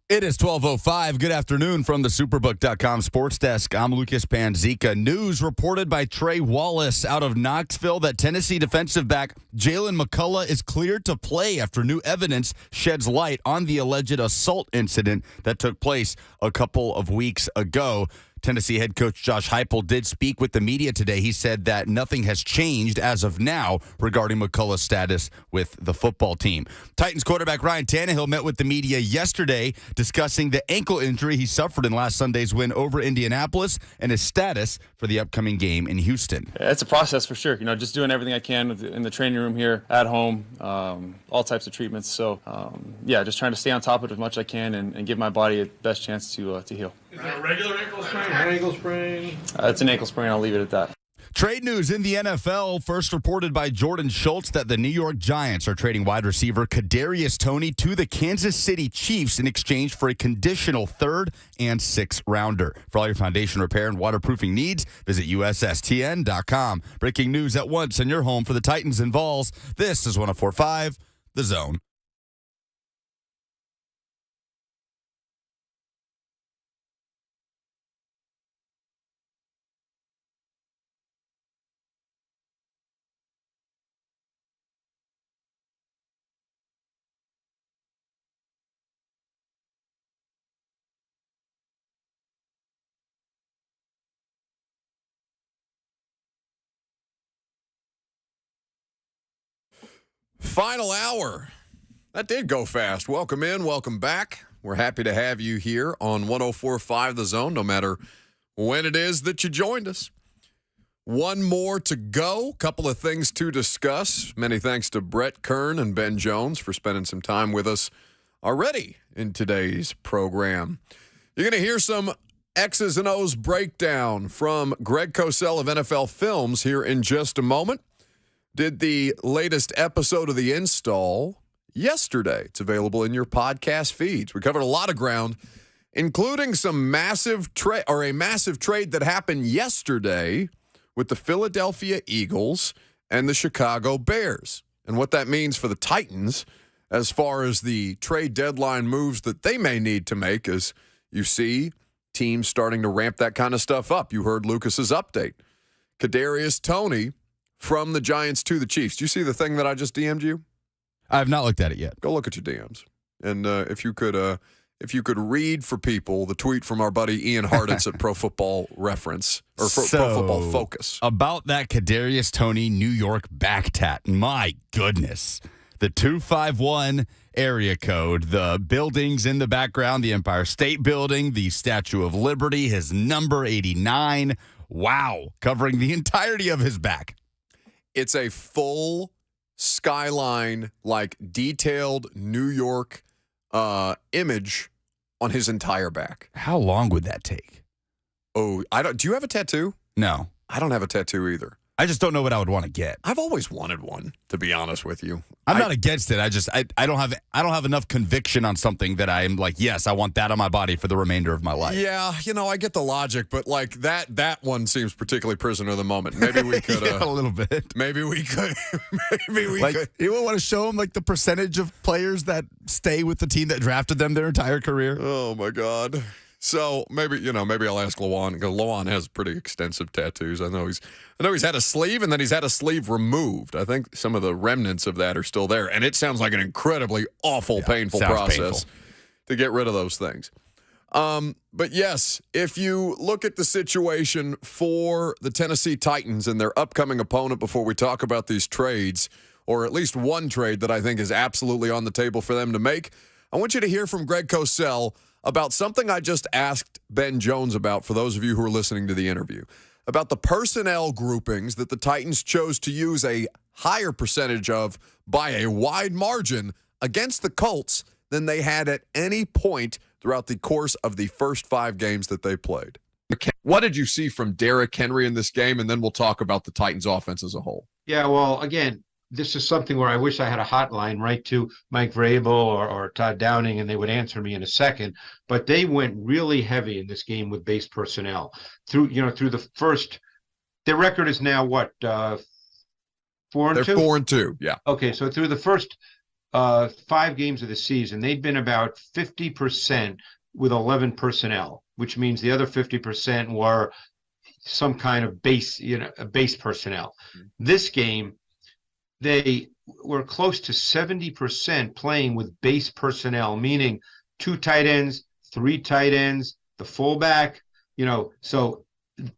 Speaker 3: It is 12:05. Good afternoon from the Superbook.com sports desk. I'm Lucas Panzica. News reported by Trey Wallace out of Knoxville that Tennessee defensive back Jalen McCullough is cleared to play after new evidence sheds light on the alleged assault incident that took place a couple of weeks ago. Tennessee head coach Josh Heupel did speak with the media today. He said that nothing has changed as of now regarding McCullough's status with the football team. Titans quarterback Ryan Tannehill met with the media yesterday discussing the ankle injury he suffered in last Sunday's win over Indianapolis and his status for the upcoming game in Houston.
Speaker 6: It's a process for sure. Just doing everything I can in the training room here, at home, all types of treatments. So, just trying to stay on top of it as much as I can and give my body the best chance to heal.
Speaker 7: Is it a regular ankle sprain, an ankle sprain?
Speaker 6: It's an ankle sprain. I'll leave it at that.
Speaker 3: Trade news in the NFL, first reported by Jordan Schultz that the New York Giants are trading wide receiver Kadarius Toney to the Kansas City Chiefs in exchange for a conditional 3rd and 6th rounder. For all your foundation repair and waterproofing needs, visit USSTN.com. Breaking news at once in your home for the Titans and Vols. This is 104.5 The Zone.
Speaker 1: Final hour. That did go fast. Welcome in, welcome back. We're happy to have you here on 104.5 The Zone, no matter when it is that you joined us. One more to go. Couple of things to discuss. Many thanks to Brett Kern and Ben Jones for spending some time with us already in today's program. You're going to hear some X's and O's breakdown from Greg Cosell of NFL Films here in just a moment. Did the latest episode of The Install yesterday. It's available in your podcast feeds. We covered a lot of ground, including some massive trade that happened yesterday with the Philadelphia Eagles and the Chicago Bears, and what that means for the Titans as far as the trade deadline moves that they may need to make, as you see teams starting to ramp that kind of stuff up. You heard Lucas's update. Kadarius Toney from the Giants to the Chiefs. Do you see the thing that I just DM'd you?
Speaker 3: I have not looked at it yet.
Speaker 1: Go look at your DMs. And if you could read for people the tweet from our buddy Ian Harditz at Pro Football Reference, or Pro Football Focus.
Speaker 3: About that Kadarius Toney New York back tat. My goodness. The 251 area code, the buildings in the background, the Empire State Building, the Statue of Liberty, his number 89. Wow. Covering the entirety of his back.
Speaker 1: It's a full skyline, like detailed New York image on his entire back.
Speaker 3: How long would that take?
Speaker 1: Oh, do you have a tattoo?
Speaker 3: No.
Speaker 1: I don't have a tattoo either.
Speaker 3: I just don't know what I would want to get.
Speaker 1: I've always wanted one, to be honest with you.
Speaker 3: I'm not against it. I don't have enough conviction on something that I'm like, yes, I want that on my body for the remainder of my life.
Speaker 1: Yeah, I get the logic, but like that one seems particularly prisoner of the moment. Maybe we could
Speaker 3: a little bit.
Speaker 1: Maybe we could. Could.
Speaker 3: You would want to show them like the percentage of players that stay with the team that drafted them their entire career.
Speaker 1: Oh my God. So maybe I'll ask Lawan, because Lawan has pretty extensive tattoos. I know he's had a sleeve, and then he's had a sleeve removed. I think some of the remnants of that are still there, and it sounds like an incredibly awful, painful process to get rid of those things. But yes, if you look at the situation for the Tennessee Titans and their upcoming opponent before we talk about these trades, or at least one trade that I think is absolutely on the table for them to make, I want you to hear from Greg Cosell about something I just asked Ben Jones about, for those of you who are listening to the interview, about the personnel groupings that the Titans chose to use a higher percentage of by a wide margin against the Colts than they had at any point throughout the course of the first 5 games that they played. What did you see from Derrick Henry in this game? And then we'll talk about the Titans offense as a whole.
Speaker 11: Yeah, well, again, this is something where I wish I had a hotline right to Mike Vrabel or Todd Downing, and they would answer me in a second. But they went really heavy in this game with base personnel through the first. Their record is now what 4-2.
Speaker 1: They're 4-2. Yeah.
Speaker 11: Okay, so through the first 5 games of the season, they'd been about 50% with 11 personnel, which means the other 50% were some kind of base personnel. This game, they were close to 70% playing with base personnel, meaning 2 tight ends, 3 tight ends, the fullback, so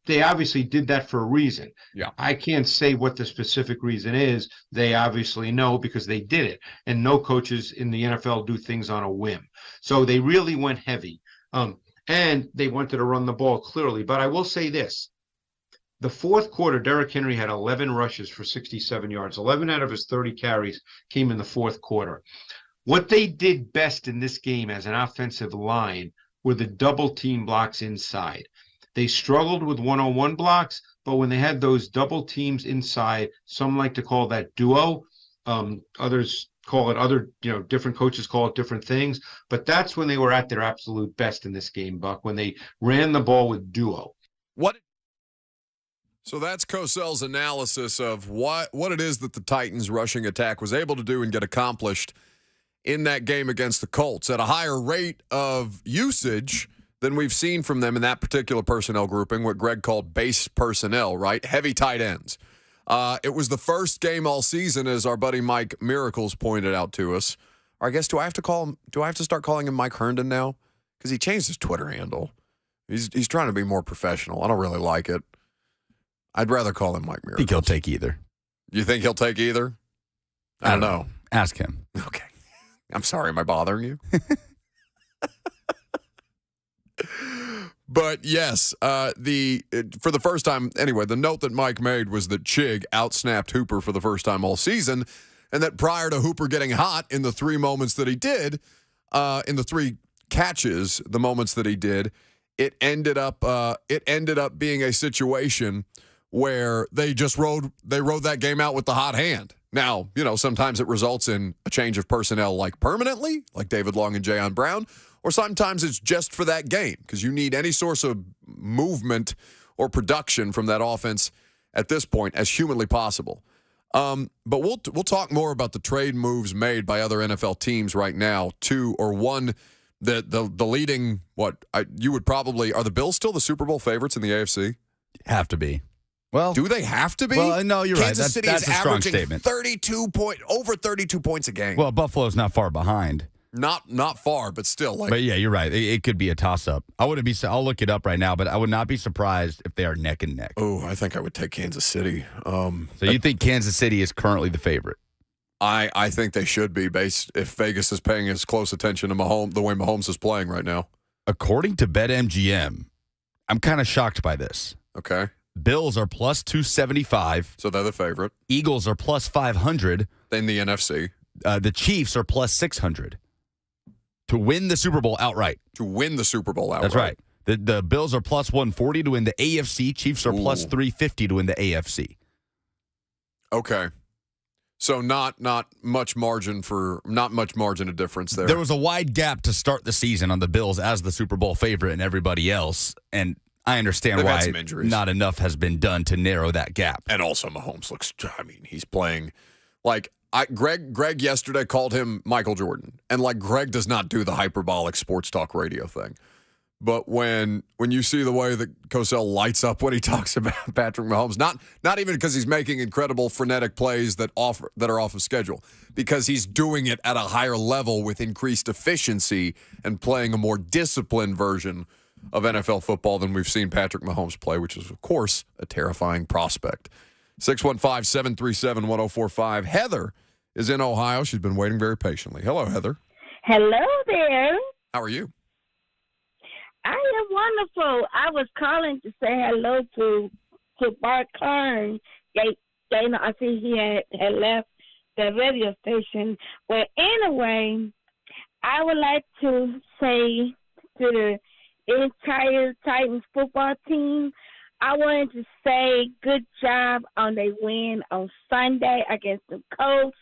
Speaker 11: they obviously did that for a reason.
Speaker 1: Yeah.
Speaker 11: I can't say what the specific reason is. They obviously know because they did it. And no coaches in the NFL do things on a whim. So they really went heavy. And they wanted to run the ball clearly. But I will say this. The fourth quarter, Derrick Henry had 11 rushes for 67 yards. 11 out of his 30 carries came in the fourth quarter. What they did best in this game as an offensive line were the double team blocks inside. They struggled with one-on-one blocks, but when they had those double teams inside, some like to call that duo. Others call it different coaches call it different things. But that's when they were at their absolute best in this game, Buck, when they ran the ball with duo.
Speaker 1: So that's Cosell's analysis of what it is that the Titans' rushing attack was able to do and get accomplished in that game against the Colts at a higher rate of usage than we've seen from them in that particular personnel grouping, what Greg called base personnel, right? Heavy tight ends. It was the first game all season, as our buddy Mike Miracles pointed out to us. Or I guess, do I have to start calling him Mike Herndon now? Because he changed his Twitter handle. He's trying to be more professional. I don't really like it. I'd rather call him Mike Miracles.
Speaker 3: I think he'll take either.
Speaker 1: You think he'll take either? I don't know.
Speaker 3: Ask him.
Speaker 1: Okay. I'm sorry. Am I bothering you? But yes, for the first time, anyway, the note that Mike made was that Chig outsnapped Hooper for the first time all season, and that prior to Hooper getting hot in the 3 moments that he did, in the 3 catches, the moments that he did, it ended up being a situation where they rode that game out with the hot hand. Now, sometimes it results in a change of personnel like permanently, like David Long and Jayon Brown, or sometimes it's just for that game because you need any source of movement or production from that offense at this point as humanly possible. But we'll talk more about the trade moves made by other NFL teams right now. 2 or 1, the leading, are the Bills still the Super Bowl favorites in the AFC?
Speaker 3: Have to be. Well,
Speaker 1: do they have to be?
Speaker 3: Well, no, you're
Speaker 1: Kansas
Speaker 3: right.
Speaker 1: City
Speaker 3: That's
Speaker 1: is
Speaker 3: a strong
Speaker 1: averaging
Speaker 3: statement.
Speaker 1: over 32 points a game.
Speaker 3: Well, Buffalo's not far behind.
Speaker 1: Not far, but still.
Speaker 3: But yeah, you're right. It could be a toss-up. I'll look it up right now, but I would not be surprised if they are neck and neck.
Speaker 1: Oh, I think I would take Kansas City.
Speaker 3: So you think Kansas City is currently the favorite?
Speaker 1: I think they should be, based if Vegas is paying as close attention to the way Mahomes is playing right now.
Speaker 3: According to BetMGM, I'm kind of shocked by this.
Speaker 1: Okay.
Speaker 3: Bills are plus 275.
Speaker 1: So they're the favorite.
Speaker 3: Eagles are plus 500.
Speaker 1: In the NFC.
Speaker 3: The Chiefs are plus 600 to win the Super Bowl outright.
Speaker 1: That's
Speaker 3: right. The Bills are plus 140 to win the AFC. Chiefs are plus 350 to win the AFC.
Speaker 1: Okay. So not much margin of difference there.
Speaker 3: There was a wide gap to start the season on the Bills as the Super Bowl favorite and everybody else, and I understand why not enough has been done to narrow that gap.
Speaker 1: And also Mahomes he's playing like Greg yesterday called him Michael Jordan. And Greg does not do the hyperbolic sports talk radio thing. But when you see the way that Cosell lights up when he talks about Patrick Mahomes, not even because he's making incredible frenetic plays that are off of schedule, because he's doing it at a higher level with increased efficiency and playing a more disciplined version of NFL football than we've seen Patrick Mahomes play, which is, of course, a terrifying prospect. 615-737-1045. Heather is in Ohio. She's been waiting very patiently. Hello, Heather.
Speaker 12: Hello there.
Speaker 1: How are you?
Speaker 12: I am wonderful. I was calling to say hello to Bart Kern. I see he had left the radio station. Well, anyway, I would like to say to the entire Titans football team, I wanted to say good job on their win on Sunday against the Colts.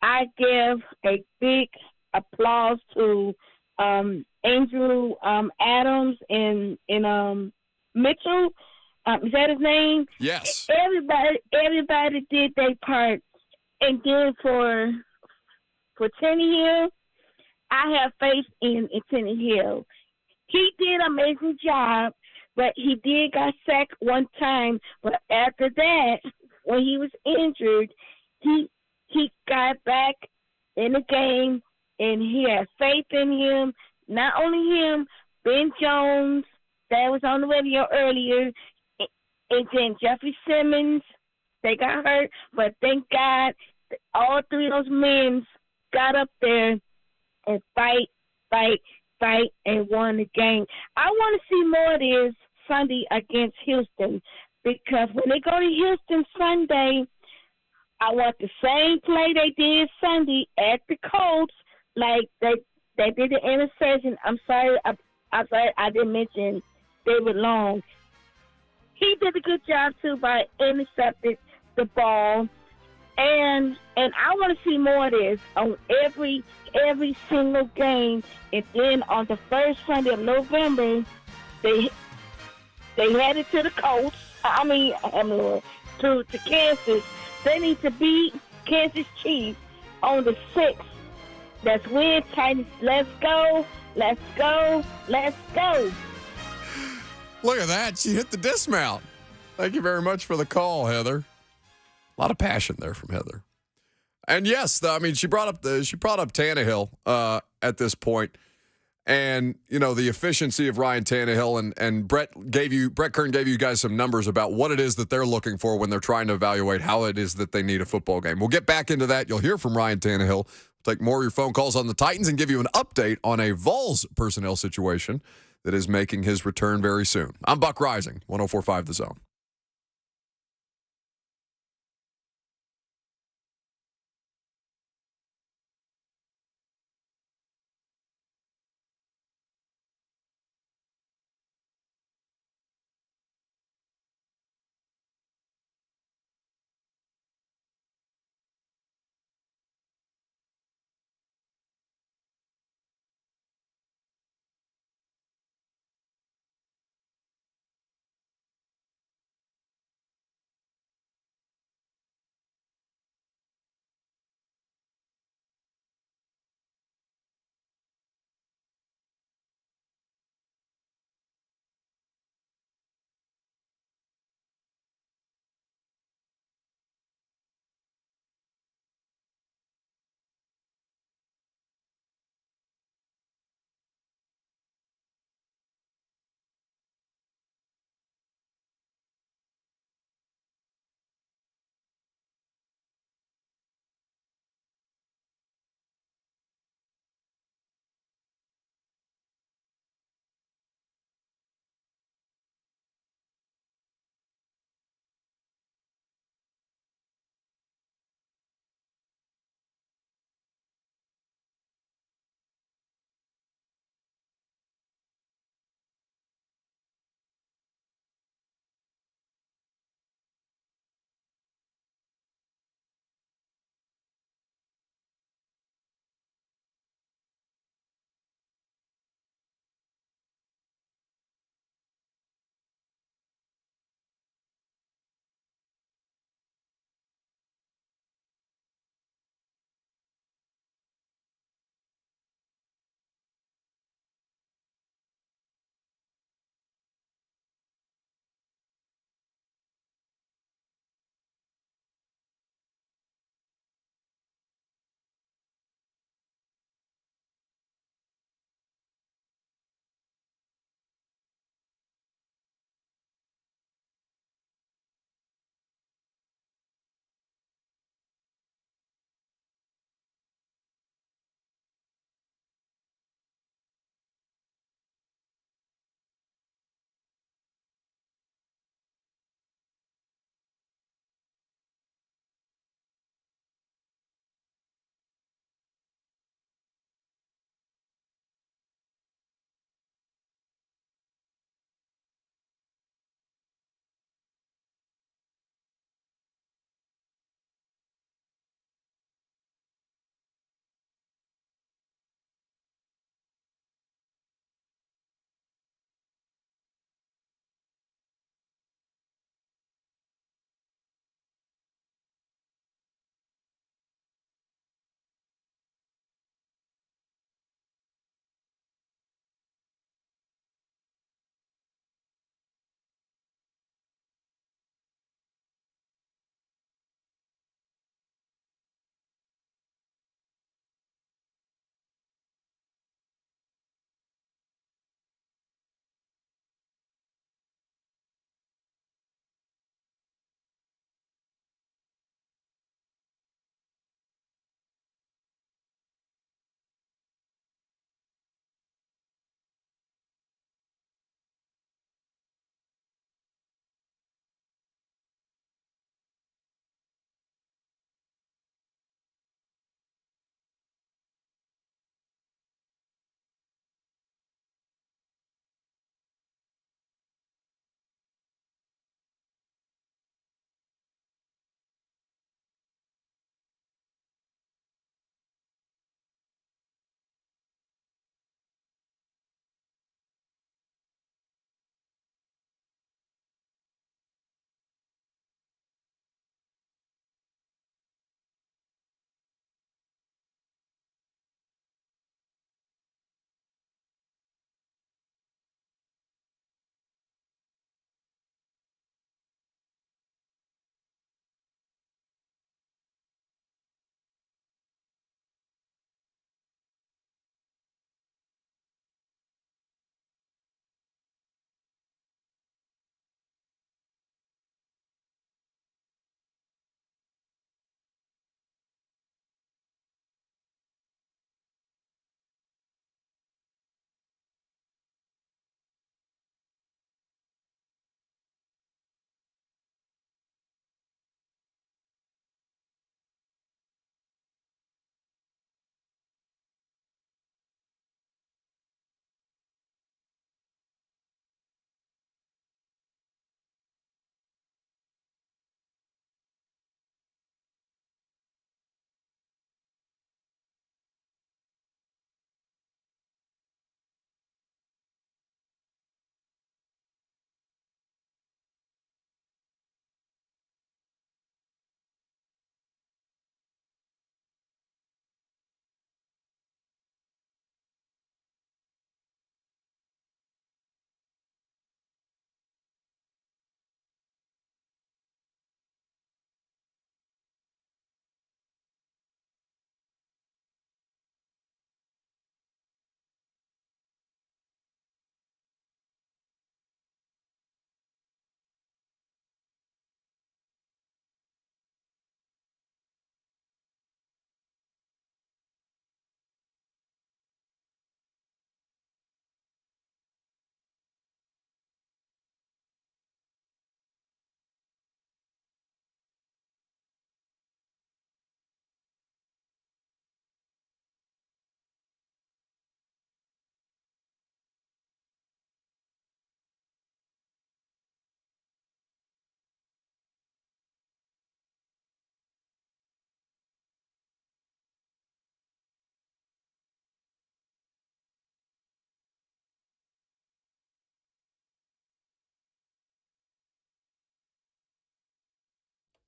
Speaker 12: I give a big applause to Andrew Adams and Mitchell. Is that his name?
Speaker 1: Yes.
Speaker 12: Everybody did their part, and then for for Tannehill, I have faith in Tannehill. He did an amazing job, but he did got sacked one time. But after that, when he was injured, he got back in the game, and he had faith in him. Not only him, Ben Jones, that was on the radio earlier, and then Jeffrey Simmons, they got hurt. But thank God all three of those men got up there and fight, and won the game. I want to see more of this Sunday against Houston, because when they go to Houston Sunday, I want the same play they did Sunday at the Colts, like they did the interception. I'm sorry I didn't mention David Long. He did a good job too by intercepting the ball, and I want to see more of this on every single game. And then on the first Sunday of November, they headed to the Colts. To Kansas. They need to beat Kansas Chiefs on the 6th. That's win, Titans. Let's go. Let's go. Let's go.
Speaker 1: Look at that. She hit the dismount. Thank you very much for the call, Heather. A lot of passion there from Heather. And yes, she brought up Tannehill at this point. And, the efficiency of Ryan Tannehill, and Brett Kern gave you guys some numbers about what it is that they're looking for when they're trying to evaluate how it is that they need a football game. We'll get back into that. You'll hear from Ryan Tannehill. We'll take more of your phone calls on the Titans and give you an update on a Vols personnel situation that is making his return very soon. I'm Buck Rising, 104.5 The Zone.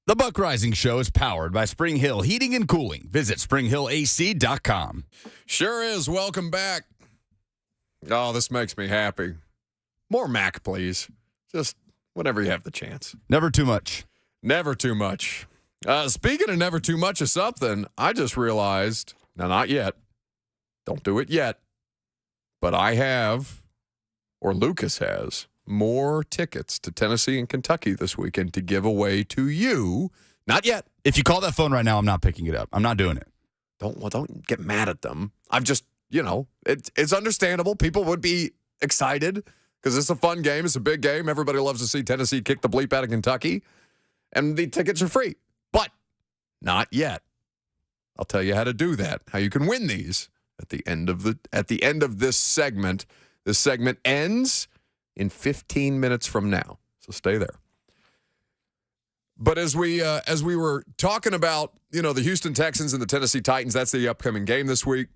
Speaker 3: The Buck Rising Show is powered by Spring Hill Heating and Cooling. Visit springhillac.com.
Speaker 1: Sure is. Welcome back. Oh, this makes me happy. More Mac, please. Just whenever you have the chance.
Speaker 3: Never too much.
Speaker 1: Never too much. Speaking of never too much of something, I just realized, now not yet, don't do it yet, but I have, or Lucas has, more tickets to Tennessee and Kentucky this weekend to give away to you. Not yet.
Speaker 3: If you call that phone right now, I'm not picking it up. I'm not doing it.
Speaker 1: Don't get mad at them. I've just, it's understandable. People would be excited because it's a fun game. It's a big game. Everybody loves to see Tennessee kick the bleep out of Kentucky. And the tickets are free. But not yet. I'll tell you how to do that, how you can win these at the end of this segment. This segment ends in 15 minutes from now. So stay there. But as we were talking about, the Houston Texans and the Tennessee Titans, that's the upcoming game this week.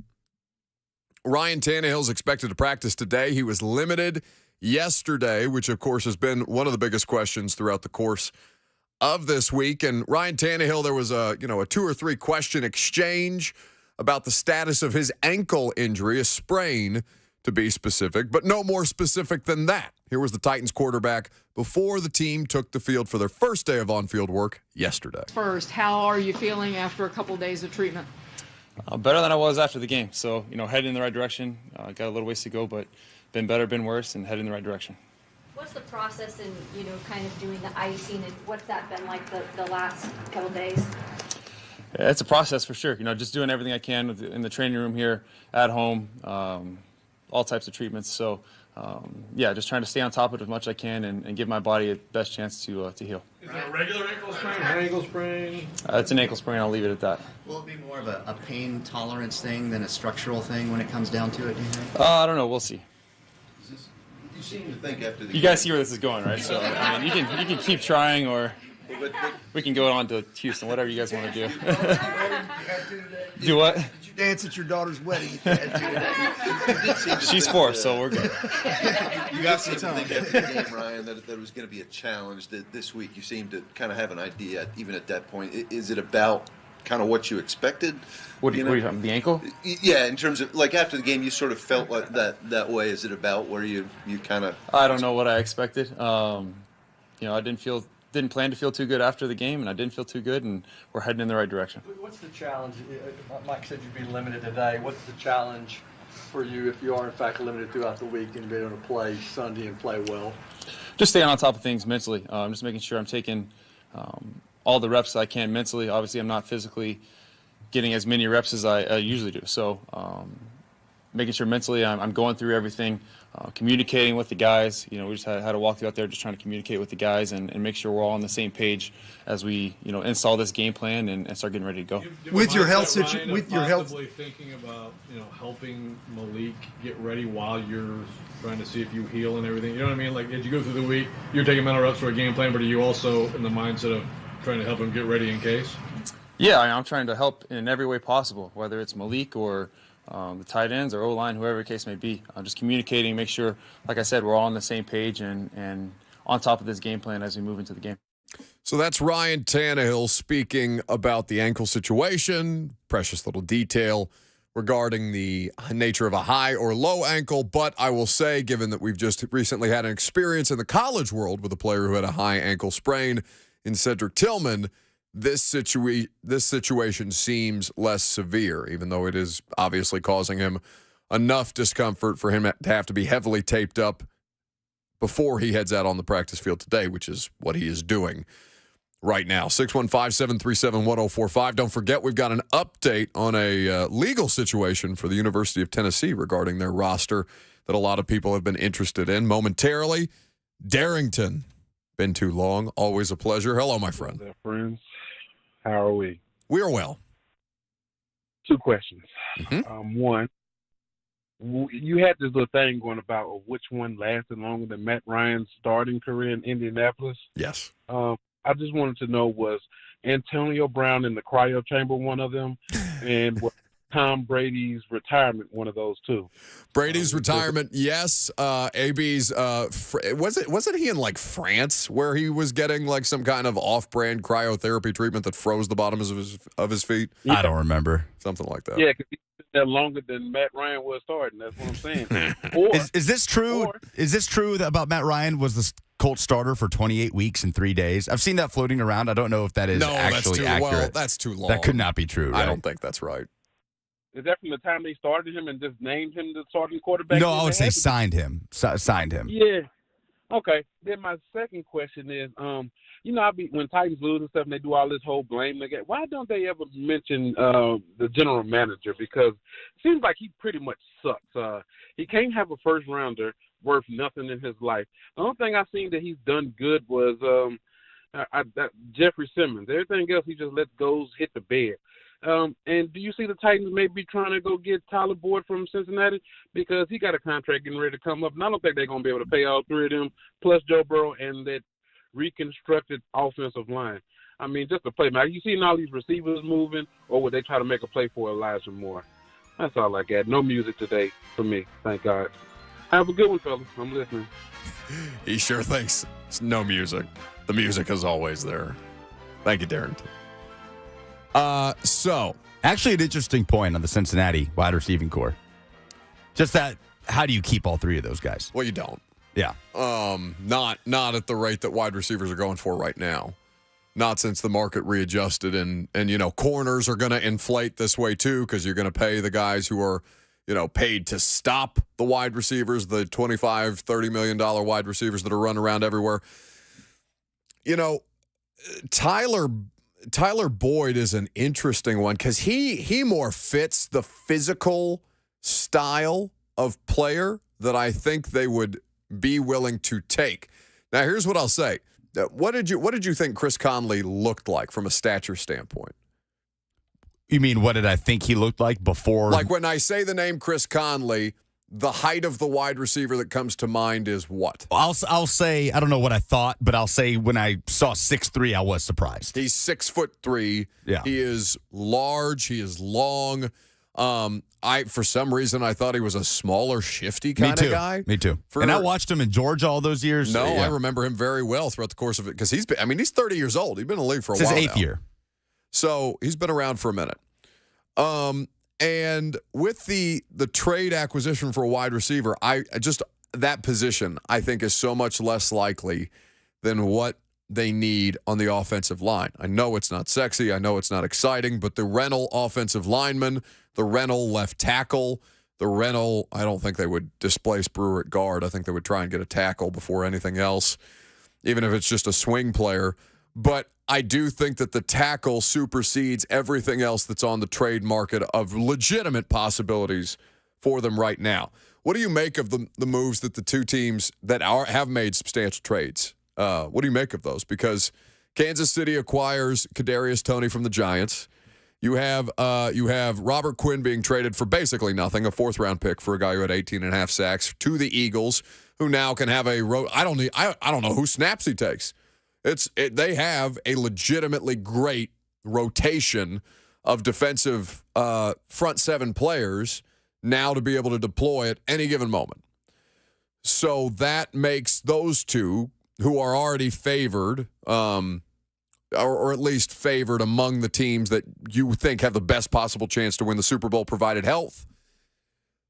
Speaker 1: Ryan Tannehill is expected to practice today. He was limited yesterday, which of course has been one of the biggest questions throughout the course of this week. And Ryan Tannehill, there was a 2 or 3 question exchange about the status of his ankle injury, a sprain to be specific, but no more specific than that. Here was the Titans quarterback before the team took the field for their first day of on-field work yesterday.
Speaker 13: First, how are you feeling after a couple days of treatment?
Speaker 6: Better than I was after the game. So, heading in the right direction. Got a little ways to go, but been better, been worse, and heading in the right direction.
Speaker 14: What's the process in, kind of doing the icing, and what's that been like the last couple days?
Speaker 6: Yeah, it's a process for sure. Just doing everything I can in the training room here, at home, all types of treatments. So, just trying to stay on top of it as much as I can and give my body the best chance to heal.
Speaker 7: Is it a regular ankle sprain, an ankle sprain?
Speaker 6: It's an ankle sprain. I'll leave it at that.
Speaker 15: Will it be more of a pain tolerance thing than a structural thing when it comes down to it, do you think?
Speaker 6: I don't know. We'll see.
Speaker 16: You seem to think after the
Speaker 6: You guys see where this is going, right? So, you can keep trying, or we can go on to Houston, whatever you guys want to do. Do what?
Speaker 16: Did you dance at your daughter's wedding?
Speaker 6: She's 4, so we're good.
Speaker 16: You guys seem to think after the game, Ryan, that it was going to be a challenge this week. You seem to kind of have an idea, even at that point. Is it about kind of what you expected?
Speaker 6: What are you talking about, the ankle?
Speaker 16: Yeah, in terms of, after the game, you sort of felt like that way. Is it about where you kind of...
Speaker 6: I don't know what I expected. I didn't plan to feel too good after the game, and I didn't feel too good, and we're heading in the right direction.
Speaker 17: What's the challenge? Mike said you'd be limited today. What's the challenge for you if you are, in fact, limited throughout the week and be able to play Sunday and play well?
Speaker 6: Just staying on top of things mentally. Just making sure I'm taking all the reps I can mentally. Obviously, I'm not physically getting as many reps as I usually do. So making sure mentally I'm going through everything, communicating with the guys. We just had a walkthrough out there just trying to communicate with the guys and make sure we're all on the same page as we, install this game plan and start getting ready to go.
Speaker 7: With your health situation, thinking about, helping Malik get ready while you're trying to see if you heal and everything. You know what I mean? Like, as you go through the week, you're taking mental reps for a game plan, but are you also in the mindset of trying to help him get ready in case?
Speaker 6: Yeah, I'm trying to help in every way possible, whether it's Malik or the tight ends or O-line, whoever the case may be. I'm just communicating, make sure, like I said, we're all on the same page and on top of this game plan as we move into the game.
Speaker 1: So that's Ryan Tannehill speaking about the ankle situation, precious little detail regarding the nature of a high or low ankle. But I will say, given that we've just recently had an experience in the college world with a player who had a high ankle sprain in Cedric Tillman, this situation seems less severe, even though it is obviously causing him enough discomfort for him to have to be heavily taped up before he heads out on the practice field today, which is what he is doing right now. 615-737-1045. Don't forget, we've got an update on a legal situation for the University of Tennessee regarding their roster that a lot of people have been interested in. Momentarily, Darrington. Been too long. Always a pleasure. Hello, my friend.
Speaker 18: Hello there, friends. How are we?
Speaker 1: We are well.
Speaker 18: 2 questions.
Speaker 1: Mm-hmm.
Speaker 18: One, you had this little thing going about which one lasted longer than Matt Ryan's starting career in Indianapolis.
Speaker 1: Yes.
Speaker 18: I just wanted to know, was Antonio Brown in the cryo chamber one of them? And Tom Brady's retirement one of those two?
Speaker 1: Brady's retirement, yes. AB's wasn't he in like France where he was getting like some kind of off-brand cryotherapy treatment that froze the bottoms of his feet?
Speaker 3: Yeah. I don't remember.
Speaker 1: Something like that.
Speaker 18: Yeah, because he's been there longer than Matt Ryan was starting. That's what I'm saying.
Speaker 3: Is this true? Is this true that about Matt Ryan was the Colts starter for 28 weeks and 3 days? I've seen that floating around. I don't know if that is actually accurate.
Speaker 1: Well, that's too long.
Speaker 3: That could not be true, right?
Speaker 1: I don't think that's right.
Speaker 18: Is that from the time they started him and just named him the starting quarterback?
Speaker 3: No, I would say signed him. Signed him.
Speaker 18: Yeah. Okay. Then my second question is, when Titans lose and stuff and they do all this whole blame again, why don't they ever mention the general manager? Because it seems like he pretty much sucks. He can't have a first rounder worth nothing in his life. The only thing I've seen that he's done good was Jeffrey Simmons. Everything else he just lets goes hit the bed. And do you see the Titans maybe trying to go get Tyler Boyd from Cincinnati because he got a contract getting ready to come up? And I don't think they're going to be able to pay all three of them, plus Joe Burrow and that reconstructed offensive line. I mean, just a play. Are you seeing all these receivers moving, or would they try to make a play for Elijah Moore? That's all I got. No music today for me, thank God. Have a good one, fellas. I'm listening.
Speaker 1: He sure thinks it's no music. The music is always there. Thank you, Darren. So
Speaker 3: actually, an interesting point on the Cincinnati wide receiving core. Just that, how do you keep all three of those guys?
Speaker 1: Well, you don't.
Speaker 3: Yeah.
Speaker 1: Not at the rate that wide receivers are going for right now. Not since the market readjusted, and corners are going to inflate this way too, because you're going to pay the guys who are paid to stop the wide receivers, the $25-30 million wide receivers that are running around everywhere. Tyler Boyd is an interesting one because he more fits the physical style of player that I think they would be willing to take. Now, here's what I'll say. What did you think Chris Conley looked like from a stature standpoint?
Speaker 3: You mean what did I think he looked like before?
Speaker 1: Like when I say the name Chris Conley, the height of the wide receiver that comes to mind is what?
Speaker 3: I'll say, I don't know what I thought, but I'll say when I saw 6'3", I was surprised.
Speaker 1: He's 6'3".
Speaker 3: Yeah.
Speaker 1: He is large. He is long. For some reason, I thought he was a smaller, shifty kind of guy.
Speaker 3: Me too. And I watched him in Georgia all those years.
Speaker 1: No, I remember him very well throughout the course of it because he's 30 years old. He's been in the league for a while now.
Speaker 3: It's his 8th year.
Speaker 1: So he's been around for a minute. And with the trade acquisition for a wide receiver, that position I think is so much less likely than what they need on the offensive line. I know it's not sexy. I know it's not exciting, but the rental offensive lineman, the rental left tackle, the rental, I don't think they would displace Brewer at guard. I think they would try and get a tackle before anything else, even if it's just a swing player. But I do think that the tackle supersedes everything else that's on the trade market of legitimate possibilities for them right now. What do you make of the moves that the two teams that have made substantial trades? What do you make of those? Because Kansas City acquires Kadarius Toney from the Giants. You have Robert Quinn being traded for basically nothing, a 4th-round pick for a guy who had 18.5 sacks to the Eagles, who now can have I don't know who snaps he takes. They have a legitimately great rotation of defensive front 7 players now to be able to deploy at any given moment. So that makes those two, who are already favored, or at least favored among the teams that you think have the best possible chance to win the Super Bowl, provided health.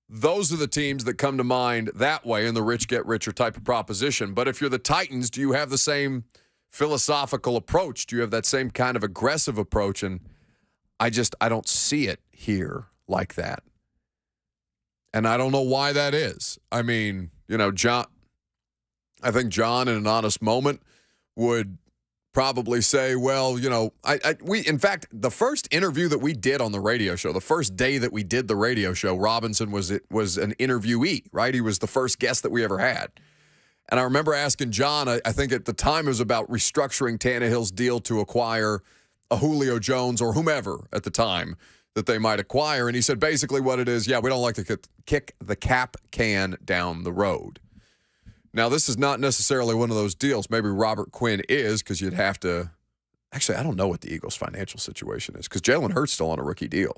Speaker 1: Those are the teams that come to mind that way in the rich get richer type of proposition. But if you're the Titans, do you have the same philosophical approach? Do you have that same kind of aggressive approach? And I don't see it here like that. And I don't know why that is. I mean, I think John, in an honest moment, would probably say, well, in fact, the first interview that we did on the radio show, the first day that we did the radio show, Robinson was an interviewee, right? He was the first guest that we ever had. And I remember asking John, I think at the time it was about restructuring Tannehill's deal to acquire a Julio Jones or whomever at the time that they might acquire. And he said basically what it is, we don't like to kick the cap can down the road. Now, this is not necessarily one of those deals. Maybe Robert Quinn is, because you'd have to – actually, I don't know what the Eagles' financial situation is, because Jalen Hurts still on a rookie deal.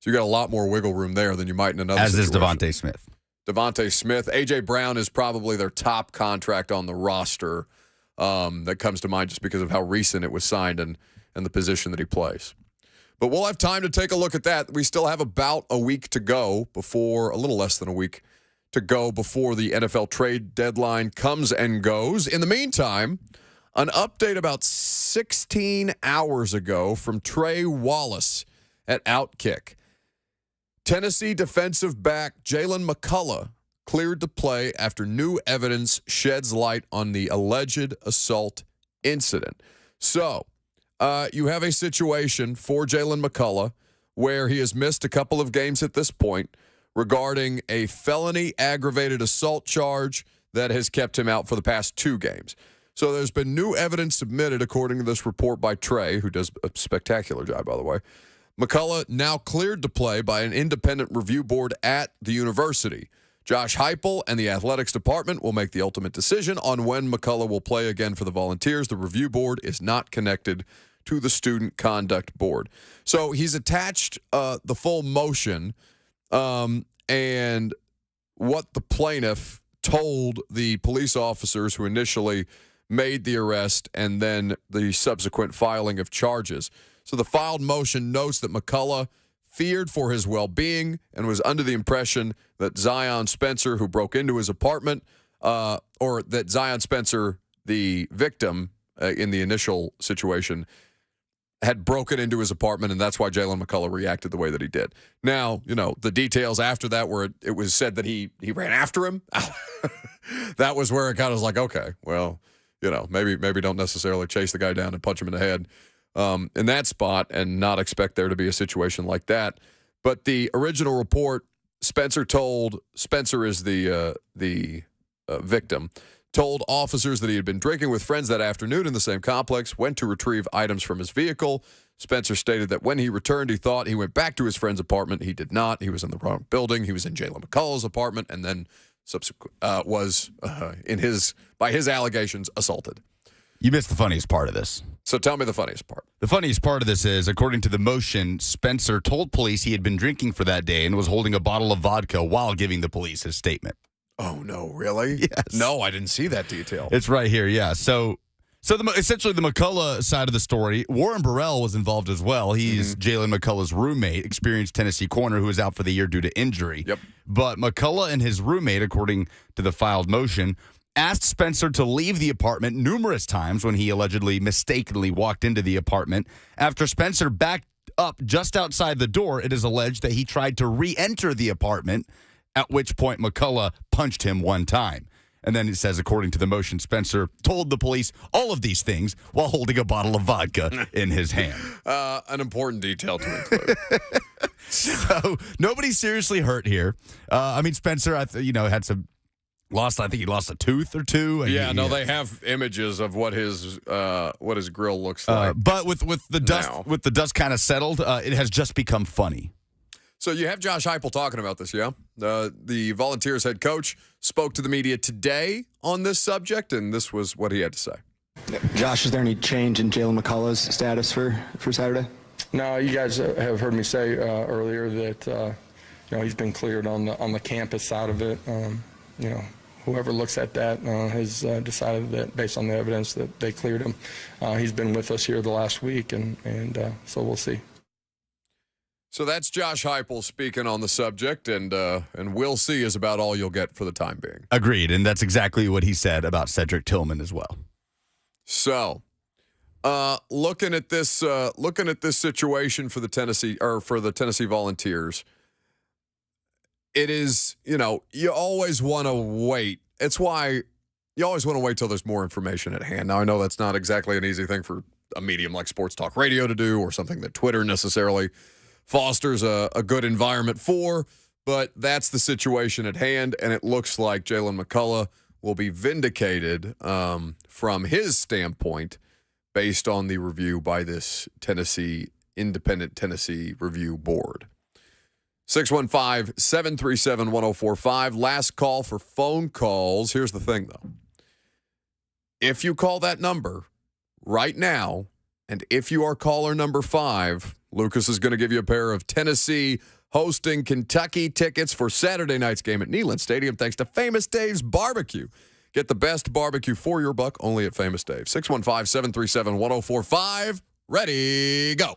Speaker 1: So you got a lot more wiggle room there than you might in another
Speaker 3: As
Speaker 1: situation.
Speaker 3: is Devontae Smith.
Speaker 1: Devontae Smith. A.J. Brown is probably their top contract on the roster that comes to mind just because of how recent it was signed and the position that he plays. But we'll have time to take a look at that. We still have about a week to go a little less than a week to go before the NFL trade deadline comes and goes. In the meantime, an update about 16 hours ago from Trey Wallace at Outkick. Tennessee defensive back Jalen McCullough cleared to play after new evidence sheds light on the alleged assault incident. So, you have a situation for Jalen McCullough where he has missed a couple of games at this point regarding a felony aggravated assault charge that has kept him out for the past 2 games. So there's been new evidence submitted according to this report by Trey, who does a spectacular job, by the way. McCullough now cleared to play by an independent review board at the university. Josh Heupel and the athletics department will make the ultimate decision on when McCullough will play again for the Volunteers. The review board is not connected to the student conduct board. So he's attached the full motion and what the plaintiff told the police officers who initially made the arrest and then the subsequent filing of charges. So the filed motion notes that McCullough feared for his well-being and was under the impression that Zion Spencer, who broke into his apartment, or that Zion Spencer, the victim in the initial situation, had broken into his apartment, and that's why Jalen McCullough reacted the way that he did. Now, the details after that where it was said that he ran after him, that was where it kind of was like, okay, well, maybe don't necessarily chase the guy down and punch him in the head in that spot and not expect there to be a situation like that. But the original report, Spencer is the victim, told officers that he had been drinking with friends that afternoon in the same complex, went to retrieve items from his vehicle. Spencer stated that when he returned, he thought he went back to his friend's apartment. He did not. He was in the wrong building. He was in Jalen McCullough's apartment and then was, by his allegations, assaulted.
Speaker 3: You missed the funniest part of this.
Speaker 1: So tell me the funniest part.
Speaker 3: The funniest part of this is, according to the motion, Spencer told police he had been drinking for that day and was holding a bottle of vodka while giving the police his statement.
Speaker 1: Oh, no, really?
Speaker 3: Yes.
Speaker 1: No, I didn't see that detail.
Speaker 3: It's right here, yeah. So essentially the McCullough side of the story, Warren Burrell was involved as well. He's Jalen McCullough's roommate, experienced Tennessee corner who was out for the year due to injury.
Speaker 1: Yep.
Speaker 3: But McCullough and his roommate, according to the filed motion, asked Spencer to leave the apartment numerous times when he allegedly mistakenly walked into the apartment. After Spencer backed up just outside the door, it is alleged that he tried to re-enter the apartment, at which point McCullough punched him one time. And then it says, according to the motion, Spencer told the police all of these things while holding a bottle of vodka in his hand.
Speaker 1: An important detail to include.
Speaker 3: So nobody's seriously hurt here. Spencer, had some I think he lost a tooth or two.
Speaker 1: They have images of what his grill looks like.
Speaker 3: But with the dust kind of settled, it has just become funny.
Speaker 1: So you have Josh Heupel talking about this, yeah? The Volunteers head coach spoke to the media today on this subject, and this was what he had to say.
Speaker 19: Josh, is there any change in Jalen McCullough's status for Saturday?
Speaker 20: No, you guys have heard me say earlier that he's been cleared on the campus side of it. Whoever looks at that has decided that based on the evidence that they cleared him. He's been with us here the last week, and so we'll see.
Speaker 1: So that's Josh Heupel speaking on the subject, and we'll see is about all you'll get for the time being.
Speaker 3: Agreed, and that's exactly what he said about Cedric Tillman as well.
Speaker 1: So, looking at this situation for the Tennessee Volunteers, it is, you always want to wait. It's why you always want to wait till there's more information at hand. Now, I know that's not exactly an easy thing for a medium like Sports Talk Radio to do, or something that Twitter necessarily fosters a good environment for, but that's the situation at hand, and it looks like Jalen McCullough will be vindicated from his standpoint based on the review by this independent Tennessee review board. 615-737-1045. Last call for phone calls. Here's the thing, though. If you call that number right now, and if you are caller number 5, Lucas is going to give you a pair of Tennessee hosting Kentucky. Tickets for Saturday night's game at Neyland Stadium thanks to Famous Dave's Barbecue. Get the best barbecue for your buck only at Famous Dave. 615-737-1045. Ready, go.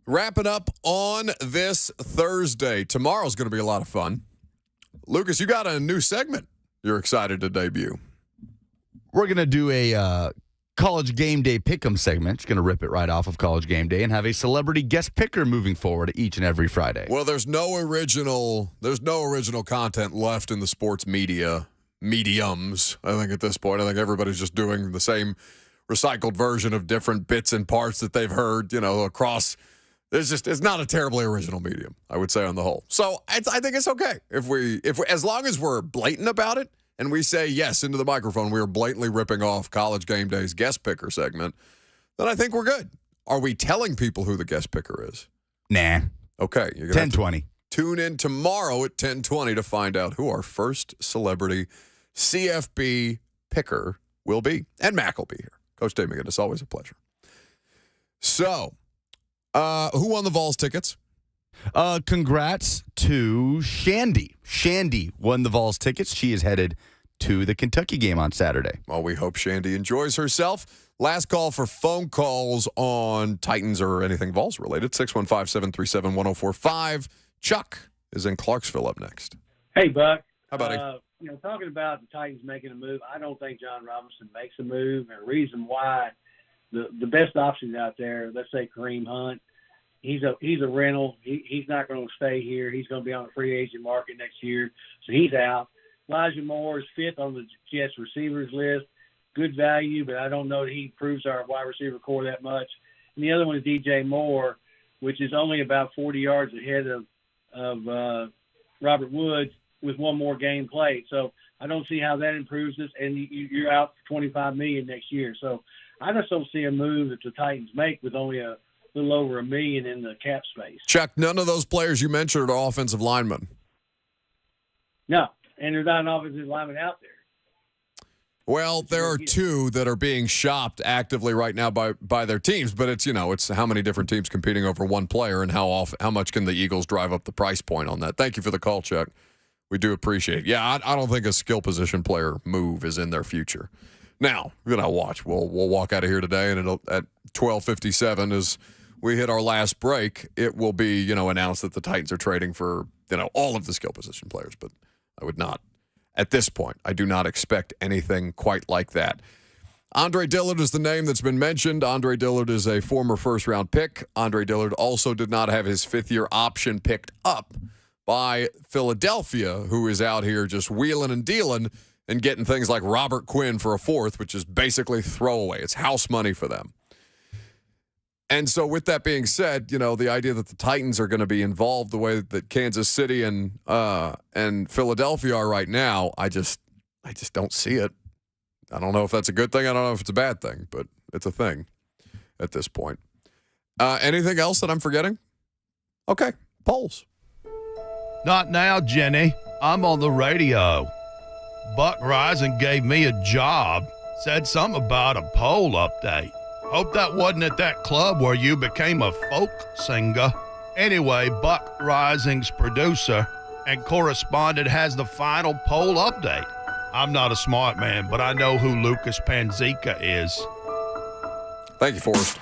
Speaker 1: Wrapping up on this Thursday. Tomorrow's going to be a lot of fun. Lucas, you got a new segment you're excited to debut.
Speaker 3: We're going to do a College Game Day Pick'em segment. Just going to rip it right off of College Game Day and have a celebrity guest picker moving forward each and every Friday.
Speaker 1: Well, there's no original content left in the sports mediums, I think, at this point. I think everybody's just doing the same recycled version of different bits and parts that they've heard, across. It's not a terribly original medium, I would say, on the whole. So I think it's okay if we as long as we're blatant about it and we say yes into the microphone, we are blatantly ripping off College Game Day's guest picker segment, then I think we're good. Are we telling people who the guest picker is?
Speaker 3: Nah.
Speaker 1: Okay. You're gonna
Speaker 3: 10:20.
Speaker 1: Tune in tomorrow at 10:20 to find out who our first celebrity CFB picker will be. And Mac will be here. Coach Dave McGinn, it's always a pleasure. So, who won the Vols tickets?
Speaker 3: Congrats to Shandy. Shandy won the Vols tickets. She is headed to the Kentucky game on Saturday.
Speaker 1: Well, we hope Shandy enjoys herself. Last call for phone calls on Titans or anything Vols related, 615-737-1045. Chuck is in Clarksville up next.
Speaker 21: Hey, Buck.
Speaker 1: Hi, buddy.
Speaker 21: Talking about the Titans making a move, I don't think John Robinson makes a move. And the reason why, the best options out there, let's say Kareem Hunt, he's a rental. He's not going to stay here. He's going to be on the free agent market next year, so he's out. Elijah Moore is fifth on the Jets receivers list. Good value, but I don't know that he improves our wide receiver core that much. And the other one is DJ Moore, which is only about 40 yards ahead of Robert Woods with one more game played. So I don't see how that improves us, and you're out for $25 million next year. So I just don't see a move that the Titans make with only a little over $1 million in the cap space.
Speaker 1: Chuck, none of those players you mentioned are offensive linemen.
Speaker 21: No, and there's not an offensive lineman out there.
Speaker 1: Well, there are two that are being shopped actively right now by their teams, but it's how many different teams competing over one player and how much can the Eagles drive up the price point on that. Thank you for the call, Chuck. We do appreciate it. Yeah, I don't think a skill position player move is in their future. Now, watch. We'll walk out of here today, and at 12:57 as we hit our last break, it will be announced that the Titans are trading for all of the skill position players. But I would not, at this point, I do not expect anything quite like that. Andre Dillard is the name that's been mentioned. Andre Dillard is a former first-round pick. Andre Dillard also did not have his fifth-year option picked up by Philadelphia, who is out here just wheeling and dealing and getting things like Robert Quinn for a fourth, which is basically throwaway. It's house money for them. And so with that being said, the idea that the Titans are going to be involved the way that Kansas City and Philadelphia are right now, I just don't see it. I don't know if that's a good thing. I don't know if it's a bad thing, but it's a thing at this point. Anything else that I'm forgetting? Okay, polls.
Speaker 22: Not now, Jenny. I'm on the radio. Buck Rising gave me a job. Said something about a poll update. Hope that wasn't at that club where you became a folk singer. Anyway, Buck Rising's producer and correspondent has the final poll update. I'm not a smart man, but I know who Lucas Panzica is.
Speaker 1: Thank you, Forrest.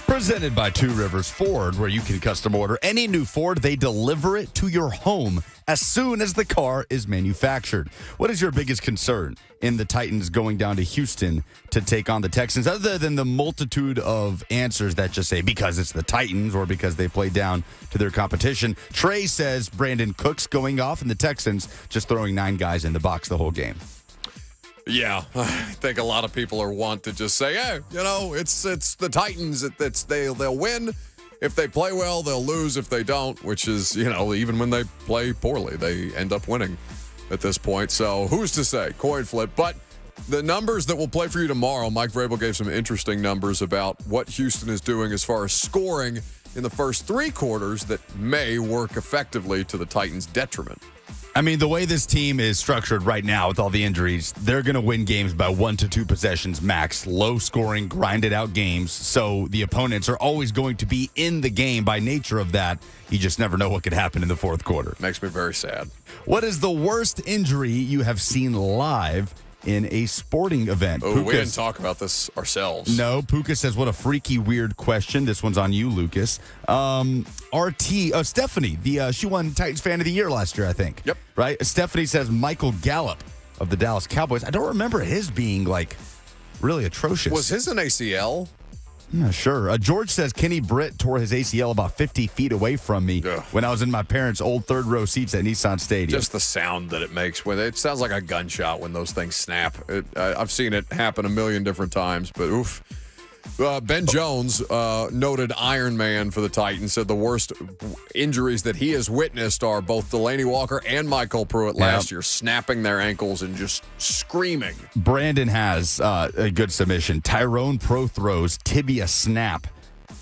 Speaker 3: Presented by Two Rivers Ford, where you can custom order any new Ford. They deliver it to your home as soon as the car is manufactured. What is your biggest concern in the Titans going down to Houston to take on the Texans, other than the multitude of answers that just say because it's the Titans or because they play down to their competition? Trey says Brandon Cook's going off and the Texans just throwing 9 guys in the box the whole game.
Speaker 1: Yeah, I think a lot of people are want to just say, hey, it's the Titans. They'll win. If they play well, they'll lose if they don't, which is, even when they play poorly, they end up winning at this point. So who's to say? Coin flip. But the numbers that will play for you tomorrow, Mike Vrabel gave some interesting numbers about what Houston is doing as far as scoring in the first 3 quarters that may work effectively to the Titans' detriment.
Speaker 3: I mean, the way this team is structured right now with all the injuries, they're going to win games by 1 to 2 possessions max, low-scoring, grinded-out games. So the opponents are always going to be in the game by nature of that. You just never know what could happen in the fourth quarter.
Speaker 1: Makes me very sad.
Speaker 3: What is the worst injury you have seen live in a sporting event.
Speaker 1: Oh, we didn't talk about this ourselves.
Speaker 3: No, Puka says, what a freaky, weird question. This one's on you, Lucas. Stephanie, she won Titans Fan of the Year last year, I think.
Speaker 1: Yep.
Speaker 3: Right? Stephanie says, Michael Gallup of the Dallas Cowboys. I don't remember his being, really atrocious.
Speaker 1: Was his an ACL?
Speaker 3: I'm not sure. George says, Kenny Britt tore his ACL about 50 feet away from me when I was in my parents' old third-row seats at Nissan Stadium.
Speaker 1: Just the sound that it makes. It sounds like a gunshot when those things snap. I've seen it happen a million different times, but oof. Ben Jones, noted Iron Man for the Titans, said the worst injuries that he has witnessed are both Delaney Walker and Michael Pruitt last year, snapping their ankles and just screaming.
Speaker 3: Brandon has a good submission. Tyrone Prothro's tibia snap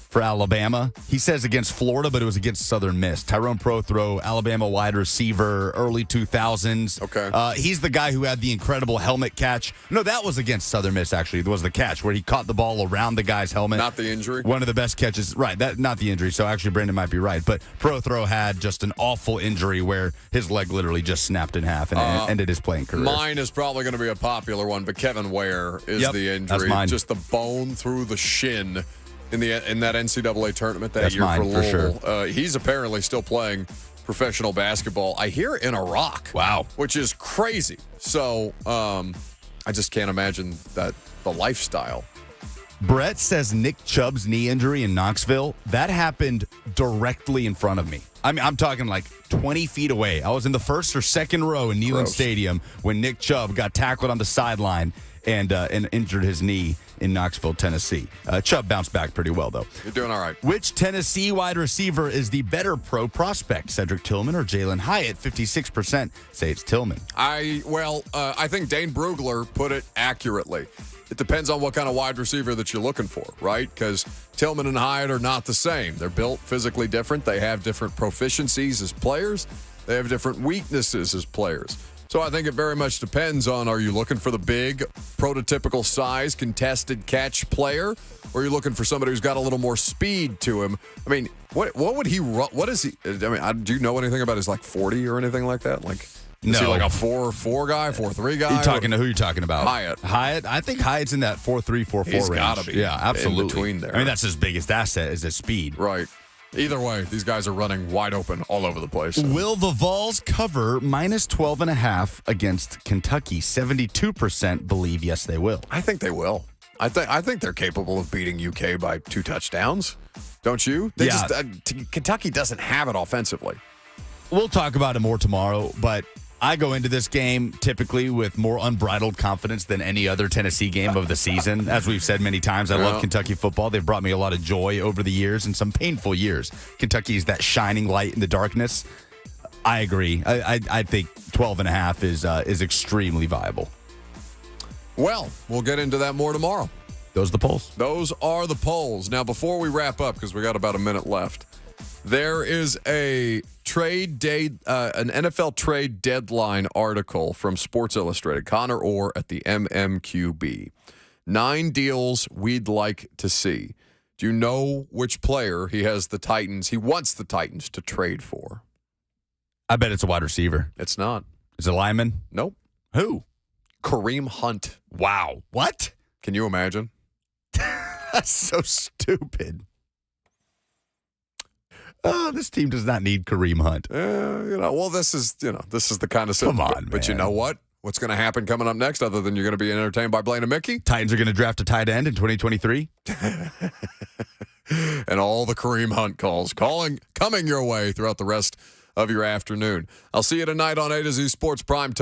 Speaker 3: for Alabama. He says against Florida, but it was against Southern Miss. Tyrone Prothro, Alabama wide receiver, early 2000s.
Speaker 1: Okay.
Speaker 3: He's the guy who had the incredible helmet catch. No, that was against Southern Miss, actually. It was the catch where he caught the ball around the guy's helmet.
Speaker 1: Not the injury?
Speaker 3: One of the best catches. Right, not the injury. So actually, Brandon might be right. But Prothro had just an awful injury where his leg literally just snapped in half and ended his playing career.
Speaker 1: Mine is probably going to be a popular one, but Kevin Ware is the injury.
Speaker 3: That's mine.
Speaker 1: Just the bone through the shin in that NCAA tournament that
Speaker 3: That's
Speaker 1: year
Speaker 3: mine,
Speaker 1: for Louisville.
Speaker 3: for sure.
Speaker 1: He's apparently still playing professional basketball. I hear in Iraq.
Speaker 3: Wow.
Speaker 1: Which is crazy. So I just can't imagine the lifestyle.
Speaker 3: Brett says Nick Chubb's knee injury in Knoxville, that happened directly in front of me. I mean, I'm talking 20 feet away. I was in the first or second row in Neyland Stadium when Nick Chubb got tackled on the sideline and injured his knee in Knoxville, Tennessee. Chubb bounced back pretty well, though.
Speaker 1: You're doing all right.
Speaker 3: Which Tennessee wide receiver is the better pro prospect, Cedric Tillman or Jalen Hyatt? 56% say it's Tillman.
Speaker 1: I think Dane Brugler put it accurately. It depends on what kind of wide receiver that you're looking for, right? Because Tillman and Hyatt are not the same. They're built physically different. They have different proficiencies as players. They have different weaknesses as players. So I think it very much depends on, are you looking for the big, prototypical size, contested catch player? Or are you looking for somebody who's got a little more speed to him? I mean, what would he run? What is he? I mean, do you know anything about his 40 or anything like that? Is he like a 4.4 guy, 4.3 guy?
Speaker 3: Who you talking about?
Speaker 1: Hyatt.
Speaker 3: I think Hyatt's in that 4.3, 4.4 range.
Speaker 1: He's got to be.
Speaker 3: Yeah, absolutely.
Speaker 1: In between there.
Speaker 3: I mean, that's his biggest asset is his speed.
Speaker 1: Right. Either way, these guys are running wide open all over the place.
Speaker 3: Will the Vols cover minus 12.5 against Kentucky? 72% believe yes, they will.
Speaker 1: I think they will. I think they're capable of beating UK by 2 touchdowns. Don't you? Kentucky doesn't have it offensively.
Speaker 3: We'll talk about it more tomorrow, but I go into this game typically with more unbridled confidence than any other Tennessee game of the season. As we've said many times, I love Kentucky football. They've brought me a lot of joy over the years and some painful years. Kentucky is that shining light in the darkness. I agree. I think 12.5 is extremely viable.
Speaker 1: Well, we'll get into that more tomorrow.
Speaker 3: Those are the polls.
Speaker 1: Those are the polls. Now, before we wrap up, because we got about a minute left, there is an NFL trade deadline article from Sports Illustrated. Connor Orr at the MMQB. 9 deals we'd like to see. Do you know which player he wants the Titans to trade for?
Speaker 3: I bet it's a wide receiver.
Speaker 1: It's not.
Speaker 3: Is it a lineman?
Speaker 1: Nope.
Speaker 3: Who?
Speaker 1: Kareem Hunt.
Speaker 3: Wow. What?
Speaker 1: Can you imagine?
Speaker 3: That's so stupid. Oh, this team does not need Kareem Hunt.
Speaker 1: This is the kind of stuff.
Speaker 3: Come on,
Speaker 1: but
Speaker 3: man.
Speaker 1: You know what? What's going to happen coming up next other than you're going to be entertained by Blaine and Mickey?
Speaker 3: Titans are going to draft a tight end in 2023.
Speaker 1: And all the Kareem Hunt calls coming your way throughout the rest of your afternoon. I'll see you tonight on A to Z Sports Prime Time.